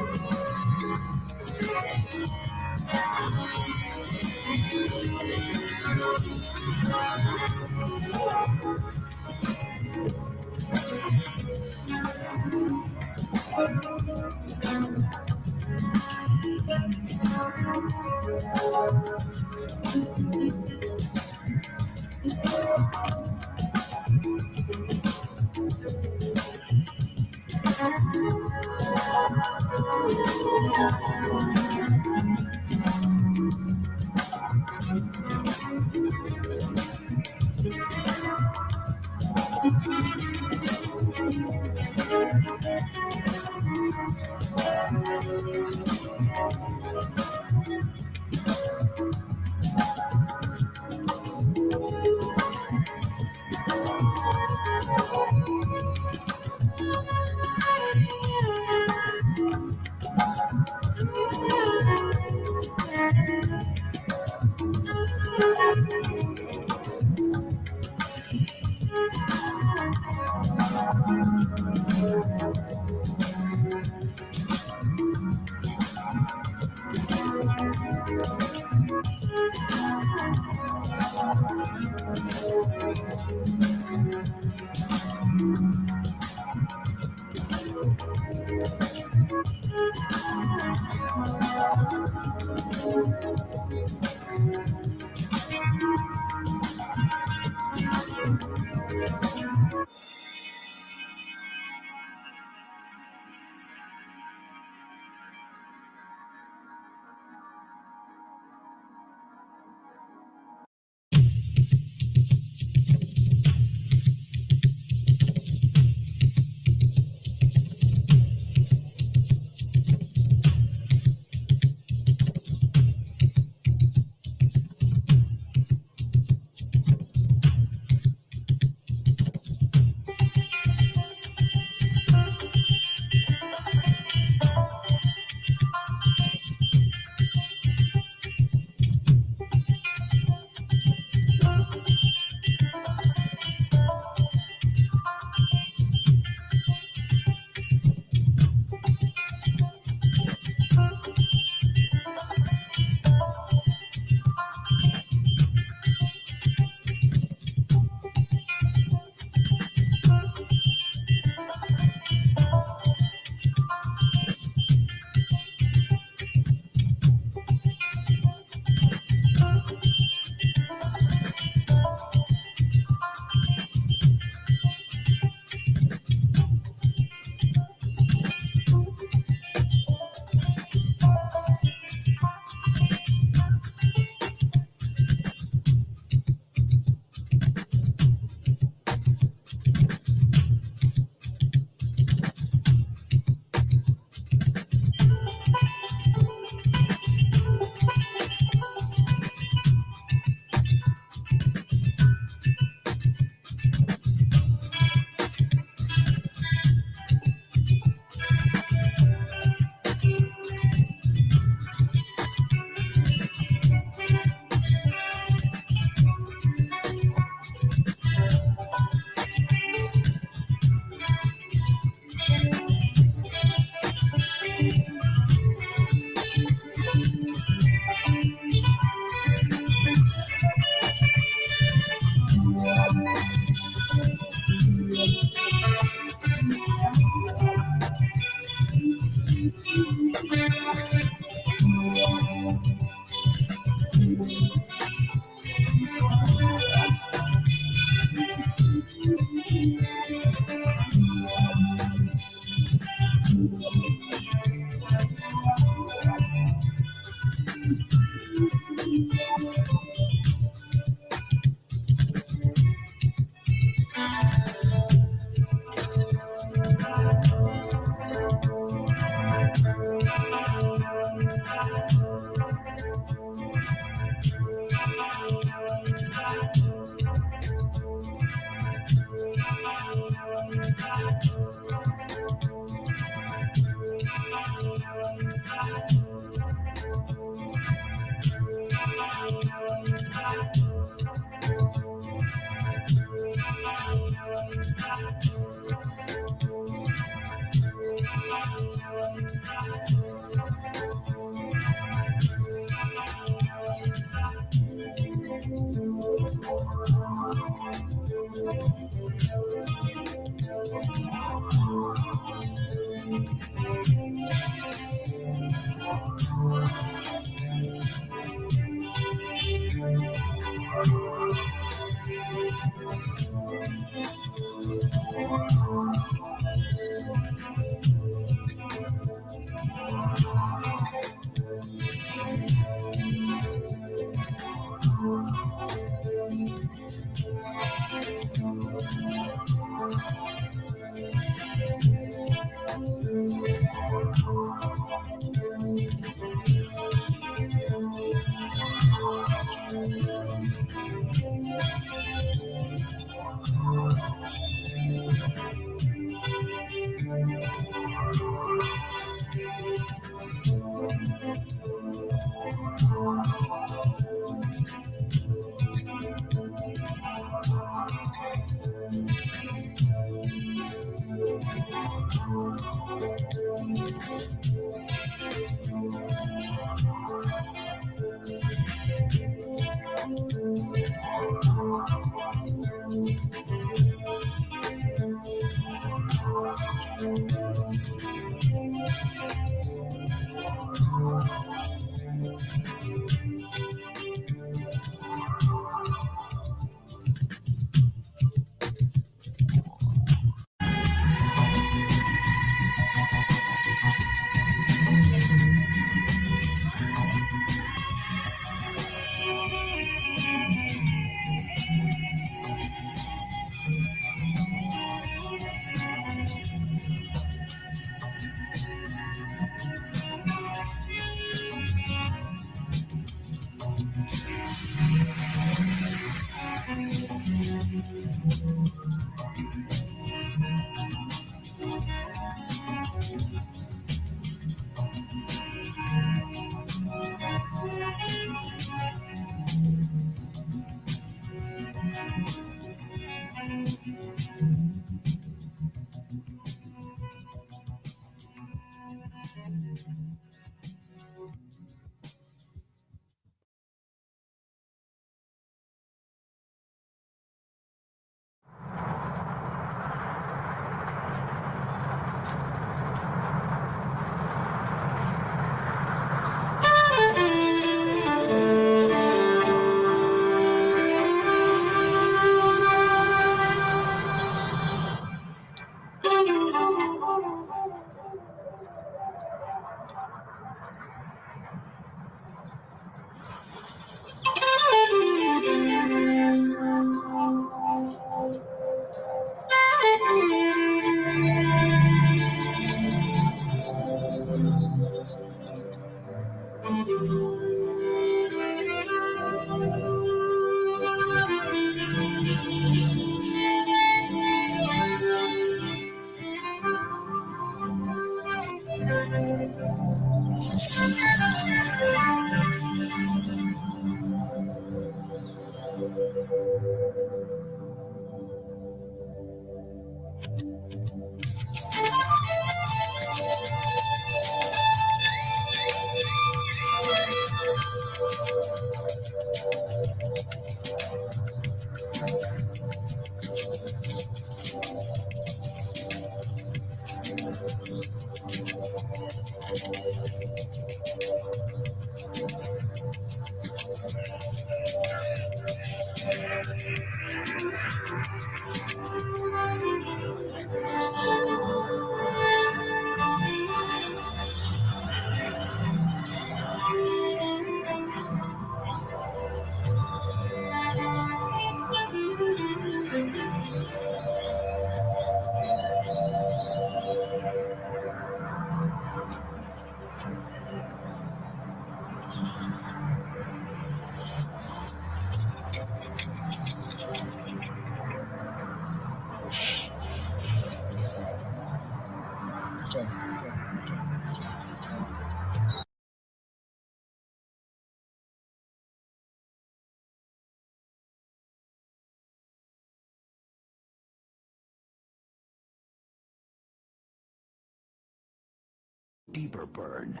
Deeper burn.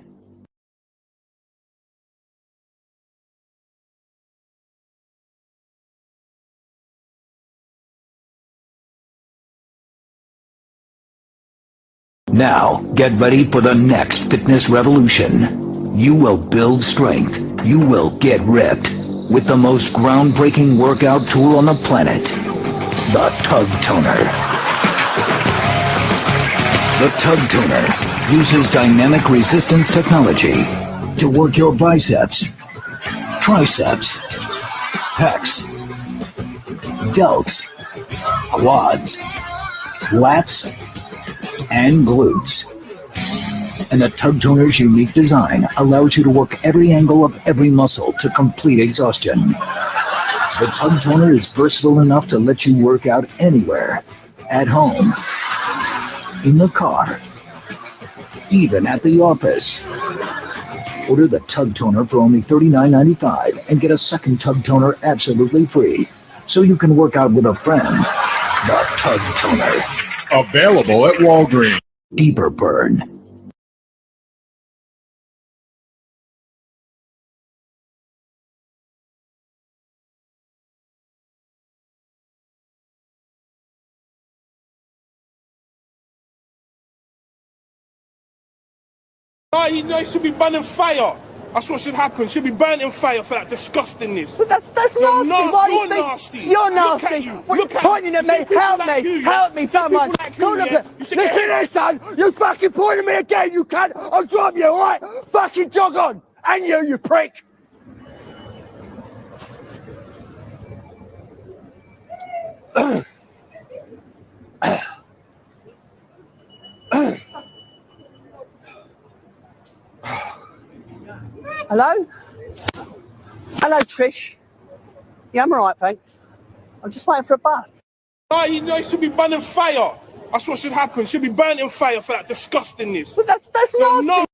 Now, get ready for the next fitness revolution. You will build strength. You will get ripped with the most groundbreaking workout tool on the planet, the Tug Toner. The Tug Toner uses dynamic resistance technology to work your biceps, triceps, pecs, delts, quads, lats, and glutes. And the Tug Toner's unique design allows you to work every angle of every muscle to complete exhaustion. The Tug Toner is versatile enough to let you work out anywhere, at home, in the car, even at the office. Order the Tug Toner for only $39.95 and get a second Tug Toner absolutely free, so you can work out with a friend. The Tug Toner. Available at Walgreens. Deeper burn. Oh, you know, it should be burning fire. That's what should happen. Should be burning fire for that disgustingness. But that's nasty. You're Why you're you think nasty. you're Look at nasty? you. What, Look you're at pointing you. at You me. see people Help like me. you, Help me, You see someone. people like you, Go look yeah? at. You should Listen get- here, son. You fucking pointing at me again. You cunt. I'll drop you, all right? Fucking jog on. And you prick. Hello? Hello, Trish. Yeah, I'm alright, thanks. I'm just waiting for a bus. Oh, you know, it should be burning fire. That's what should happen. Should be burning fire for that disgustingness. But that's You're nasty.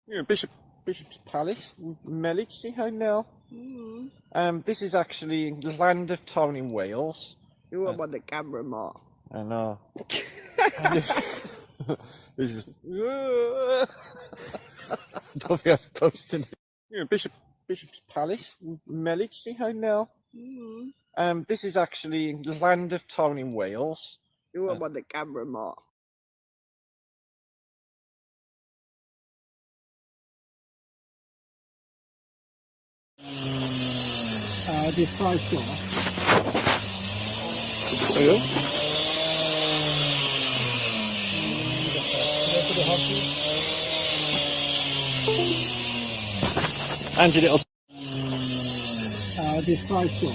Yeah, Bishop's Palace, Melwich, see how now. This is actually the land of town in Wales. You were on the camera, Mark. I know. This is. Don't be posting. Yeah, Bishop's Palace, Melwich, see how now. This is actually the land of town in Wales. You were on the camera, Mark. this five star. And your little. This five star.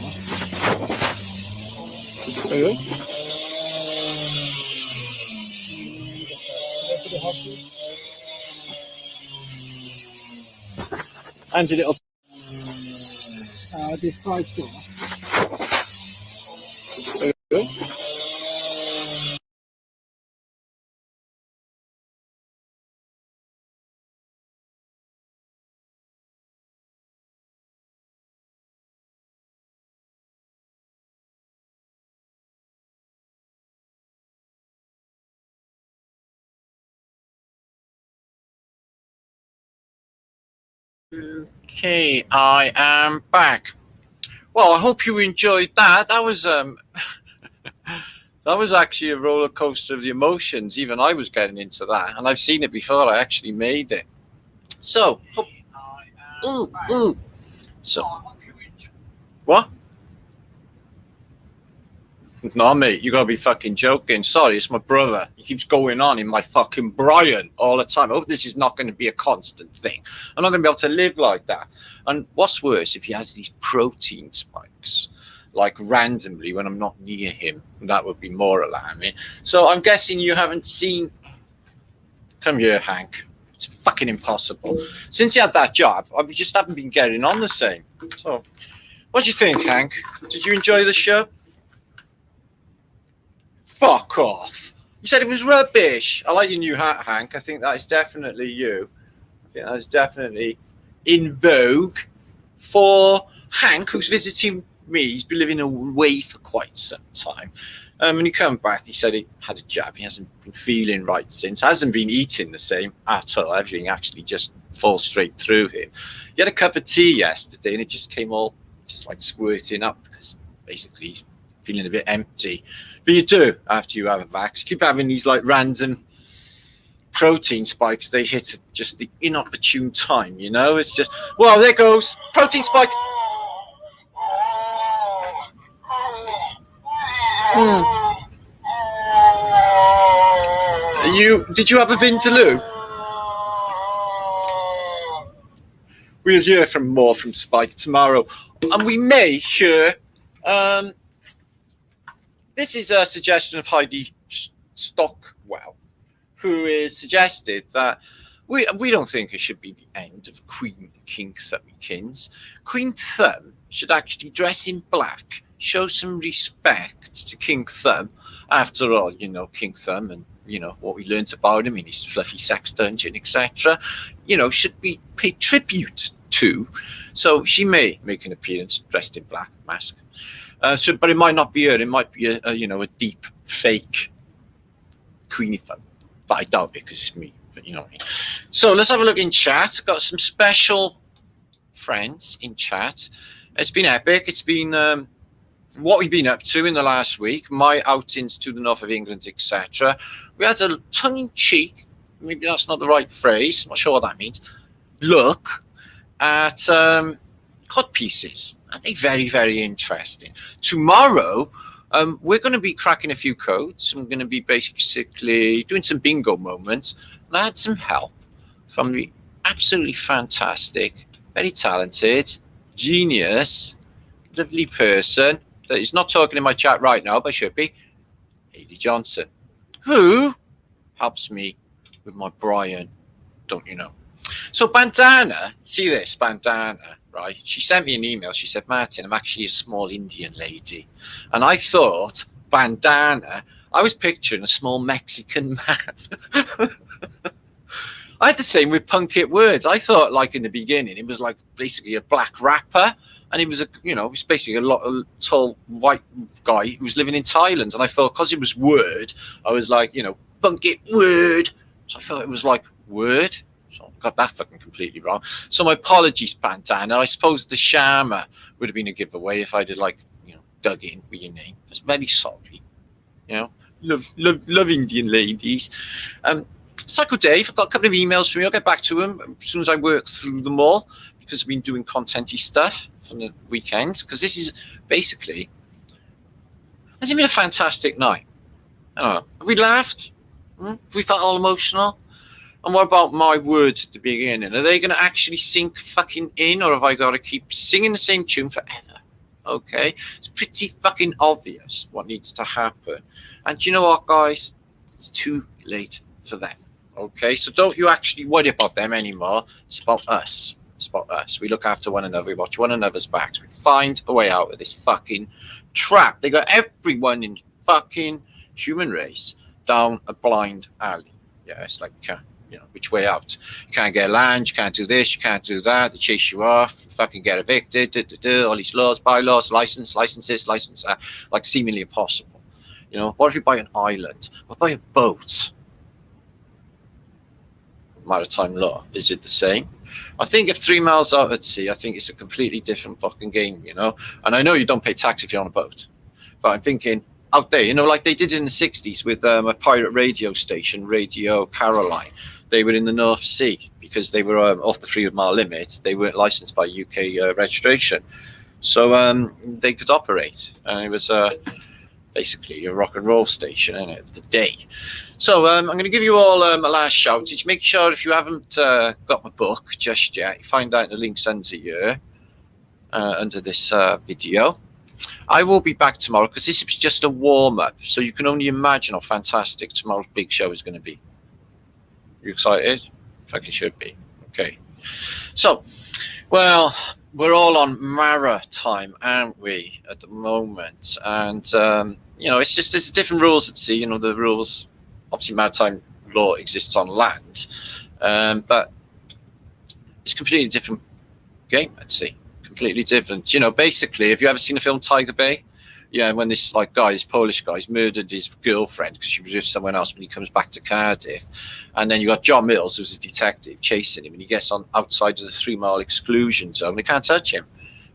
And your little. This five star. Okay, I am back. Well, I hope you enjoyed that. That was that was actually a roller coaster of the emotions. Even I was getting into that, and I've seen it before. I actually made it. So, So, what? No, mate, you gotta be fucking joking. Sorry, it's my brother. He keeps going on in my fucking Brian all the time. I hope this is not going to be a constant thing. I'm not going to be able to live like that. And what's worse, if he has these protein spikes, like randomly when I'm not near him, that would be more alarming. So I'm guessing you haven't seen. Come here, Hank. It's fucking impossible. Since you had that job, I just haven't been getting on the same. So, what do you think, Hank? Did you enjoy the show? Fuck off. You said it was rubbish. I like your new hat, Hank. I think that is definitely you. I think that is definitely in vogue for Hank, who's visiting me. He's been living away for quite some time. When he came back, he said he had a jab. He hasn't been feeling right since. Hasn't been eating the same at all. Everything actually just falls straight through him. He had a cup of tea yesterday, and it just came all just like squirting up because basically he's feeling a bit empty. But you do after you have a vax. Keep having these like random protein spikes. They hit at just the inopportune time, you know? It's just, well, there goes. Protein spike. Did you have a Vindaloo? We'll hear more from Spike tomorrow. And we may hear... this is a suggestion of Heidi Stockwell, who has suggested that we don't think it should be the end of Queen and King Thumbykins. Queen Thumb should actually dress in black, show some respect to King Thumb. After all, you know, King Thumb and, you know, what we learned about him in his fluffy sex dungeon, etc., you know, should be paid tribute to. So she may make an appearance dressed in black, mask. But it might not be her. It might be a deep fake Queenie Thumb. But I doubt it because it's me. But you know what I mean. So let's have a look in chat. I've got some special friends in chat. It's been epic. It's been what we've been up to in the last week. My outings to the north of England, etc. We had a tongue-in-cheek, maybe that's not the right phrase, I'm not sure what that means, look at codpieces. Are they very, very interesting? Tomorrow, we're going to be cracking a few codes. I'm going to be basically doing some bingo moments. And I had some help from the absolutely fantastic, very talented, genius, lovely person that is not talking in my chat right now, but should be, Hayley Johnson, who helps me with my Brian, don't you know? So Bandana, see this, Bandana, right? She sent me an email. She said, Martin, I'm actually a small Indian lady. And I thought, Bandana, I was picturing a small Mexican man. I had the same with Punk It Words. I thought, like in the beginning, it was like basically a black rapper, and he was he was basically a tall white guy who was living in Thailand. And I thought, because it was Word, I was like, Punk It Word. So I thought it was like Word. So I got that fucking completely wrong. So my apologies, Bandana. I suppose the Sharma would have been a giveaway if I did dug in with your name. I was very sorry. Love Indian ladies. Psycho Dave, I've got a couple of emails from you. I'll get back to them as soon as I work through them all because I've been doing contenty stuff. from the weekend, because this is basically, has it been a fantastic night? I don't know. Have we laughed? Have we felt all emotional? And what about my words at the beginning? Are they going to actually sink fucking in, or have I got to keep singing the same tune forever? Okay, it's pretty fucking obvious what needs to happen. And do you know what, guys? It's too late for them. Okay, so don't you actually worry about them anymore. It's about us. It's about us. We look after one another. We watch one another's backs. We find a way out of this fucking trap. They got everyone in fucking human race down a blind alley. Yeah, it's like, which way out? You can't get land, you can't do this, you can't do that. They chase you off, fucking get evicted, all these laws, bylaws, licenses, like seemingly impossible. What if you buy an island? Or buy a boat? Maritime law, is it the same? I think if 3 miles out at sea, I think it's a completely different fucking game, And I know you don't pay tax if you're on a boat, but I'm thinking out there, like they did in the 60s with a pirate radio station, Radio Caroline. They were in the North Sea because they were off the 3 mile limit. They weren't licensed by UK registration. So they could operate. And it was basically a rock and roll station of the day. So I'm going to give you all a last shoutage. Make sure if you haven't got my book just yet, you find out the links under here, under this video. I will be back tomorrow because this is just a warm-up. So you can only imagine how fantastic tomorrow's big show is going to be. You excited? Fucking should be. Okay. So, well, we're all on maritime, aren't we, at the moment? And, it's just, there's different rules at sea. The rules, obviously maritime law exists on land. But it's a completely different game at sea. Completely different. Basically, have you ever seen the film Tiger Bay? Yeah, when this Polish guy's murdered his girlfriend because she was with someone else when he comes back to Cardiff. And then you got John Mills, who's a detective, chasing him, and he gets on outside of the 3 mile exclusion zone. They can't touch him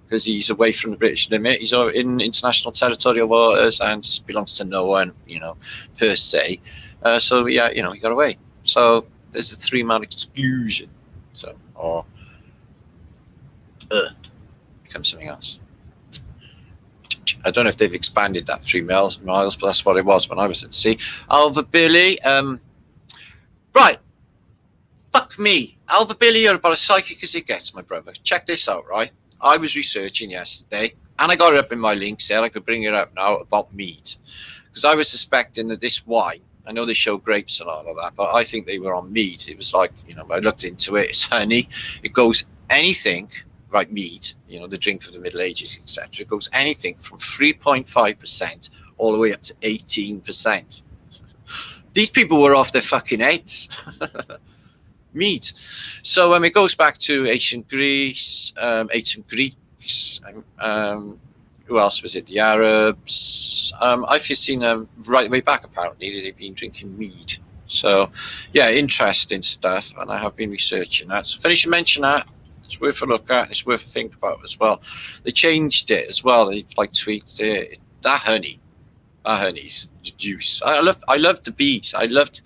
because he's away from the British limit. He's in international territorial waters and just belongs to no one, per se. So, he got away. So there's a 3 mile exclusion. So, becomes something else. I don't know if they've expanded that 3 miles, but that's what it was when I was at sea. Alva Billy, right. Fuck me. Alva Billy, you're about as psychic as it gets, my brother. Check this out, right? I was researching yesterday, and I got it up in my links there. I could bring it up now about mead. Because I was suspecting that this wine, I know they show grapes and all of that, but I think they were on mead. It was like, I looked into it. It's honey. It goes anything. Like mead, the drink of the Middle Ages, etc. It goes anything from 3.5% all the way up to 18%. These people were off their fucking heads. Mead. So it goes back to ancient Greece. Who else was it? The Arabs. I've seen them right way back. Apparently, they've been drinking mead. So, yeah, interesting stuff, and I have been researching that. So, finish and mention that. It's worth a look at, and it's worth a think about as well. They changed it as well. They've tweaked it. That honey's juice. I loved the bees. I loved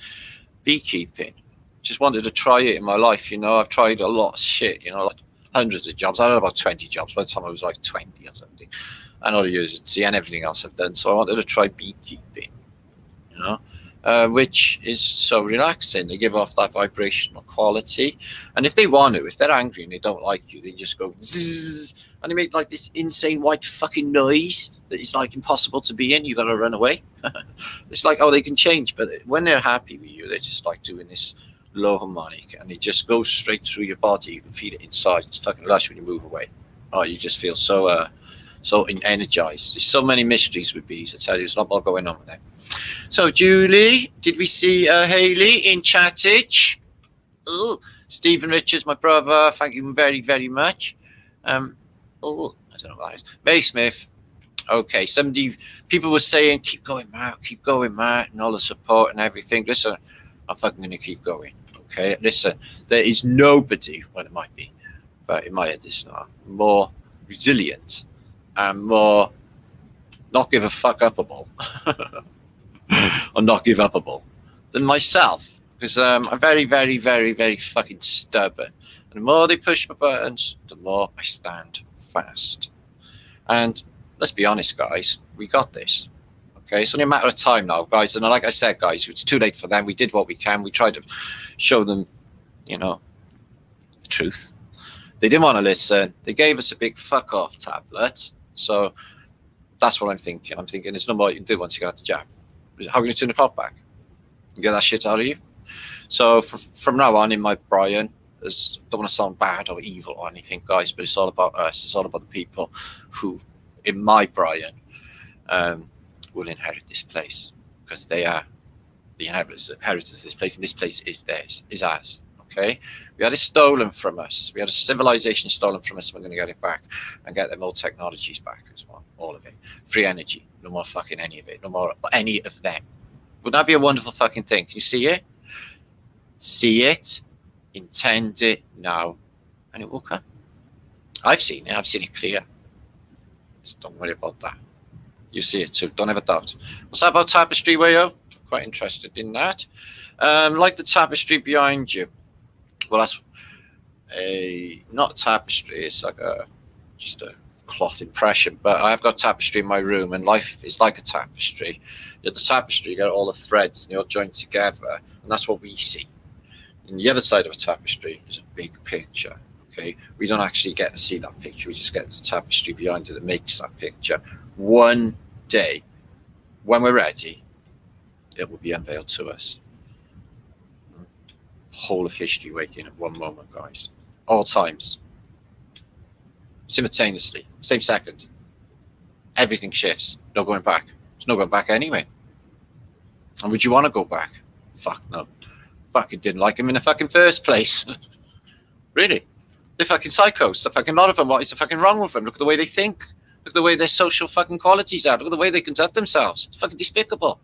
beekeeping. Just wanted to try it in my life. I've tried a lot of shit. Like hundreds of jobs. I had about 20 jobs by the time I was like 20 or something. And all the years at sea and everything else I've done. So I wanted to try beekeeping. Which is so relaxing. They give off that vibrational quality, and if they're angry and they don't like you, they just go zzz, and they make like this insane white fucking noise that is like impossible to be in. You got to run away. It's like, they can change, but when they're happy with you, they're just like doing this low harmonic, and it just goes straight through your body. You can feel it inside. It's fucking lush when you move away. You just feel so energized. There's so many mysteries with bees. I tell you, there's a lot more going on with them. So, Julie, did we see Hayley in Chattage? Oh, Stephen Richards, my brother, thank you very, very much. I don't know what that is. May Smith. Okay, people were saying, keep going, Matt, and all the support and everything. Listen, I'm fucking going to keep going. Okay, listen, there is nobody, well, it might be, but in my head, it's not, more resilient and more not give a fuck upable. Or not give upable than myself, because I'm very, very, very, very fucking stubborn. And the more they push my buttons, the more I stand fast. And let's be honest, guys, we got this. Okay, it's only a matter of time now, guys. And like I said, guys, it's too late for them. We did what we can. We tried to show them, you know, the truth. They didn't want to listen. They gave us a big fuck off tablet. So that's what I'm thinking. I'm thinking there's no more you can do once you got the jab. How can you turn the clock back? You get that shit out of you? So from now on in my Brian, don't want to sound bad or evil or anything, guys, but it's all about us. It's all about the people who, in my Brian, will inherit this place, because they are the inheritors of this place, and this place is theirs, is ours. Okay, we had it stolen from us. We had a civilization stolen from us. And we're going to get it back and get them old technologies back as well, all of it. Free energy, no more fucking any of it, no more any of them. Would that be a wonderful fucking thing? Can you see it? See it, intend it now, and it will come. I've seen it. I've seen it clear. So don't worry about that. You see it too. Don't ever doubt. What's that about tapestry, Wayo? Quite interested in that. Like the tapestry behind you. Well, that's not a tapestry. It's like just a cloth impression. But I've got tapestry in my room, and life is like a tapestry. You have the tapestry, you get all the threads, and they all join together, and that's what we see. And the other side of a tapestry is a big picture. Okay, we don't actually get to see that picture. We just get the tapestry behind it that makes that picture. One day, when we're ready, it will be unveiled to us. Whole of history waiting at one moment, guys. All times. Simultaneously. Same second. Everything shifts. No going back. There's no going back anyway. And would you want to go back? Fuck no. Fucking didn't like him in the fucking first place. Really? They're fucking psychos. The fucking lot of them. What is the fucking wrong with them? Look at the way they think. Look at the way their social fucking qualities are. Look at the way they conduct themselves. It's fucking despicable.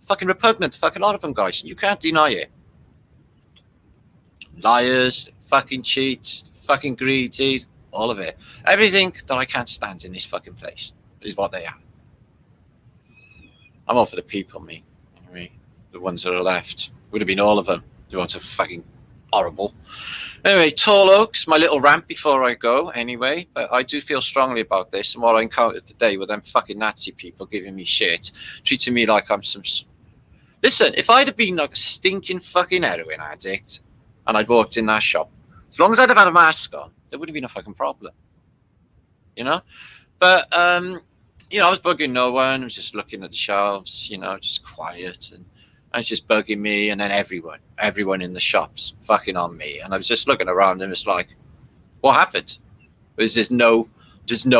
Fucking repugnant. Fucking lot of them, guys. You can't deny it. Liars, fucking cheats, fucking greedy, all of it. Everything that I can't stand in this fucking place is what they are. I'm all for the people, me. Anyway, the ones that are left. Would have been all of them. The ones are fucking horrible. Anyway, Tall Oaks, my little rant before I go, anyway. But I do feel strongly about this, and what I encountered today with them fucking Nazi people giving me shit, treating me like I'm some... Listen, if I'd have been like a stinking fucking heroin addict, and I'd walked in that shop, as long as I'd have had a mask on, there wouldn't have been a fucking problem. You know? But, you know, I was bugging no one. I was just looking at the shelves, you know, just quiet. And it's just bugging me. And then everyone in the shops fucking on me. And I was just looking around and it's like, what happened? Does no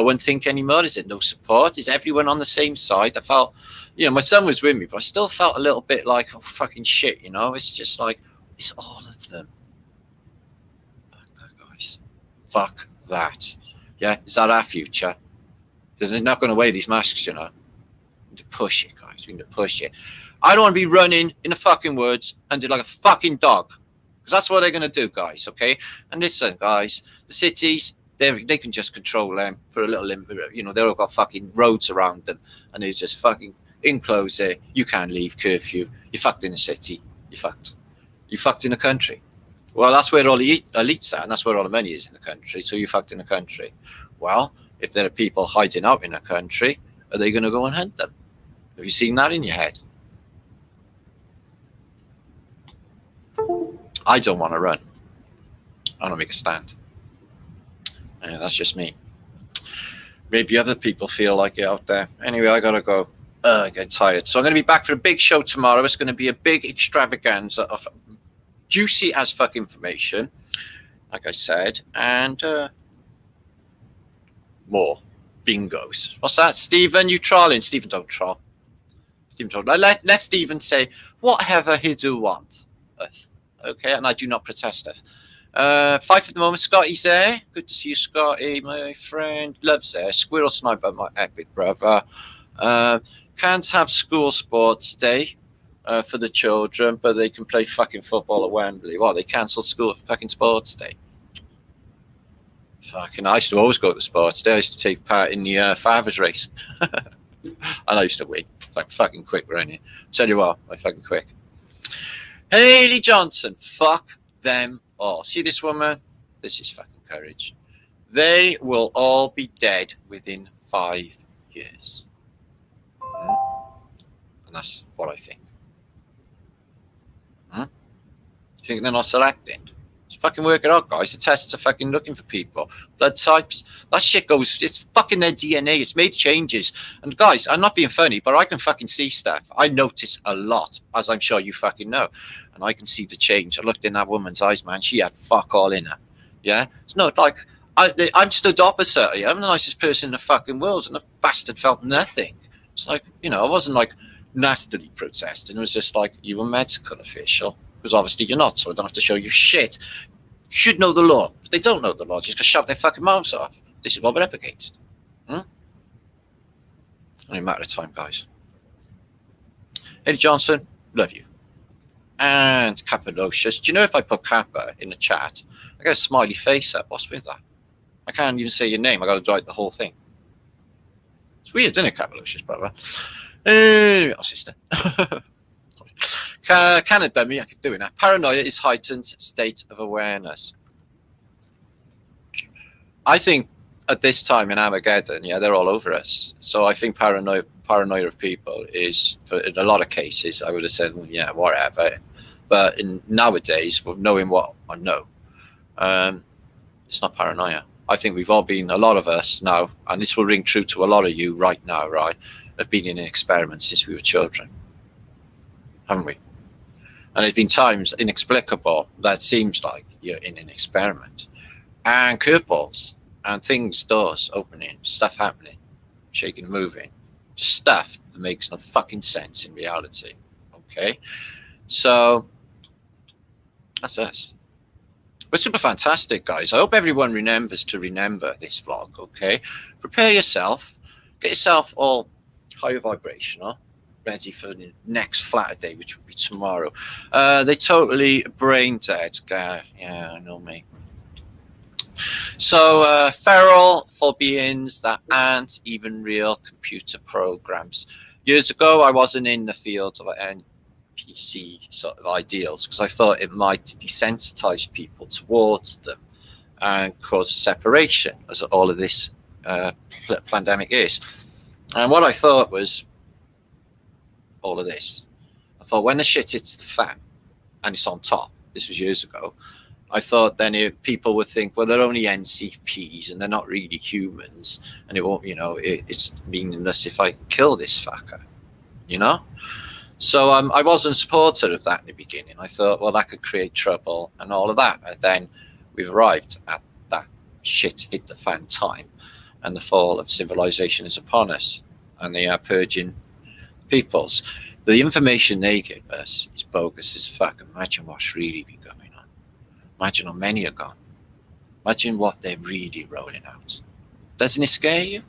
one think anymore? Is it no support? Is everyone on the same side? I felt, you know, my son was with me, but I still felt a little bit like, oh, fucking shit, you know? It's just like, it's all of them. Fuck that, guys. Fuck that. Yeah, is that our future? Because they're not going to wear these masks, you know. We need to push it, guys. We need to push it. I don't want to be running in the fucking woods and do like a fucking dog. Because that's what they're going to do, guys, okay? And listen, guys, the cities, they can just control them for a little, you know, they've all got fucking roads around them. And they just fucking enclose it. You can't leave, curfew. You're fucked in the city. You're fucked. You fucked in the country. Well, that's where all the elites are, and that's where all the money is in the country. So you fucked in the country. Well, if there are people hiding out in the country, are they going to go and hunt them? Have you seen that in your head? I don't want to run. I want to make a stand. And that's just me. Maybe other people feel like it out there. Anyway, I got to go. I'm getting tired. So I'm going to be back for a big show tomorrow. It's going to be a big extravaganza of juicy as fuck information, like I said, and more bingos. What's that? Stephen, you trolling? Stephen, don't troll. Stephen, troll. Let Stephen say whatever he do want. Okay, and I do not protest it. 5 at the moment. Scotty's there. Good to see you, Scotty, my friend. Loves there. Squirrel Sniper, my epic brother. Can't have school sports day for the children, but they can play fucking football at Wembley. Well, they cancelled school fucking sports day. Fucking, I used to always go to the sports day. I used to take part in the father's race. And I used to win. Like fucking quick running. Tell you what, I'm fucking quick. Haley Johnson, fuck them all. See this woman? This is fucking courage. They will all be dead within 5 years. And that's what I think. You think they're not selecting? Just fucking work it out, guys. The tests are fucking looking for people. Blood types. That shit goes, it's fucking their DNA. It's made changes. And guys, I'm not being funny, but I can fucking see stuff. I notice a lot, as I'm sure you fucking know. And I can see the change. I looked in that woman's eyes, man. She had fuck all in her. Yeah? It's not like, I'm stood opposite her. I'm the nicest person in the fucking world, and the bastard felt nothing. It's like, you know, I wasn't like nastily protesting. It was just like, you a medical official? Because obviously you're not, so I don't have to show you shit. You should know the law. But they don't know the law. Just to shove their fucking mouths off. This is what we're up against. Only a matter of time, guys. Eddie Johnson, love you. And Cappadocious. Do you know if I put Kappa in the chat, I get a smiley face up? What's with that? I can't even say your name. I got to write the whole thing. It's weird, isn't it, Cappadocious, brother? Oh, sister. Canada, me, I keep doing that. Paranoia is heightened state of awareness. I think at this time in Armageddon, yeah, they're all over us. So I think paranoia of people is, for in a lot of cases, I would have said, well, yeah, whatever. But nowadays, knowing what I know, it's not paranoia. I think we've all been, a lot of us now, and this will ring true to a lot of you right now, right, have been in an experiment since we were children, haven't we? And there's been times inexplicable that seems like you're in an experiment. And curveballs and things, doors opening, stuff happening, shaking, moving. Just stuff that makes no fucking sense in reality. Okay? So, that's us. We're super fantastic, guys. I hope everyone remembers to remember this vlog, okay? Prepare yourself. Get yourself all higher vibrational. Ready for the next Flatastic, which will be tomorrow. They're totally brain dead, guy. Yeah, I know me. So, feral for beings that aren't even real computer programs. Years ago, I wasn't in the field of NPC sort of ideals because I thought it might desensitize people towards them and cause a separation, as all of this pandemic is. And what I thought was, all of this. I thought when the shit hits the fan and it's on top, this was years ago, I thought then people would think, well, they're only NCPs and they're not really humans, and it won't, you know, it's meaningless if I kill this fucker, you know? So I wasn't a supporter of that in the beginning. I thought, well, that could create trouble and all of that. And then we've arrived at that shit hit the fan time, and the fall of civilization is upon us, and they are purging peoples. The information they give us is bogus as fuck. Imagine what's really been going on. Imagine how many are gone. Imagine what they're really rolling out. Doesn't it scare you?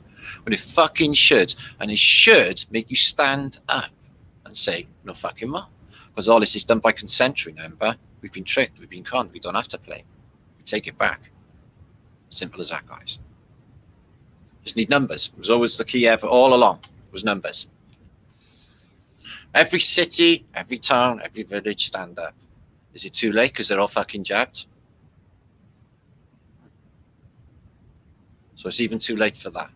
Well, it fucking should. And it should make you stand up and say, no fucking more. Because all this is done by consent, remember? We've been tricked, we've been conned, we don't have to play. We take it back. Simple as that, guys. Just need numbers. It was always the key ever, all along. It was numbers. Every city, every town, every village, stand up. Is it too late because they're all fucking jabbed? So it's even too late for that.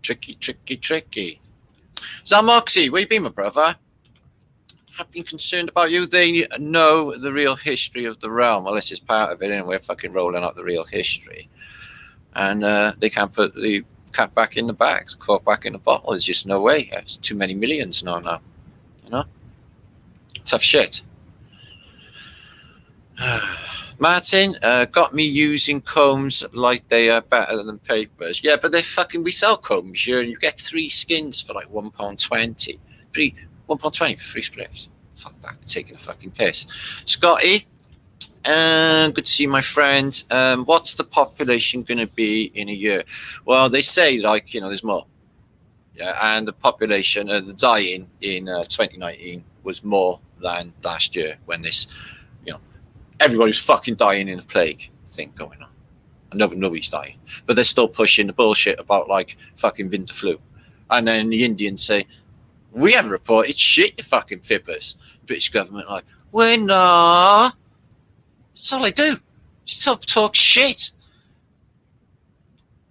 Tricky, tricky, tricky. Zamoxy, where you been, my brother? I've been concerned about you. They know the real history of the realm. Well, this is part of it, and we're fucking rolling out the real history. And they can't put the cat back in the bag, the cork back in the bottle. There's just no way. It's too many millions now. You know? Tough shit. Martin got me using combs like they are better than papers. Yeah, but they're fucking, we sell combs here and you get 3 skins for like £1.20. £1.20 for 3 spliffs. Fuck that, taking a fucking piss. Scotty, good to see you, my friend. What's the population going to be in a year? Well, they say, like, you know, there's more. Yeah, and the population, the dying in 2019 was more than last year when this, you know, everybody's fucking dying in a plague thing going on. And nobody's dying. But they're still pushing the bullshit about, like, fucking winter flu. And then the Indians say, we haven't reported shit, you fucking fibbers. British government like, we're not. That's all they do. Just talk shit.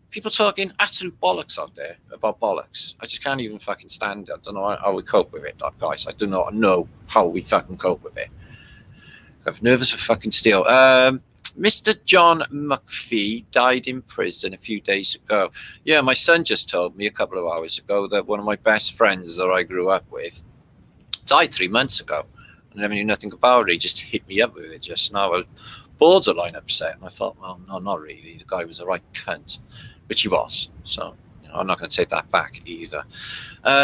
People talking absolute bollocks out there about bollocks. I just can't even fucking stand it. I don't know how we cope with it, guys. I do not know how we fucking cope with it. I'm nervous of fucking steel. Mr. John McPhee died in prison a few days ago. Yeah, my son just told me a couple of hours ago that one of my best friends that I grew up with died 3 months ago. I never knew nothing about it. He just hit me up with it just now. I was borderline upset. And I thought, well, no, not really. The guy was a right cunt, which he was. So, you know, I'm not going to take that back either.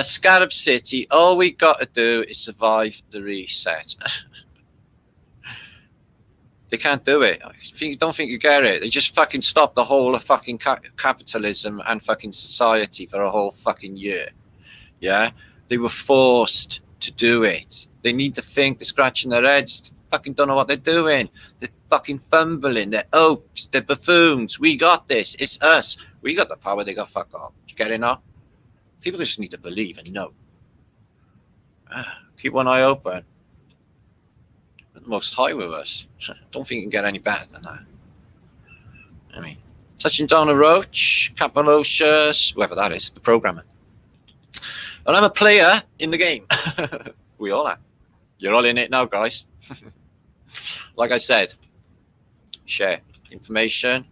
Scarab City, all we got to do is survive the reset. They can't do it. Don't think you get it. They just fucking stopped the whole of fucking capitalism and fucking society for a whole fucking year. Yeah? They were forced to do it. They need to think. They're scratching their heads. They fucking don't know what they're doing. They're fucking fumbling. They're oaks. They're buffoons. We got this. It's us. We got the power. They got fuck off. You get it now? People just need to believe and know. Keep one eye open. Most high with us. Don't think you can get any better than that. I mean, touching down a roach, Capalocious, whoever that is, the programmer. And I'm a player in the game. We all are. You're all in it now, guys. Like I said, share information.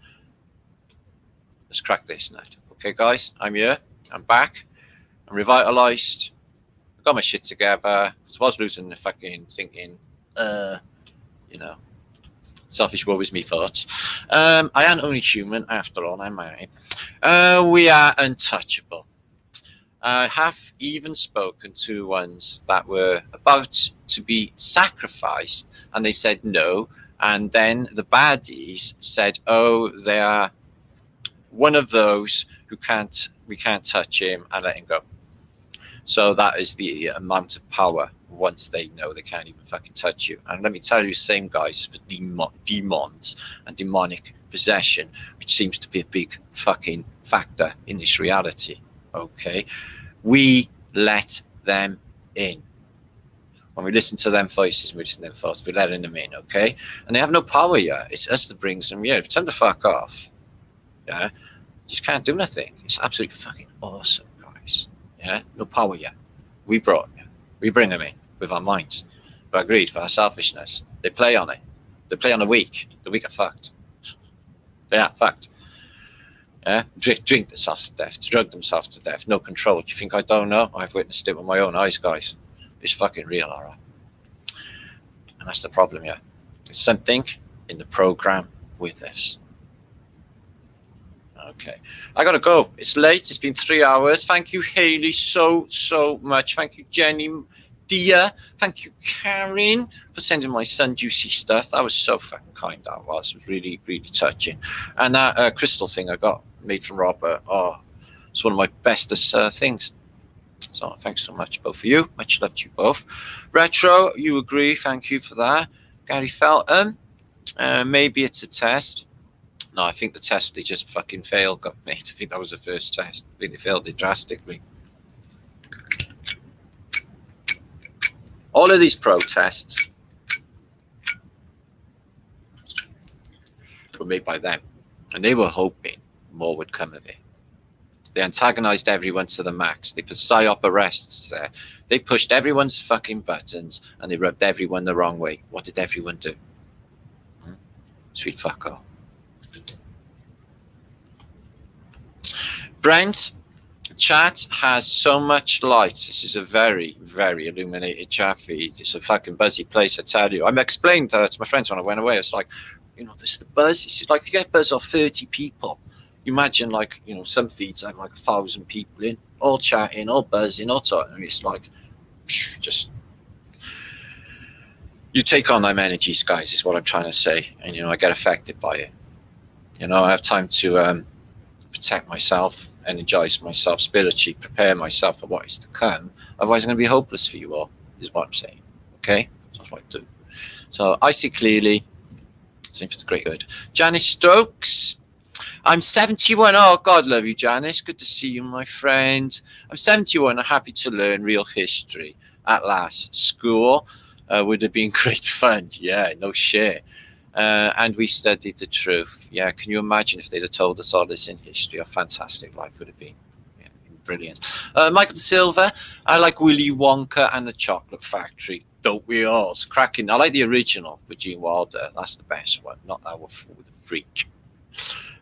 Let's crack this nut. Okay, guys, I'm here. I'm back. I'm revitalized. I got my shit together. Because I was losing the fucking thinking. You know, selfish woe is me thoughts. I am only human after all, am I? We are untouchable. I have even spoken to ones that were about to be sacrificed, and they said no. And then the baddies said, "Oh, they are one of those who we can't touch him and let him go." So that is the amount of power once they know they can't even fucking touch you. And let me tell you, same guys for demons and demonic possession, which seems to be a big fucking factor in this reality. Okay, we let them in. When we listen to them voices, we listen to them thoughts, we're letting them in, okay? And they have no power yet. It's us that brings them here. If it's time to fuck off, yeah, you just can't do nothing. It's absolutely fucking awesome, guys. Yeah, no power yet. We brought them. We bring them in with our minds, for our greed, for our selfishness. They play on it. They play on the weak. The weak are fucked. They are fucked. Yeah, drink themselves to death, drug themselves to death, no control. Do you think I don't know? I've witnessed it with my own eyes, guys. It's fucking real, all right. And that's the problem, yeah. There's something in the program with this. Okay, I gotta go. It's late. It's been 3 hours. Thank you, Haley, so much. Thank you, Jenny, dear. Thank you, Karen, for sending my son juicy stuff. That was so fucking kind. That was. It was really, really touching. And that crystal thing I got made from Robert. Oh, it's one of my bestest things. So thanks so much, both of you. Much love to you both. Retro, you agree? Thank you for that. Gary Felton. Maybe it's a test. No, I think the test they just fucking failed got made. I think that was the first test. I think they failed it drastically. All of these protests were made by them, and they were hoping more would come of it. They antagonized everyone to the max. They put psyop arrests there. They pushed everyone's fucking buttons, and they rubbed everyone the wrong way. What did everyone do? Sweet fucker. Brent, chat has so much light. This is a very, very illuminated chat feed. It's a fucking buzzy place, I tell you. I explained to my friends when I went away. It's like, you know, this is the buzz. It's like if you get buzz off 30 people, you imagine like, you know, some feeds have like 1,000 people in, all chatting, all buzzing, all talking. It's like, just, you take on them energies, guys, is what I'm trying to say. And, you know, I get affected by it. You know, I have time to protect myself, energize myself spiritually, prepare myself for what is to come. Otherwise, I'm going to be hopeless for you all, is what I'm saying. Okay? That's what I do. So I see clearly. Same for the great good. Janice Stokes. I'm 71. Oh, God love you, Janice. Good to see you, my friend. I'm 71 and happy to learn real history at last. School would have been great fun. Yeah, no shit. And we studied the truth. Yeah, can you imagine if they'd have told us all this in history? How fantastic life would have been. Yeah, brilliant. Michael Silver, I like Willy Wonka and the Chocolate Factory. Don't we all? It's cracking. I like the original with Gene Wilder. That's the best one, not that one with the freak.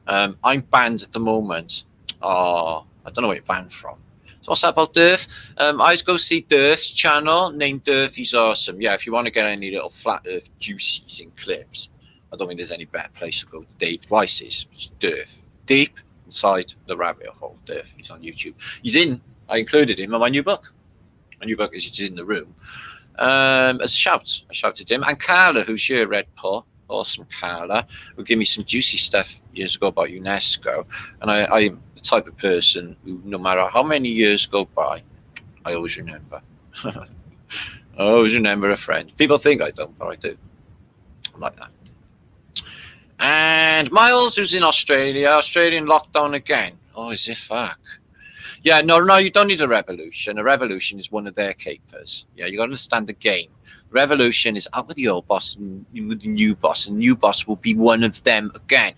I'm banned at the moment. Oh, I don't know where you're banned from. So what's that about Durf? I just go see Durf's channel, named Durf. He's awesome. Yeah, if you want to get any little flat earth juicies in clips, I don't think there's any better place to go to Dave Weiss's, which is Durf. Deep inside the rabbit hole, Durf. He's on YouTube. I included him in my new book. My new book is just in the room. As a shout. I shouted him. And Carla, who's here, Red Paw. Awesome Carla, who gave me some juicy stuff years ago about UNESCO. And I'm the type of person who, no matter how many years go by, I always remember. I always remember a friend. People think I don't, but I do. I'm like that. And Miles, who's in Australia. Australian lockdown again. Oh, is it fuck? Yeah, no, you don't need a revolution. A revolution is one of their capers. Yeah, you got to understand the game. Revolution is out with the old boss and with the new boss, and new boss will be one of them again.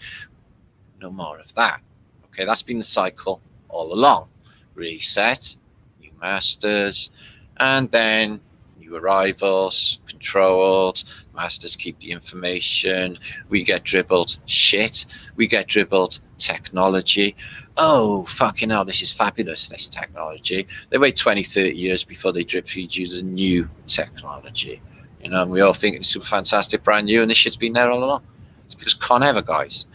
No more of that. Okay, that's been the cycle all along. Reset, new masters, and then new arrivals, controlled. Masters keep the information. We get dribbled shit. We get dribbled technology. Oh, fucking hell, this is fabulous, this technology. They wait 20, 30 years before they drip feed you the new technology. You know, and we all think it's super fantastic, brand new, and this shit's been there all along. It's because con ever, guys.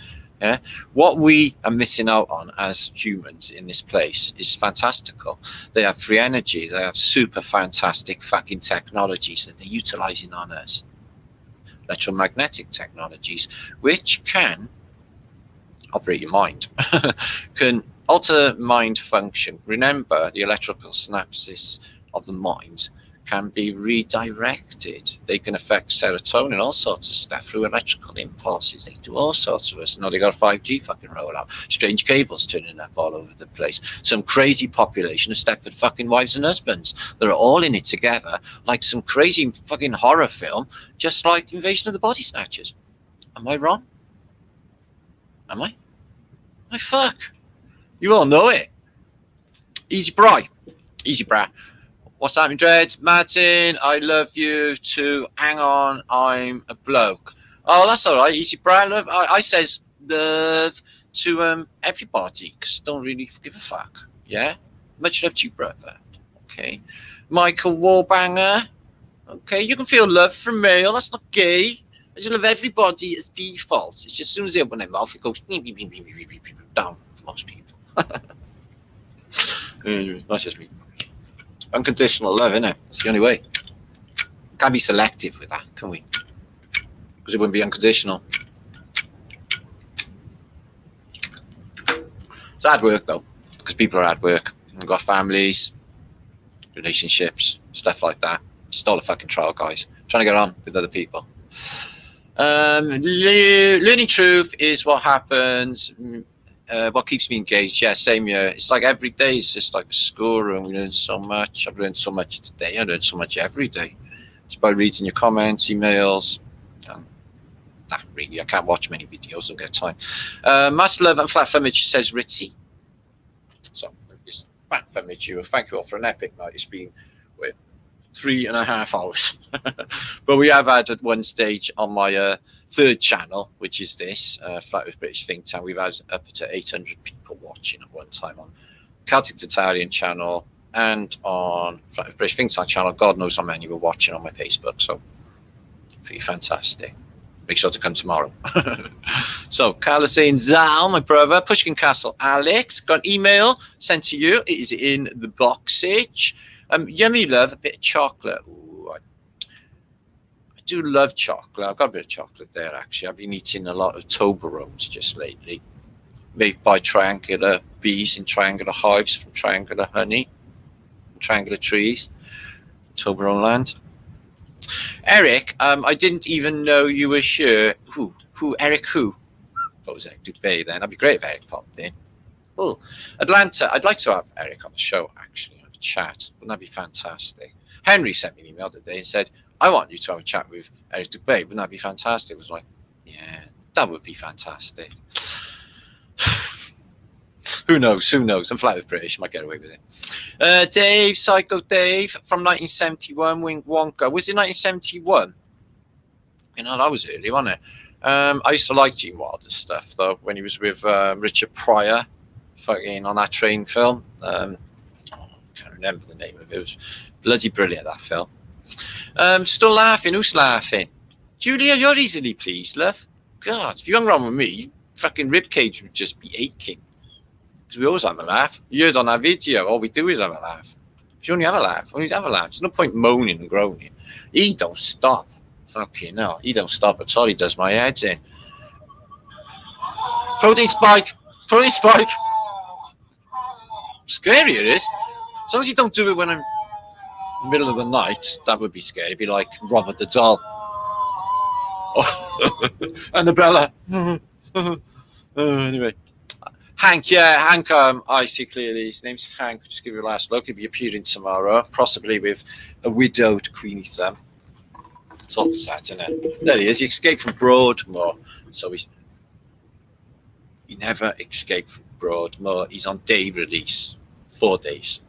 Yeah, what we are missing out on as humans in this place is fantastical. They have free energy. They have super fantastic fucking technologies that they're utilizing on us. Electromagnetic technologies, which can operate your mind, can alter mind function. Remember, the electrical synapses of the mind can be redirected. They can affect serotonin, all sorts of stuff through electrical impulses. They do all sorts of us. Now they got a 5G fucking rollout. Strange cables turning up all over the place. Some crazy population of Stepford fucking wives and husbands. They're all in it together, like some crazy fucking horror film, just like Invasion of the Body Snatchers. Am I wrong? Am I? My fuck. You all know it. Easy bri. Easy bra. What's happening, Dread? Martin, I love you too. Hang on, I'm a bloke. Oh, that's all right. Easy bra. Love. I says love to everybody because don't really give a fuck. Yeah? Much love to you, brother. Okay. Michael Warbanger. Okay, you can feel love from male. That's not gay. I just love everybody as default. It's just as soon as they open their mouth, it goes down for most people. That's just me. Unconditional love, innit? It's the only way. Can't be selective with that, can we? Because it wouldn't be unconditional. It's hard work, though, because people are hard work. We've got families, relationships, stuff like that. It's all a fucking trial, guys. Trying to get on with other people. Learning truth is what happens. What keeps me engaged? Yeah, same year. It's like every day. It's just like a schoolroom. We learn so much. I've learned so much today. I learn so much every day. It's by reading your comments, emails. That really, I can't watch many videos. I don't get time. Mass love and flat fumage says Ritzy. So, it's flat fumage you. Thank you all for an epic night. It's been 3.5 hours. But we have had at one stage on my third channel, which is this Flat Earth British Think Tank, we've had up to 800 people watching at one time on Celtic Tatarian channel and on Flat Earth British Think Tank channel. God knows how many were watching on my Facebook. So pretty fantastic. Make sure to come tomorrow. So Carla saying, Zal, my brother, Pushkin Castle, Alex, got an email sent to you. It is in the boxage. Yummy love, a bit of chocolate. Ooh, I do love chocolate. I've got a bit of chocolate there, actually. I've been eating a lot of Toblerones just lately. Made by triangular bees in triangular hives from triangular honey, triangular trees, Toblerone land. Eric, I didn't even know you were here. Who? Eric who? I thought it was Eric Dubay then. That'd be great if Eric popped in. Oh, Atlanta. I'd like to have Eric on the show, actually. Chat. Wouldn't that be fantastic? Henry sent me an email today and said, I want you to have a chat with Eric Dubay. Wouldn't that be fantastic? I was like, Yeah, that would be fantastic. Who knows? Who knows? I'm flat with British. Might get away with it. Dave, Psycho Dave from 1971. Wing Wonka. Was it 1971? You know, that was early, wasn't it? I used to like Gene Wilder's stuff though when he was with Richard Pryor, fucking on that train film. I can't remember the name of it. It was bloody brilliant, that film. Still laughing? Who's laughing? Julia, you're easily pleased, love. God, if you hung around with me, fucking ribcage would just be aching. Because we always have a laugh. Years on our video, all we do is have a laugh. If you only have a laugh, only have a laugh. There's no point moaning and groaning. He don't stop. Fucking hell, he don't stop at all. He does my head in. Protein spike. Protein spike. Scary it is. As long as you don't do it when I'm in the middle of the night, that would be scary. It'd be like Robert the Doll. Annabella. Anyway. Hank, yeah, Hank, I see clearly. His name's Hank. Just give you a last look. He'll be appearing tomorrow, possibly with a widowed Queenie Thumb. It's all sad, isn't it? There he is. He escaped from Broadmoor. So he never escaped from Broadmoor. He's on day release. 4 days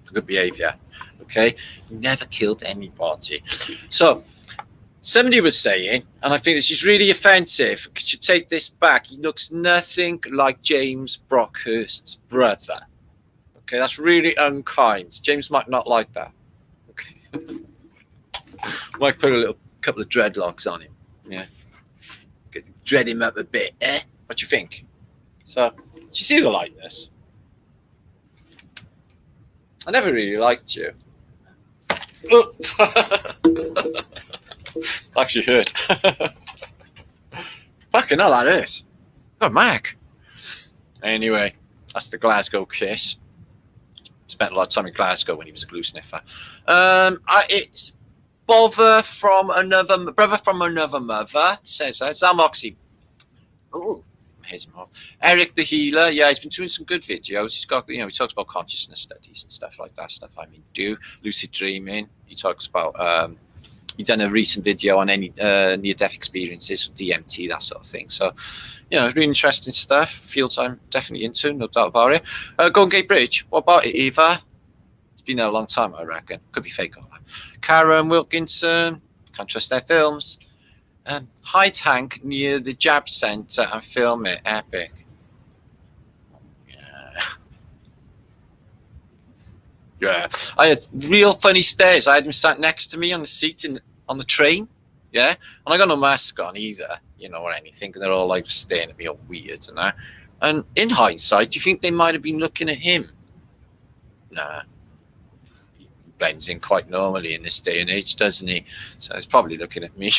for good behaviour. Okay? He never killed anybody. So, somebody was saying, and I think this is really offensive, could you take this back? He looks nothing like James Brockhurst's brother. Okay, that's really unkind. James might not like that. Okay. Might put a couple of dreadlocks on him. Yeah. Dread him up a bit, eh? What do you think? So, do you see the likeness? I never really liked you. Oh. Actually hurt. Fucking hell, that hurt. Oh, Mac. Anyway, that's the Glasgow kiss. Spent a lot of time in Glasgow when he was a glue sniffer. It's brother from another mother says that. Zamoxy. Ooh, here's him off. Eric the Healer. Yeah, he's been doing some good videos. He's got, he talks about consciousness studies and stuff like that. Stuff I mean, lucid dreaming. He talks about. He's done a recent video on any near-death experiences, DMT, that sort of thing. So, really interesting stuff. Fields I'm definitely into, no doubt about it. Golden Gate Bridge, what about it, Eva? It's been there a long time, I reckon. Could be fake, all that. Karen Wilkinson, can't trust their films. High tank near the Jab Centre and film it, epic. Yeah, I had real funny stares. I had him sat next to me on the seat on the train. Yeah, and I got no mask on either, or anything. And they're all like staring at me all weird and that. And in hindsight, do you think they might have been looking at him? Nah, he blends in quite normally in this day and age, doesn't he? So he's probably looking at me.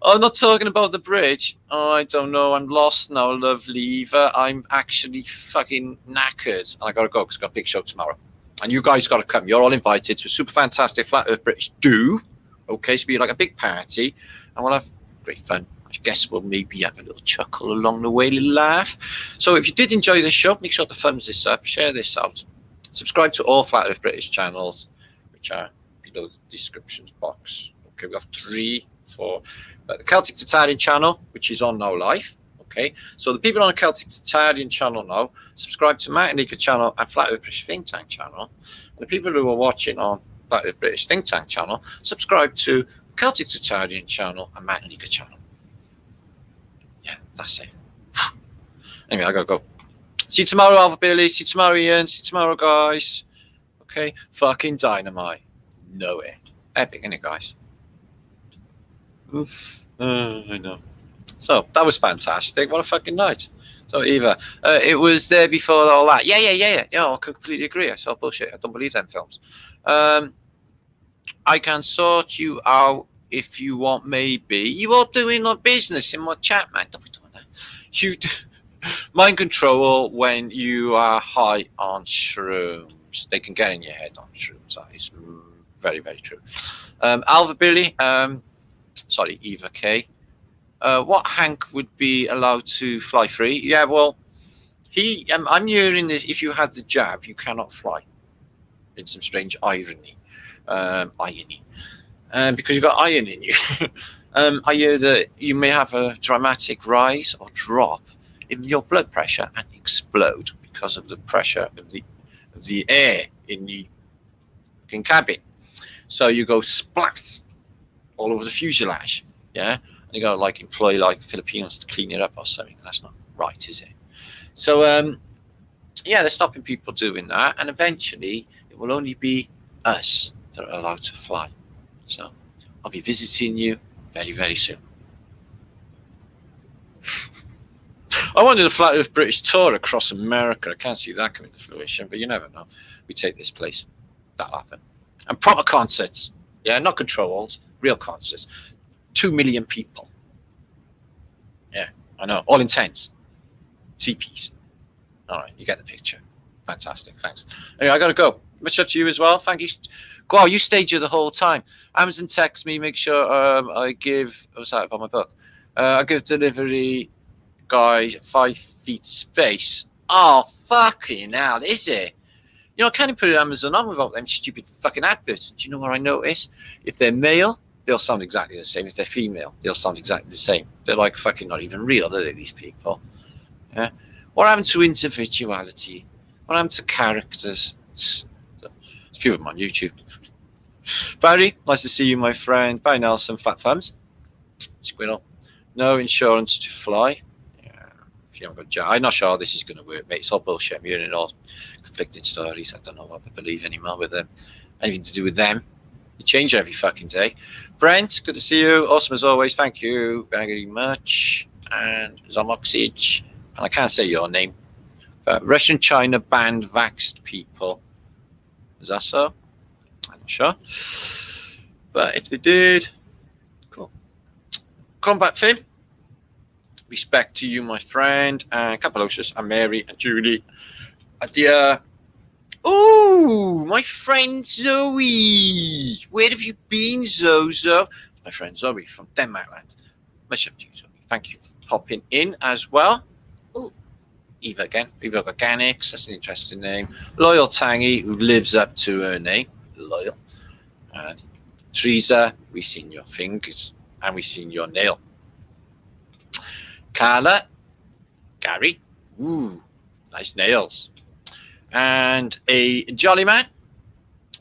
I'm not talking about the bridge. Oh, I don't know. I'm lost now, lovely Eva. I'm actually fucking knackered. And I got to go because I've got a big show tomorrow. And you guys got to come. You're all invited to a super fantastic Flat Earth British do. Okay, so be like a big party. And we'll have great fun. I guess we'll maybe have a little chuckle along the way, a little laugh. So if you did enjoy this show, make sure to thumbs this up, share this out. Subscribe to all Flat Earth British channels, which are below the descriptions box. Okay, we have 3, 4... the Celtic Tatarian channel, which is on now live. Okay, so the people on the Celtic Tatarian channel now subscribe to Martin Liedtke Channel and Flat Earth British Think Tank channel. And the people who are watching on Flat Earth British Think Tank channel subscribe to Celtic Tatarian channel and Martin Liedtke Channel. Yeah, that's it. Anyway, I gotta go. See you tomorrow, Alva Billy. See you tomorrow, Ian. See you tomorrow, guys. Okay, fucking dynamite. Know it. Epic, isn't it, guys? I know. So that was fantastic. What a fucking night. So Eva, it was there before all that. Yeah. I completely agree. I saw bullshit. I don't believe them films. I can sort you out if you want. Maybe you are doing a business in my chat, man. Don't be doing that. You do mind control when you are high on shrooms. They can get in your head on shrooms. That is very, very true. Alva Billy. Sorry, Eva K. What Hank would be allowed to fly free? Yeah, well, I'm hearing that if you had the jab, you cannot fly. It's some strange irony. irony, because you've got iron in you. I hear that you may have a dramatic rise or drop in your blood pressure and explode because of the pressure of the air in the cabin. So you go splat all over the fuselage, yeah, and you got to like employ like Filipinos to clean it up or something. That's not right, is it? So yeah, they're stopping people doing that, and eventually it will only be us that are allowed to fly. So I'll be visiting you very, very soon. I wanted a flat Earth British tour across America. I can't see that coming to fruition, but you never know. We take this place. That'll happen. And proper concerts. Yeah, not controlled, real concerts. 2 million people. Yeah, I know. All in tents. TPs. All right, you get the picture. Fantastic, thanks. Anyway, I got to go. Much love to you as well. Thank you. Wow, you stayed here the whole time. Amazon text me, make sure I give, what's that about my book? I give delivery guy 5 feet space. Oh, fucking hell, is it? You know, I can't put it on Amazon on without them stupid fucking adverts. Do you know what I notice? If they're male, they'll sound exactly the same. If they're female, they'll sound exactly the same. They're like fucking not even real, are they, these people? Yeah. What happened to individuality? What happened to characters? There's a few of them on YouTube. Barry, nice to see you, my friend. Barry Nelson, flat thumbs. Squirrel. No insurance to fly. Yeah. If you haven't got job, I'm not sure how this is going to work, mate. It's all bullshit. I'm hearing it all. Conflicting stories. I don't know what to believe anymore with them. Anything to do with them. You change every fucking day. Brent, good to see you. Awesome as always. Thank you very much. And Zomoxage. And I can't say your name. But Russian China banned vaxxed people. Is that so? I'm not sure. But if they did, cool. Combat Finn. Respect to you, my friend. And Capalocious and Mary and Julie. Dear. Oh, my friend Zoe. Where have you been, Zozo? My friend Zoe from Denmarkland. Much love to you, Zoe. Thank you for popping in as well. Ooh. Eva again. Eva Organics. That's an interesting name. Loyal Tangy, who lives up to her name. Loyal. And Teresa, we've seen your fingers and we've seen your nail. Carla. Gary. Ooh, nice nails. And a Jolly Man.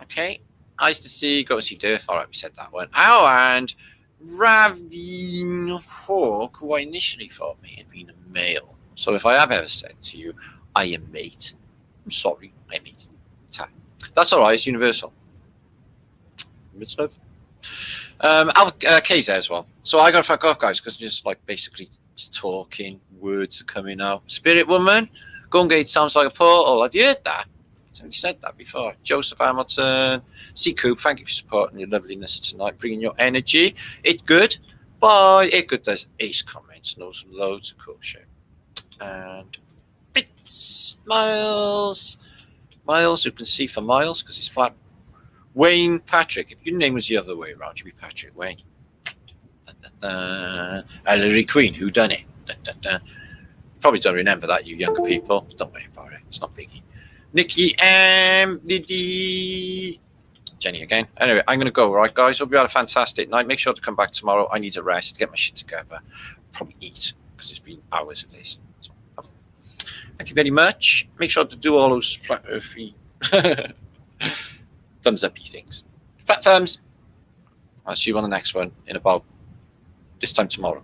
Okay. Eyes to see, go to see Durf. All right, we said that one. Oh, and Ravine Hawk, who I initially thought may have been a male. So if I have ever said to you, I am mate, I'm sorry, I am mate. That's all right, it's universal. It's love. K's there as well. So I got to fuck off, guys, because just like basically just talking, words are coming out. Spirit Woman. Golden Gate sounds like a portal. Have you heard that? Somebody said that before. Joseph Hamilton. C. Coop, thank you for supporting your loveliness tonight, bringing your energy. It good. Bye. It good does ace comments. Knows loads of cool shit. And Fitz. Miles. Miles, who can see for miles because he's flat. Wayne Patrick. If your name was the other way around, you'd be Patrick Wayne. Ellery Queen, who done it? Probably don't remember that, you younger people. Don't worry about it. It's not biggie. Nikki M. Liddy. Jenny again. Anyway, I'm going to go, all right, guys? Hope you had a fantastic night. Make sure to come back tomorrow. I need a rest, get my shit together. Probably eat, because it's been hours of this. So, thank you very much. Make sure to do all those flat earthy thumbs up-y things. Flat thumbs. I'll see you on the next one in about this time tomorrow.